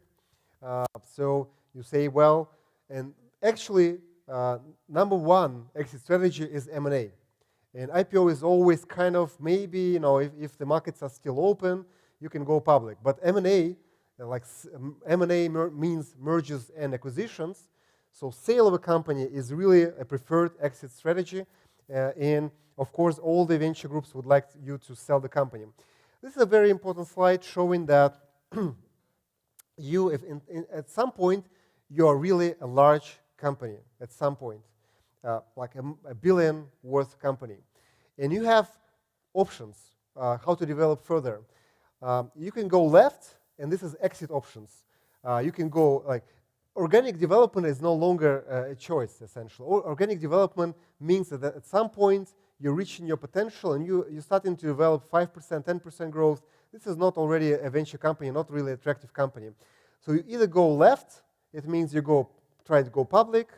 So you say, well, and actually number one exit strategy is M&A. And IPO is always kind of maybe, you know, if the markets are still open, you can go public. But M&A, M&A means mergers and acquisitions. So sale of a company is really a preferred exit strategy. And of course, all the venture groups would like you to sell the company. This is a very important slide showing that you, if at some point, you are really a large company at some point, like a billion worth company. And you have options how to develop further. You can go left, and this is exit options. You can go like organic development is no longer a choice, essentially. Organic development means that at some point you're reaching your potential and you're starting to develop 5%, 10% growth. This is not already a venture company, not really attractive company. So you either go left, it means you try to go public,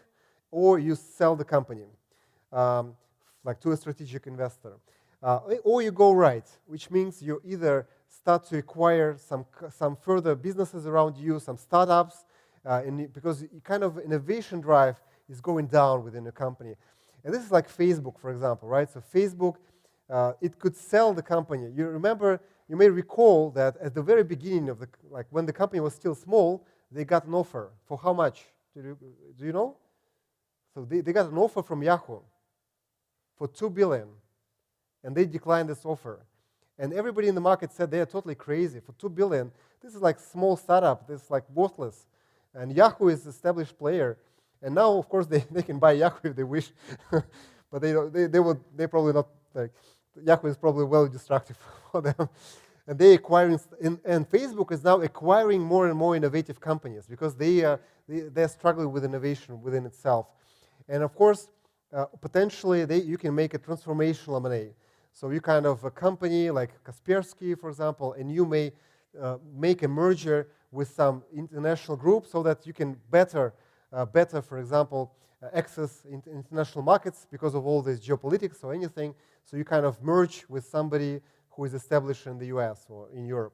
or you sell the company, like to a strategic investor. Or you go right, which means you either start to acquire some further businesses around you, some startups, because kind of innovation drive is going down within a company. And this is like Facebook, for example, right? So Facebook, it could sell the company. You may recall that at the very beginning of like when the company was still small, they got an offer. For how much? Do you know? So they got an offer from Yahoo for $2 billion, and they declined this offer. And everybody in the market said they are totally crazy. For $2 billion, this is like small startup. This is like worthless. And Yahoo is an established player. And now, of course, they can buy Yahoo if they wish. But they probably not, like, Yahoo is probably well destructive for them. And they're Facebook is now acquiring more and more innovative companies because they're struggling with innovation within itself. And of course, potentially you can make a transformational M&A. So you kind of a company like Kaspersky, for example, and you may make a merger with some international group so that you can better, for example, access international markets because of all this geopolitics or anything. So you kind of merge with somebody who is established in the US or in Europe.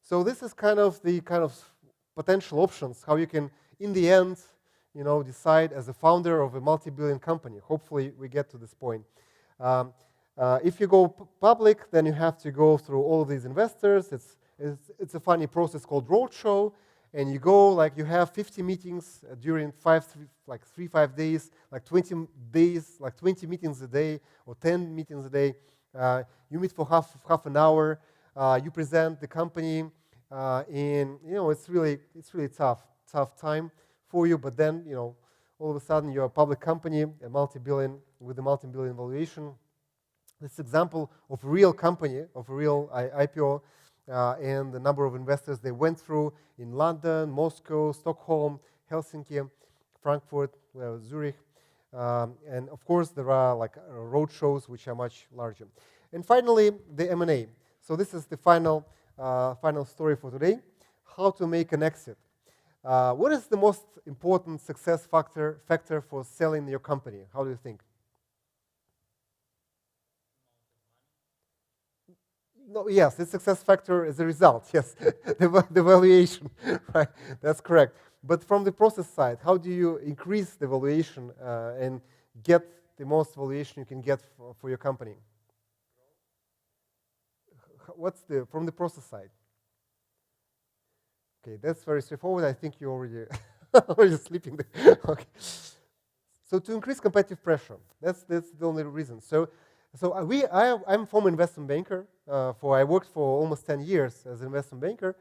So this is kind of the potential options, how you can, in the end, decide as a founder of a multi-billion company. Hopefully we get to this point. If you go public, then you have to go through all of these investors. It's a funny process called roadshow, and you go, like, you have 50 meetings during 5 days, like 20 days, like 20 meetings a day or 10 meetings a day. You meet for half an hour. You present the company, and it's really tough time for you. But then all of a sudden you're a public company, with a multi-billion valuation. This example of a real company, of a real IPO, and the number of investors they went through in London, Moscow, Stockholm, Helsinki, Frankfurt, Zurich. And of course, there are like road shows which are much larger. And finally, the M&A. So this is the final story for today, how to make an exit. What is the most important success factor for selling your company? How do you think? No, yes, the success factor is a result, yes, the valuation, right, that's correct. But from the process side, how do you increase the valuation and get the most valuation you can get for your company? From the process side? Okay, that's very straightforward. I think you already sleeping there. Okay. So to increase competitive pressure, that's the only reason. So I'm a former investment banker. I worked for almost 10 years as an investment banker,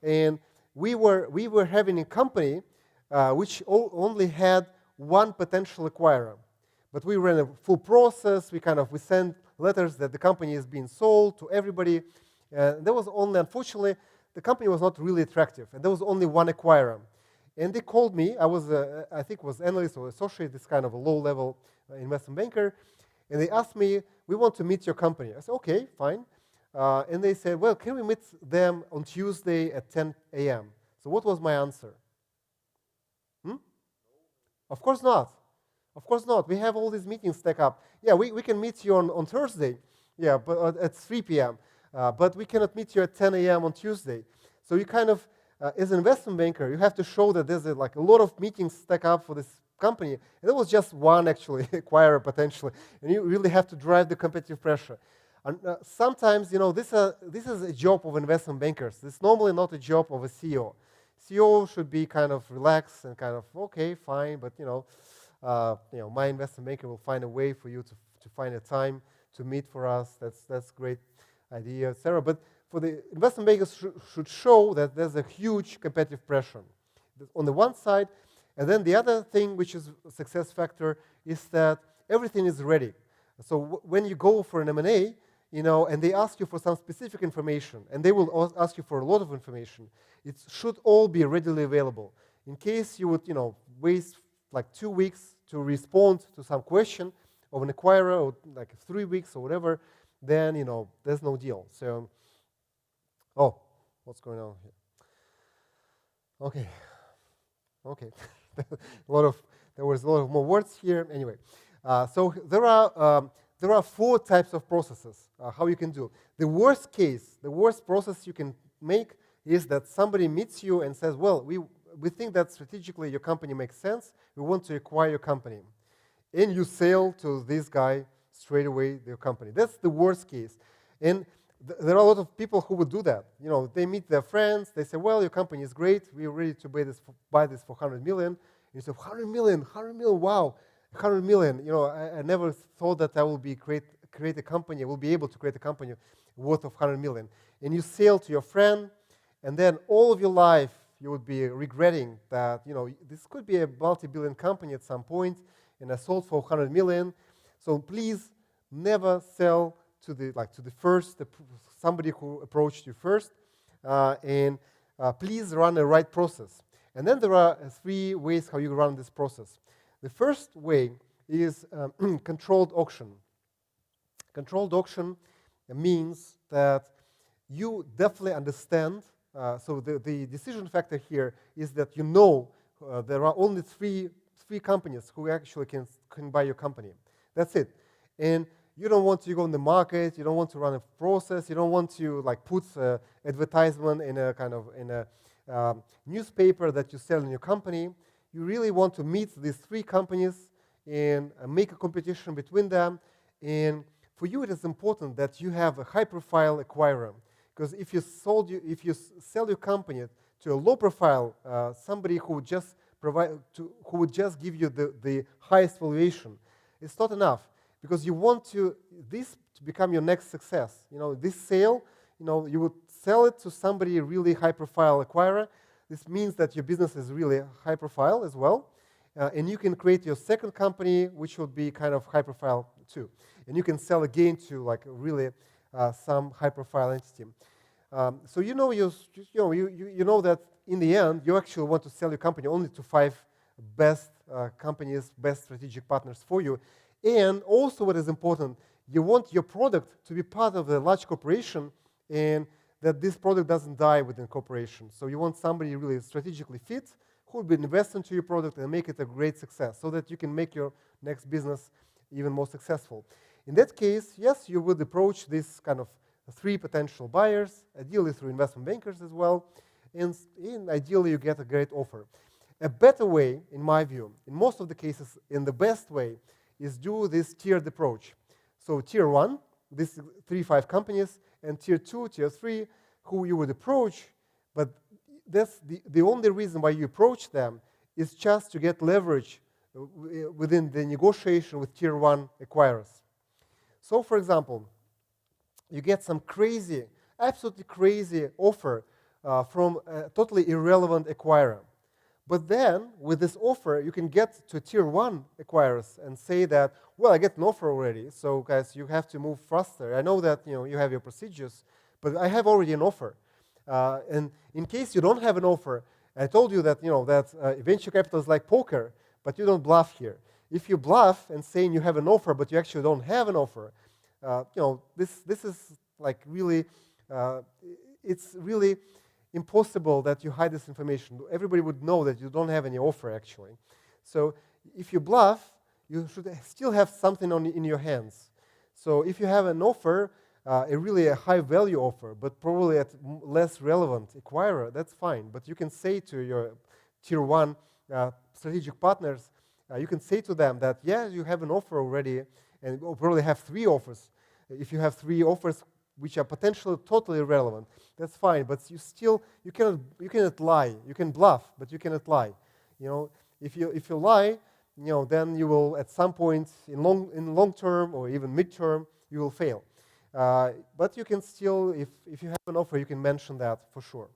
and we were having a company which only had one potential acquirer, but we ran a full process. We sent letters that the company is being sold to everybody. There was only, unfortunately, the company was not really attractive, and there was only one acquirer. And they called me. I was, I think, was analyst or associate, this kind of a low-level investment banker. And they asked me, we want to meet your company. I said, okay, fine. And they said, well, can we meet them on Tuesday at 10 a.m.? So what was my answer? Of course not. Of course not. We have all these meetings stacked up. Yeah, we can meet you on Thursday. Yeah, but at 3 p.m. But we cannot meet you at 10 a.m. on Tuesday. So you as an investment banker, you have to show that there's a lot of meetings stacked up for this company, and there was just one actually acquirer potentially, and you really have to drive the competitive pressure. And sometimes, this is a job of investment bankers. It's normally not a job of a CEO. CEO should be kind of relaxed and kind of, okay, fine, but my investment banker will find a way for you to find a time to meet for us. That's great idea, etc. But for the investment bankers should show that there's a huge competitive pressure on the one side, and then the other thing, which is a success factor, is that everything is ready. So when you go for an M&A, and they ask you for some specific information, and they will ask you for a lot of information, it should all be readily available. In case you would, waste like 2 weeks to respond to some question of an acquirer, or like 3 weeks or whatever, then, there's no deal. So, what's going on here? Okay. There was a lot of more words here. Anyway, so there are 4 types of processes, how you can do. The worst process you can make is that somebody meets you and says, well, we think that strategically your company makes sense. We want to acquire your company. And you sell to this guy straight away their company. That's the worst case. And there are a lot of people who would do that. They meet their friends. They say, well, your company is great. We're ready to buy this for 100 million. And you say, 100 million, wow. 100 million, I never thought that I will create a company, I will be able to create a company worth of 100 million. And you sell to your friend, and then all of your life you would be regretting that, this could be a multi-billion company at some point, and I sold for 100 million. So please never sell to the first, somebody who approached you first, and please run a right process. And then there are 3 ways how you run this process. The first way is controlled auction. Controlled auction means that you definitely understand, so the decision factor here is that there are only three companies who actually can buy your company. That's it. And you don't want to go in the market, you don't want to run a process, you don't want to put advertisement in a newspaper that you sell in your company. You really want to meet these 3 companies and make a competition between them. And for you, it is important that you have a high-profile acquirer, because if you sell your company to a low-profile somebody who would just give you the highest valuation, it's not enough, because you want this to become your next success. This sale, you would sell it to somebody really high-profile acquirer. This means that your business is really high profile as well. And you can create your second company, which would be kind of high profile too. And you can sell again to really some high profile entity. So you know that in the end, you actually want to sell your company only to 5 best companies, best strategic partners for you. And also what is important, you want your product to be part of a large corporation, and that this product doesn't die within corporation. So you want somebody really strategically fit who will be invest into your product and make it a great success, so that you can make your next business even more successful. In that case, yes, you would approach this kind of 3 potential buyers, ideally through investment bankers as well, and ideally you get a great offer. A better way, in my view, in most of the cases, in the best way, is do this tiered approach. So tier 1, these 3-5 companies, and tier 2, tier 3, who you would approach, but that's the only reason why you approach them is just to get leverage within the negotiation with tier 1 acquirers. So, for example, you get some absolutely crazy offer from a totally irrelevant acquirer. But then, with this offer, you can get to tier 1 acquirers and say that, well, I get an offer already, so guys, you have to move faster. I know that you have your procedures, but I have already an offer. And in case you don't have an offer, I told you that venture capital is like poker, but you don't bluff here. If you bluff and saying you have an offer, but you actually don't have an offer, this is really, it's really impossible that you hide this information. Everybody would know that you don't have any offer, actually. So if you bluff, you should still have something in your hands. So if you have an offer, a high-value offer, but probably at less relevant acquirer, that's fine. But you can say to your tier 1 strategic partners, you can say to them that, yeah, you have an offer already, and you probably have 3 offers. If you have 3 offers which are potentially totally irrelevant, that's fine, but you cannot lie. You can bluff, but you cannot lie. If you lie, then you will at some point in long term or even mid-term, you will fail. But you can still, if you have an offer, you can mention that for sure.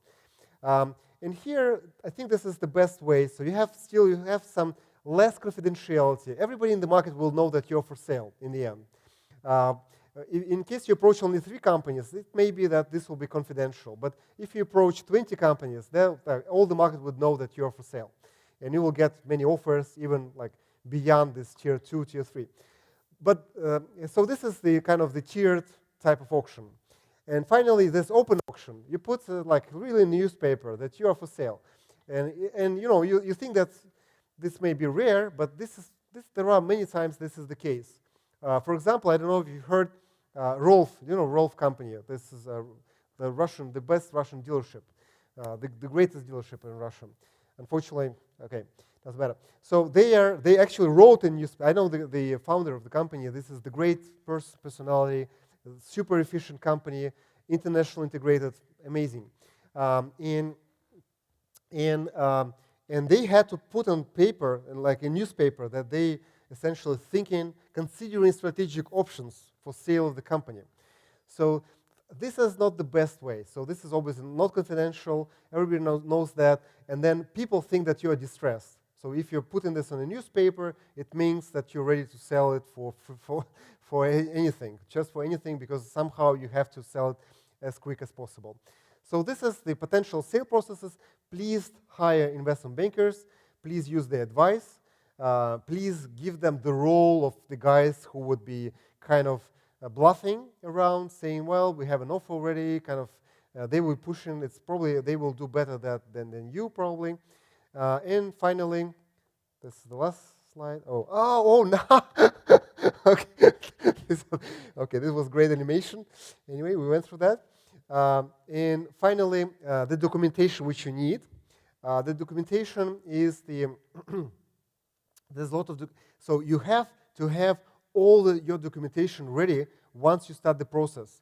And here, I think this is the best way. So you have some less confidentiality. Everybody in the market will know that you're for sale in the end. In case you approach only 3 companies, it may be that this will be confidential. But if you approach 20 companies, then all the market would know that you're for sale. And you will get many offers, even like beyond this tier 2, tier 3. But so this is the kind of the tiered type of auction. And finally, this open auction. You put like really in the newspaper that you are for sale. And you think that this may be rare, but there are many times this is the case. For example, I don't know if you heard Rolf, Rolf company. This is the best Russian dealership, the greatest dealership in Russia. Unfortunately, okay, doesn't matter. So they actually wrote in newspaper. I know the founder of the company. This is the great personality, super efficient company, international integrated, amazing. And they had to put on paper, like a newspaper, that they essentially considering strategic options for sale of the company. So this is not the best way. So this is obviously not confidential. Everybody knows that. And then people think that you are distressed. So if you're putting this on a newspaper, it means that you're ready to sell it for anything, just for anything, because somehow you have to sell it as quick as possible. So this is the potential sale processes. Please hire investment bankers. Please use their advice. Please give them the role of the guys who would be kind of bluffing around, saying, well, we have an offer already, kind of, they will push in. It's probably, they will do better than you probably. And finally, this is the last slide. Oh no. Okay. Okay, this was great animation. Anyway, we went through that. And finally, the documentation which you need. The documentation is there's a lot of, so you have to have all your documentation ready once you start the process.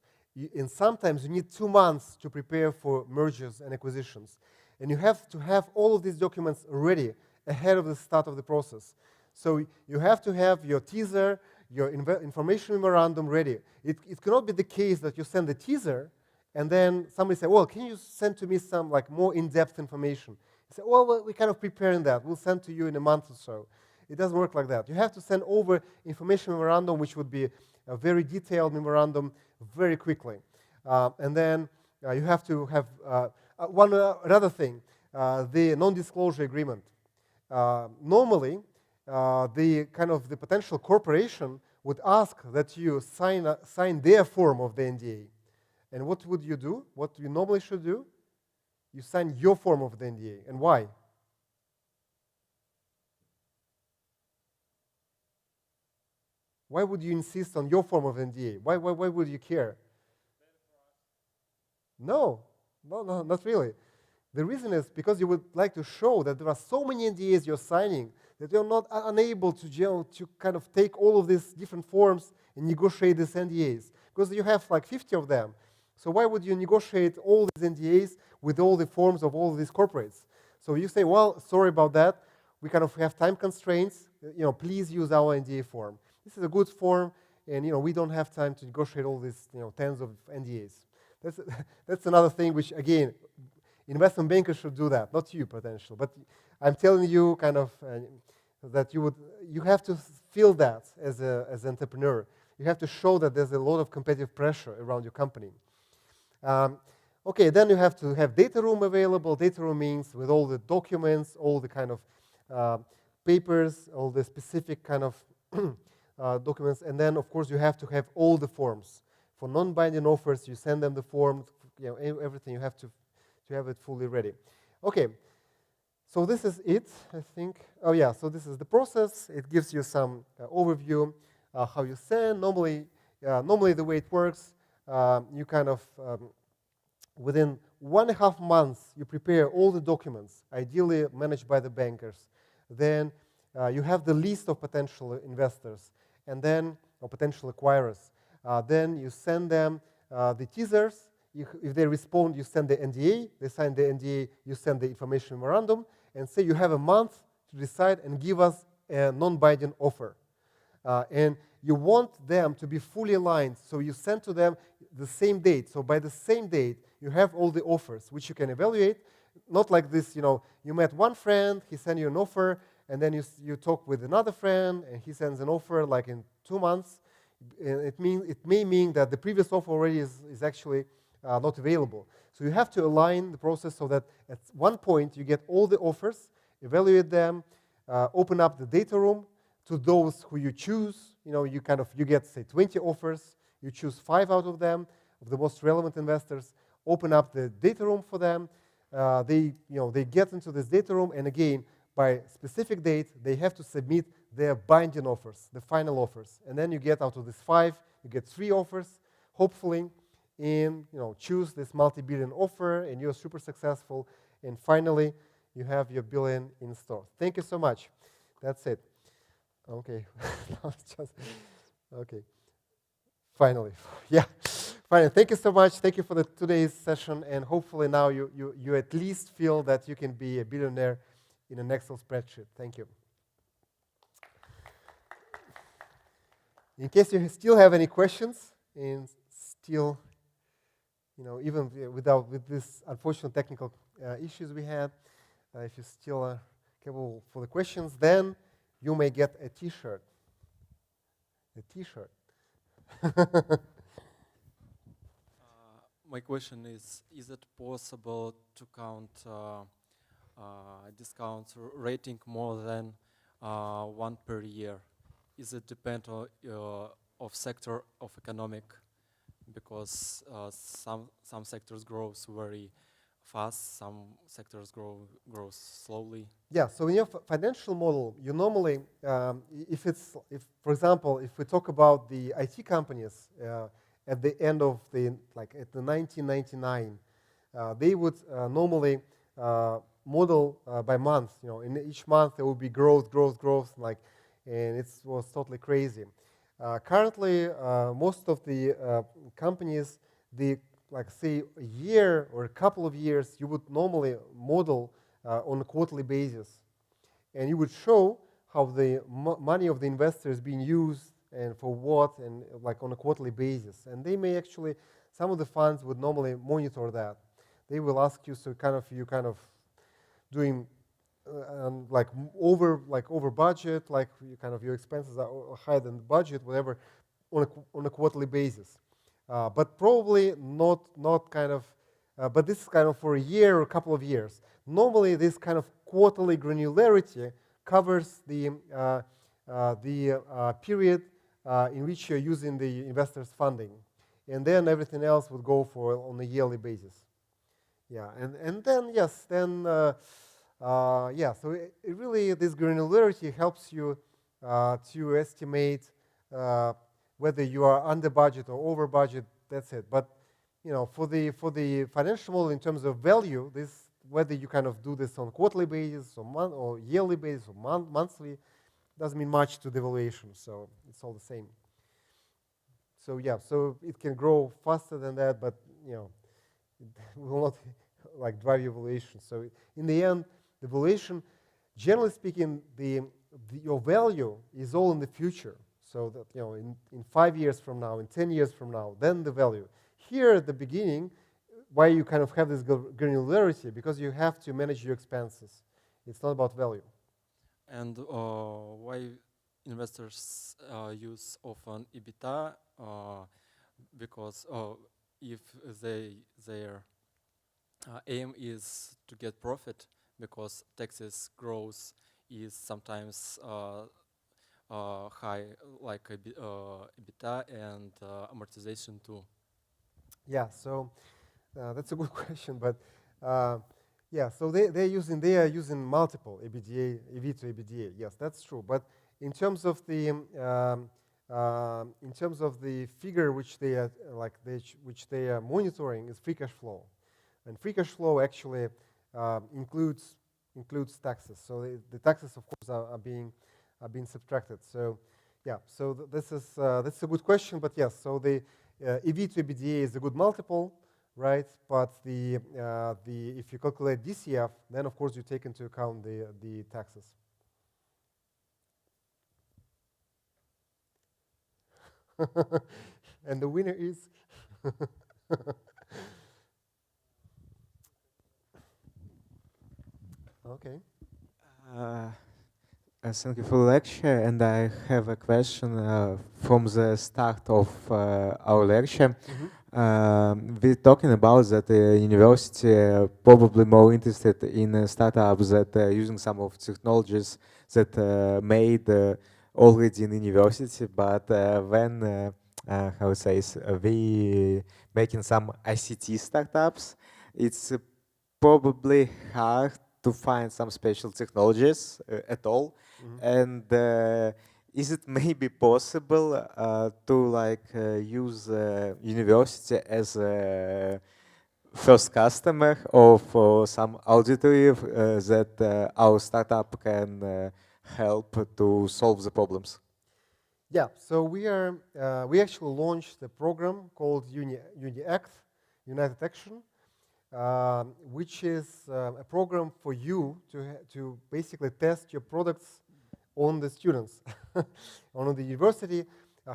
And sometimes you need 2 months to prepare for mergers and acquisitions. And you have to have all of these documents ready ahead of the start of the process. So you have to have your teaser, your information memorandum ready. It cannot be the case that you send the teaser and then somebody say, well, can you send to me some like more in-depth information? You say, well, we're kind of preparing that. We'll send to you in a month or so. It doesn't work like that. You have to send over information memorandum, which would be a very detailed memorandum, very quickly. And then you have to have another thing, the non-disclosure agreement. Normally, the potential corporation would ask that you sign their form of the NDA. And what would you do? What you normally should do? You sign your form of the NDA. And why? Why would you insist on your form of NDA? Why would you care? No, not really. The reason is because you would like to show that there are so many NDAs you're signing that you're not unable to kind of take all of these different forms and negotiate these NDAs. Because you have like 50 of them. So why would you negotiate all these NDAs with all the forms of all of these corporates? So you say, well, sorry about that. We kind of have time constraints. Please use our NDA form. This is a good form, and we don't have time to negotiate all these tens of NDAs. That's another thing which, again, investment bankers should do that, not you potentially. But I'm telling you kind of that you have to feel that as an entrepreneur. You have to show that there's a lot of competitive pressure around your company. Okay, then you have to have data room available. Data room means with all the documents, all the kind of papers, all the specific kind of documents, and then of course you have to have all the forms. For non-binding offers, you send them the form, everything. You have to have it fully ready. Okay, so this is it, I think. Oh yeah, so this is the process. It gives you some overview how you send. Normally the way it works, you kind of within 1.5 months you prepare all the documents, ideally managed by the bankers. Then you have the list of potential investors, and then or potential acquirers. Then you send them the teasers. If they respond, you send the NDA. They sign the NDA. You send the information memorandum, and say you have a month to decide and give us a non-binding offer. And you want them to be fully aligned, so you send to them the same date. So by the same date, you have all the offers, which you can evaluate. Not like this, you met one friend, he sent you an offer, and then you talk with another friend, and he sends an offer like in 2 months. It may mean that the previous offer already is actually not available. So you have to align the process so that at one point you get all the offers, evaluate them, open up the data room to those who you choose. You get, say, 20 offers. You choose 5 out of them, of the most relevant investors, open up the data room for them. They get into this data room, and again, by specific date, they have to submit their binding offers, the final offers. And then you get out of this 5, you get 3 offers, hopefully, and choose this multi-billion offer, and you're super successful. And finally, you have your billion in store. Thank you so much. That's it. Okay. Okay. Finally. Yeah. Finally. Thank you so much. Thank you for today's session. And hopefully now you at least feel that you can be a billionaire in an Excel spreadsheet. Thank you. In case you still have any questions, and still, even with this unfortunate technical issues we had, if you still are capable for the questions, then you may get a T-shirt. A T-shirt. My question is it possible to count discount rating more than 1 per year? Is it depend on of sector of economic? Because some sectors grows very fast, some sectors grow slowly. Yeah. So in your financial model, you normally, for example, if we talk about the IT companies at the end of the 1999, they would normally model by month. In each month there would be growth, and it was totally crazy. Currently, most of the companies, say a year or a couple of years, you would normally model on a quarterly basis, and you would show how the money of the investor is being used and for what, and on a quarterly basis. And they may actually, some of the funds would normally monitor that. They will ask you, so you doing over budget, your expenses are higher than the budget, whatever, on a quarterly basis. But probably not but this is for a year or a couple of years. Normally, this quarterly granularity covers the period in which you're using the investor's funding, and then everything else would go on a yearly basis. Yeah, and then so it really, this granularity helps you to estimate whether you are under budget or over budget. That's it. But for the financial model, in terms of value, whether you do this on a quarterly basis or yearly basis or monthly, doesn't mean much to the valuation. So it's all the same. So yeah, so it can grow faster than that, but it will not drive your valuation. So in the end, the valuation, generally speaking, your value is all in the future. So that in 5 years from now, in 10 years from now, then the value. Here at the beginning, why you have this granularity, because you have to manage your expenses. It's not about value. And why investors use often EBITDA? Because if their aim is to get profit, because taxes growth is sometimes high, like EBITDA and amortization too. Yeah, so that's a good question, but yeah, so they are using multiple EBITDA, EV to EBITDA. Yes, that's true. But in terms of the figure which they are monitoring is free cash flow, and free cash flow actually includes includes taxes. So the taxes, of course, are being subtracted. So yeah, so this is a good question. But yes, so the EV to EBITDA is a good multiple, right? But the if you calculate DCF, then of course you take into account the taxes. And the winner is. Okay. Thank you for the lecture, and I have a question from the start of our lecture. We're talking about that university probably more interested in startups that using some of technologies that made already in university, but when how it says we making some ICT startups, it's probably hard to find some special technologies at all. And is it maybe possible to like use university as a first customer of some auditory that our startup can help to solve the problems? Yeah, so we actually launched a program called UniAct, United Action, which is a program for you to basically test your products on the students, on the university.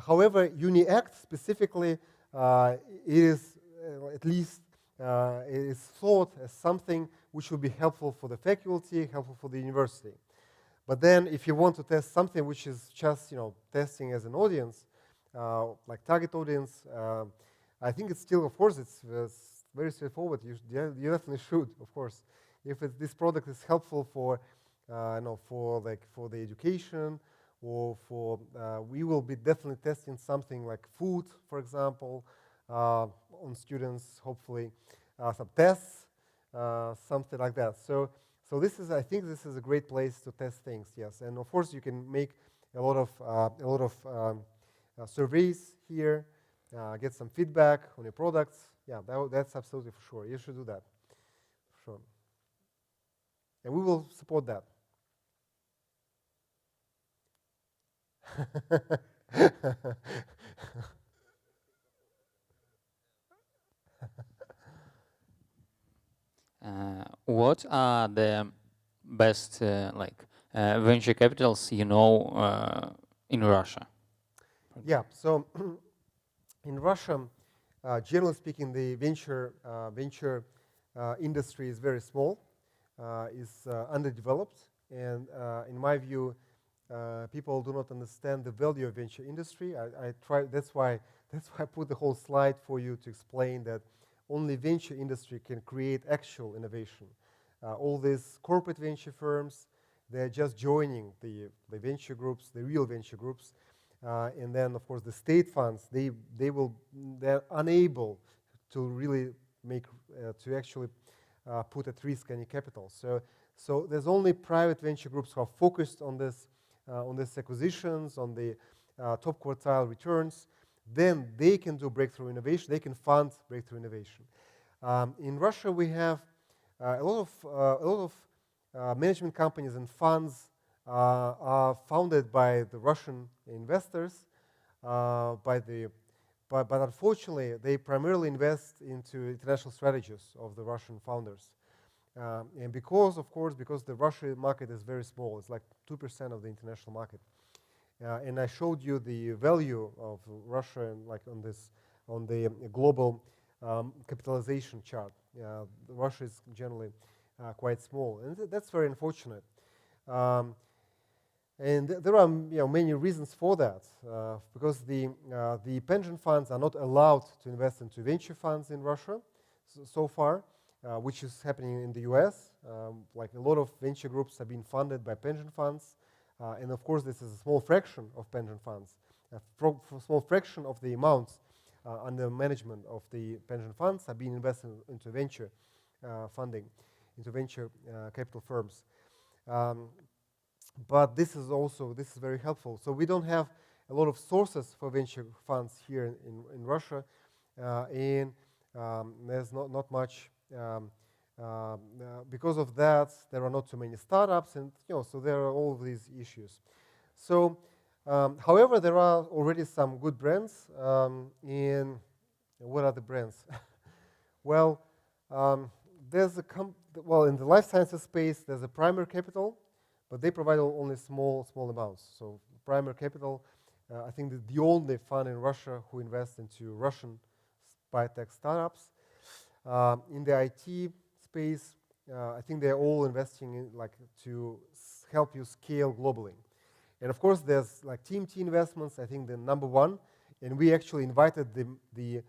However, UniAct specifically is at least it is thought as something which will be helpful for the faculty, helpful for the university. But then, if you want to test something which is just testing as an audience, like target audience, I think it's still, of course, it's very straightforward. You definitely should, of course, if this product is helpful for for the education, or for we will be definitely testing something like food, for example, on students. Hopefully, some tests, something like that. So I think this is a great place to test things. Yes, and of course you can make a lot of surveys here, get some feedback on your products. Yeah, that's absolutely for sure. You should do that, for sure. And we will support that. What are the best venture capitals in Russia? Yeah, so in Russia, generally speaking, the venture industry is very small, is underdeveloped, and in my view, people do not understand the value of venture industry. That's why I put the whole slide for you to explain that only venture industry can create actual innovation. All these corporate venture firms, they're just joining the venture groups, the real venture groups, and then of course the state funds, they're unable to really make to actually put at risk any capital. So there's only private venture groups who are focused on these acquisitions, on the top quartile returns. Then they can do breakthrough innovation. They can fund breakthrough innovation. In Russia, we have a lot of management companies and funds are founded by the Russian investors, but unfortunately, they primarily invest into international strategies of the Russian founders. And because the Russian market is very small, it's like 2% of the international market. And I showed you the value of Russia, like on the global capitalization chart. Russia is generally quite small, and that's very unfortunate. And there are many reasons for that, because the pension funds are not allowed to invest into venture funds in Russia so far, which is happening in the US. Like a lot of venture groups have been funded by pension funds. And of course, this is a small fraction of pension funds, a small fraction of the amounts under management of the pension funds have been invested into venture funding, into venture capital firms. But this is very helpful. So we don't have a lot of sources for venture funds here in Russia, and there's not much Because of that, there are not too many startups, and so there are all of these issues. So, however, there are already some good brands. In what are the brands? Well, there's a in the life sciences space, there's a Primer Capital, but they provide only small amounts. So Primer Capital, I think the only fund in Russia who invests into Russian biotech startups. In the IT space, I think they're all investing in to help you scale globally. And of course, there's TMT Investments, I think the number one, and we actually invited the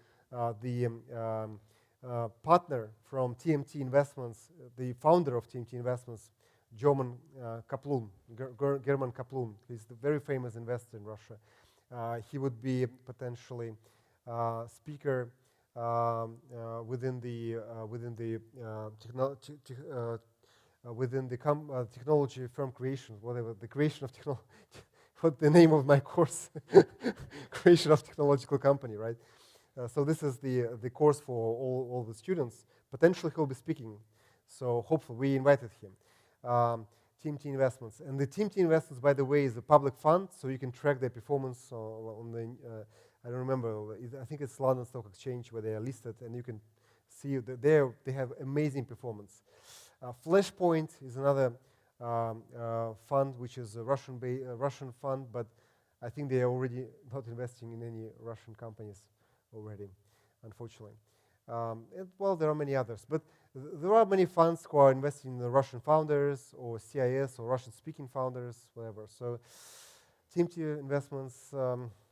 partner from TMT Investments, the founder of TMT Investments, German Kaplun. He's the very famous investor in Russia. He would be potentially speaker within the technology firm creation, whatever the creation of technology. What the name of my course? Creation of technological company, right? So this is the course for all the students. Potentially he'll be speaking. So hopefully we invited him. TMT Investments. And the TMT Investments, by the way, is a public fund, so you can track their performance on the, I don't remember, I think it's London Stock Exchange where they are listed, and you can see that they have amazing performance. Flashpoint is another fund, which is a Russian fund, but I think they are already not investing in any Russian companies already, unfortunately. Well, there are many others, but there are many funds who are investing in the Russian founders or CIS or Russian-speaking founders, whatever. So, TMT Investments.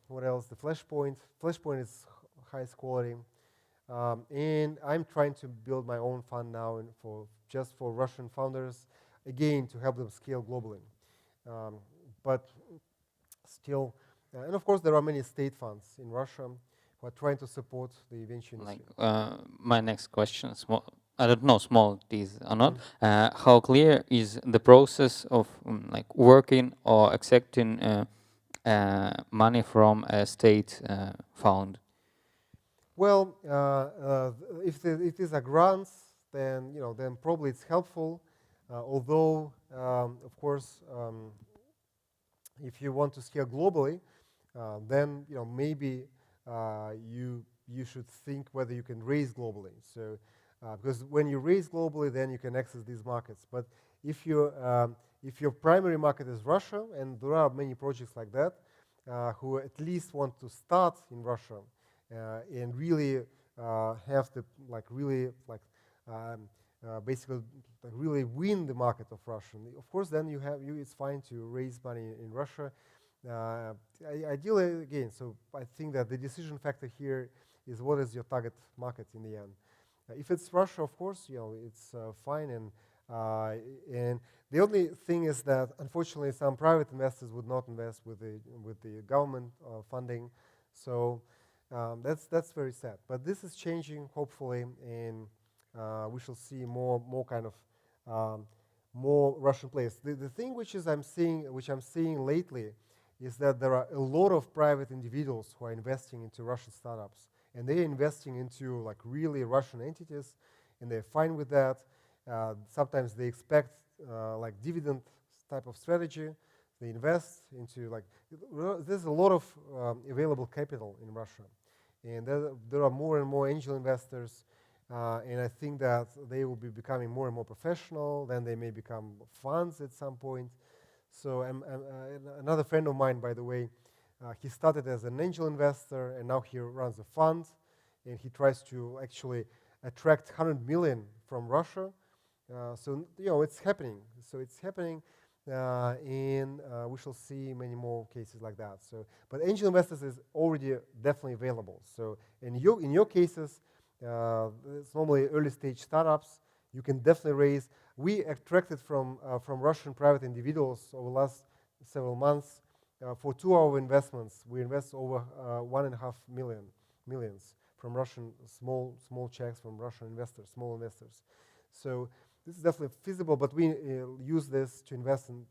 What else? The Flashpoint. Flashpoint is highest quality, and I'm trying to build my own fund now just for Russian founders, again to help them scale globally. But still, and of course, there are many state funds in Russia who are trying to support the venture industry. My next question, I don't know small it is or not. How clear is the process of working or accepting money from a state fund? Well, if it is a grants, then then probably it's helpful. Although, of course, if you want to scale globally, then maybe you should think whether you can raise globally. So, because when you raise globally, then you can access these markets. But if your primary market is Russia, and there are many projects like that, who at least want to start in Russia and really have the basically really win the market of Russia. Of course, then it's fine to raise money in Russia. Ideally, again, so I think that the decision factor here is what is your target market in the end. If it's Russia, of course, it's fine, and the only thing is that unfortunately some private investors would not invest with the government funding, so that's very sad. But this is changing, hopefully, and we shall see more kind of more Russian players. The thing which I'm seeing lately is that there are a lot of private individuals who are investing into Russian startups, and they're investing into really Russian entities, and they're fine with that. Sometimes they expect dividend type of strategy. They invest into there's a lot of available capital in Russia, and there are more and more angel investors, and I think that they will be becoming more and more professional. Then they may become funds at some point. So another friend of mine, by the way, he started as an angel investor, and now he runs a fund, and he tries to actually attract 100 million from Russia. So it's happening. So it's happening, and we shall see many more cases like that. So, but angel investors is already definitely available. So in your cases, it's normally early stage startups. You can definitely raise. We attracted from Russian private individuals over the last several months. For 2 of our investments, we invest over 1.5 millions from Russian small checks from Russian investors, small investors. So this is definitely feasible, but we use this to invest in,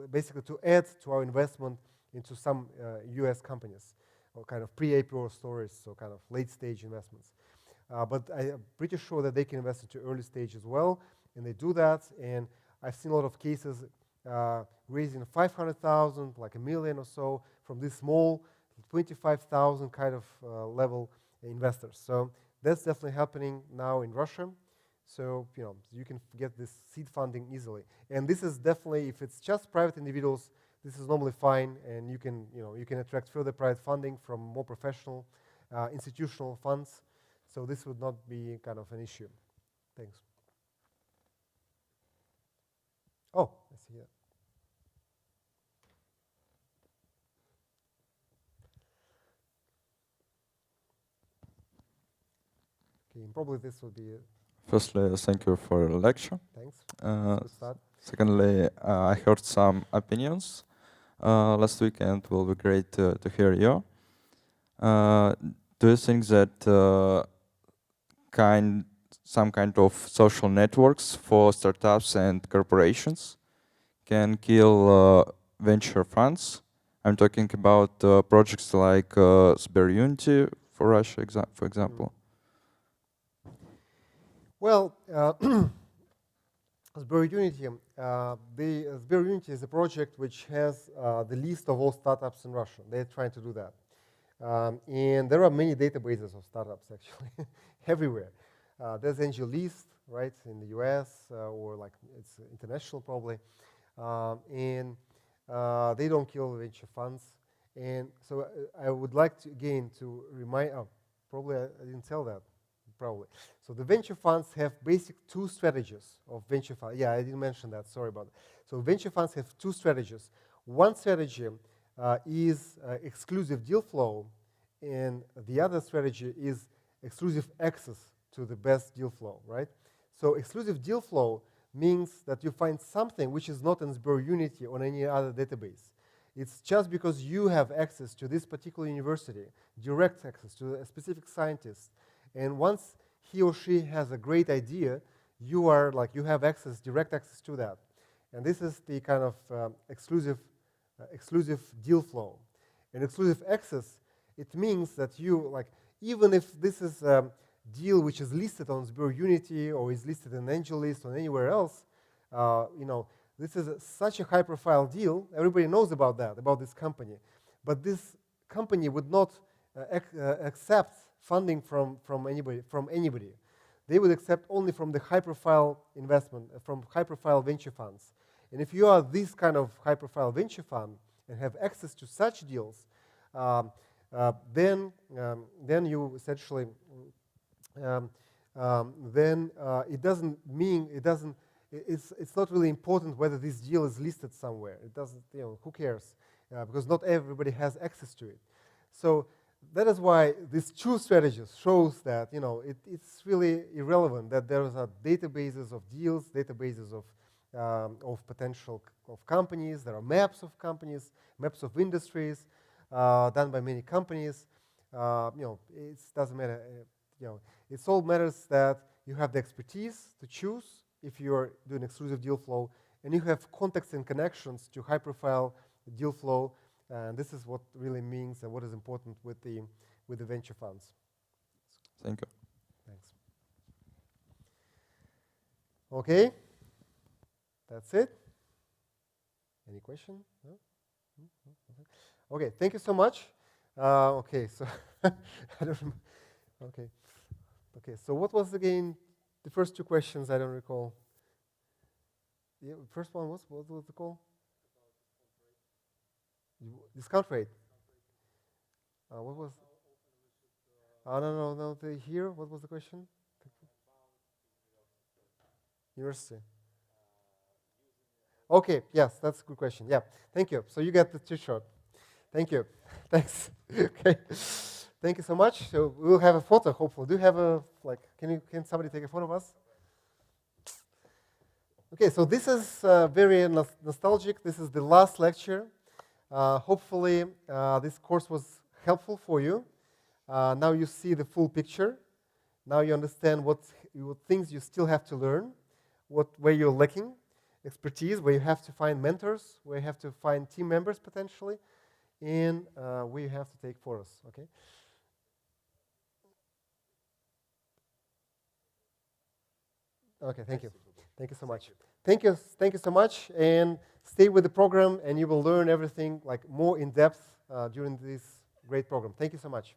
basically to add to our investment into some US companies, or kind of pre-IPO stories, so kind of late stage investments. but I'm pretty sure that they can invest into early stage as well, and they do that. And I've seen a lot of cases raising 500,000, like $1 million or so, from this small 25,000 kind of level investors. So that's definitely happening now in Russia. So you can get this seed funding easily. And this is definitely, if it's just private individuals, this is normally fine, and you can attract further private funding from more professional institutional funds. So this would not be kind of an issue. Thanks. Oh, I see that. Okay, and probably this will be it. Firstly, thank you for your lecture. Thanks. Uh, Start. Secondly, I heard some opinions last week, and it will be great to hear you. Do you think that some kind of social networks for startups and corporations can kill venture funds? I'm talking about projects like Sberunity for Russia, for example. Well, Sberunity, the Sberunity is a project which has the least of all startups in Russia. They're trying to do that. And there are many databases of startups, actually, everywhere. There's AngelList, right, in the US, or like it's international probably. And they don't kill venture funds. And so I would like to, again, to remind, probably I didn't tell that. Probably. So the venture funds have basic two strategies of venture funds. Yeah, I didn't mention that. Sorry about that. So venture funds have two strategies. One strategy is exclusive deal flow, and the other strategy is exclusive access to the best deal flow, right? So exclusive deal flow means that you find something which is not in Sberunity or any other database. It's just because you have access to this particular university, direct access to a specific scientist. And once he or she has a great idea, you have access, direct access to that. And this is the kind of exclusive deal flow. And exclusive access, it means that you, even if this is a deal which is listed on Sberunity or is listed in AngelList or anywhere else, this is such a high-profile deal. Everybody knows about that, about this company. But this company would not accept funding from anybody. They would accept only from the high-profile investment, from high-profile venture funds. And if you are this kind of high-profile venture fund and have access to such deals, then you essentially it doesn't mean it's not really important whether this deal is listed somewhere. It doesn't, who cares? Because not everybody has access to it. So that is why these two strategies shows that it's really irrelevant that there are databases of deals, databases of potential of companies. There are maps of companies, maps of industries done by many companies. It doesn't matter. It all matters that you have the expertise to choose if you are doing exclusive deal flow, and you have contacts and connections to high-profile deal flow. And this is what really means and what is important with the venture funds. Thank you. Thanks. Okay, that's it. Any question? No? Okay, thank you so much. Okay, so I don't remember. Okay. So what was again the first two questions? I don't recall. The first one was what was the call? Discount rate. What was? No. Here, what was the question? University. Okay. Yes, that's a good question. Yeah. Thank you. So you get the T-shirt. Thank you. Thanks. Okay. Thank you so much. So we'll have a photo. Hopefully, do you have a Can somebody take a photo of us? Okay. So this is very nostalgic. This is the last lecture. Hopefully, this course was helpful for you. Now you see the full picture. Now you understand what things you still have to learn, where you're lacking expertise, where you have to find mentors, where you have to find team members potentially, and where you have to take photos. Okay. Okay, thank you. Thank you so much. Thank you so much, and stay with the program, and you will learn everything like more in depth during this great program. Thank you so much.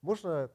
Можно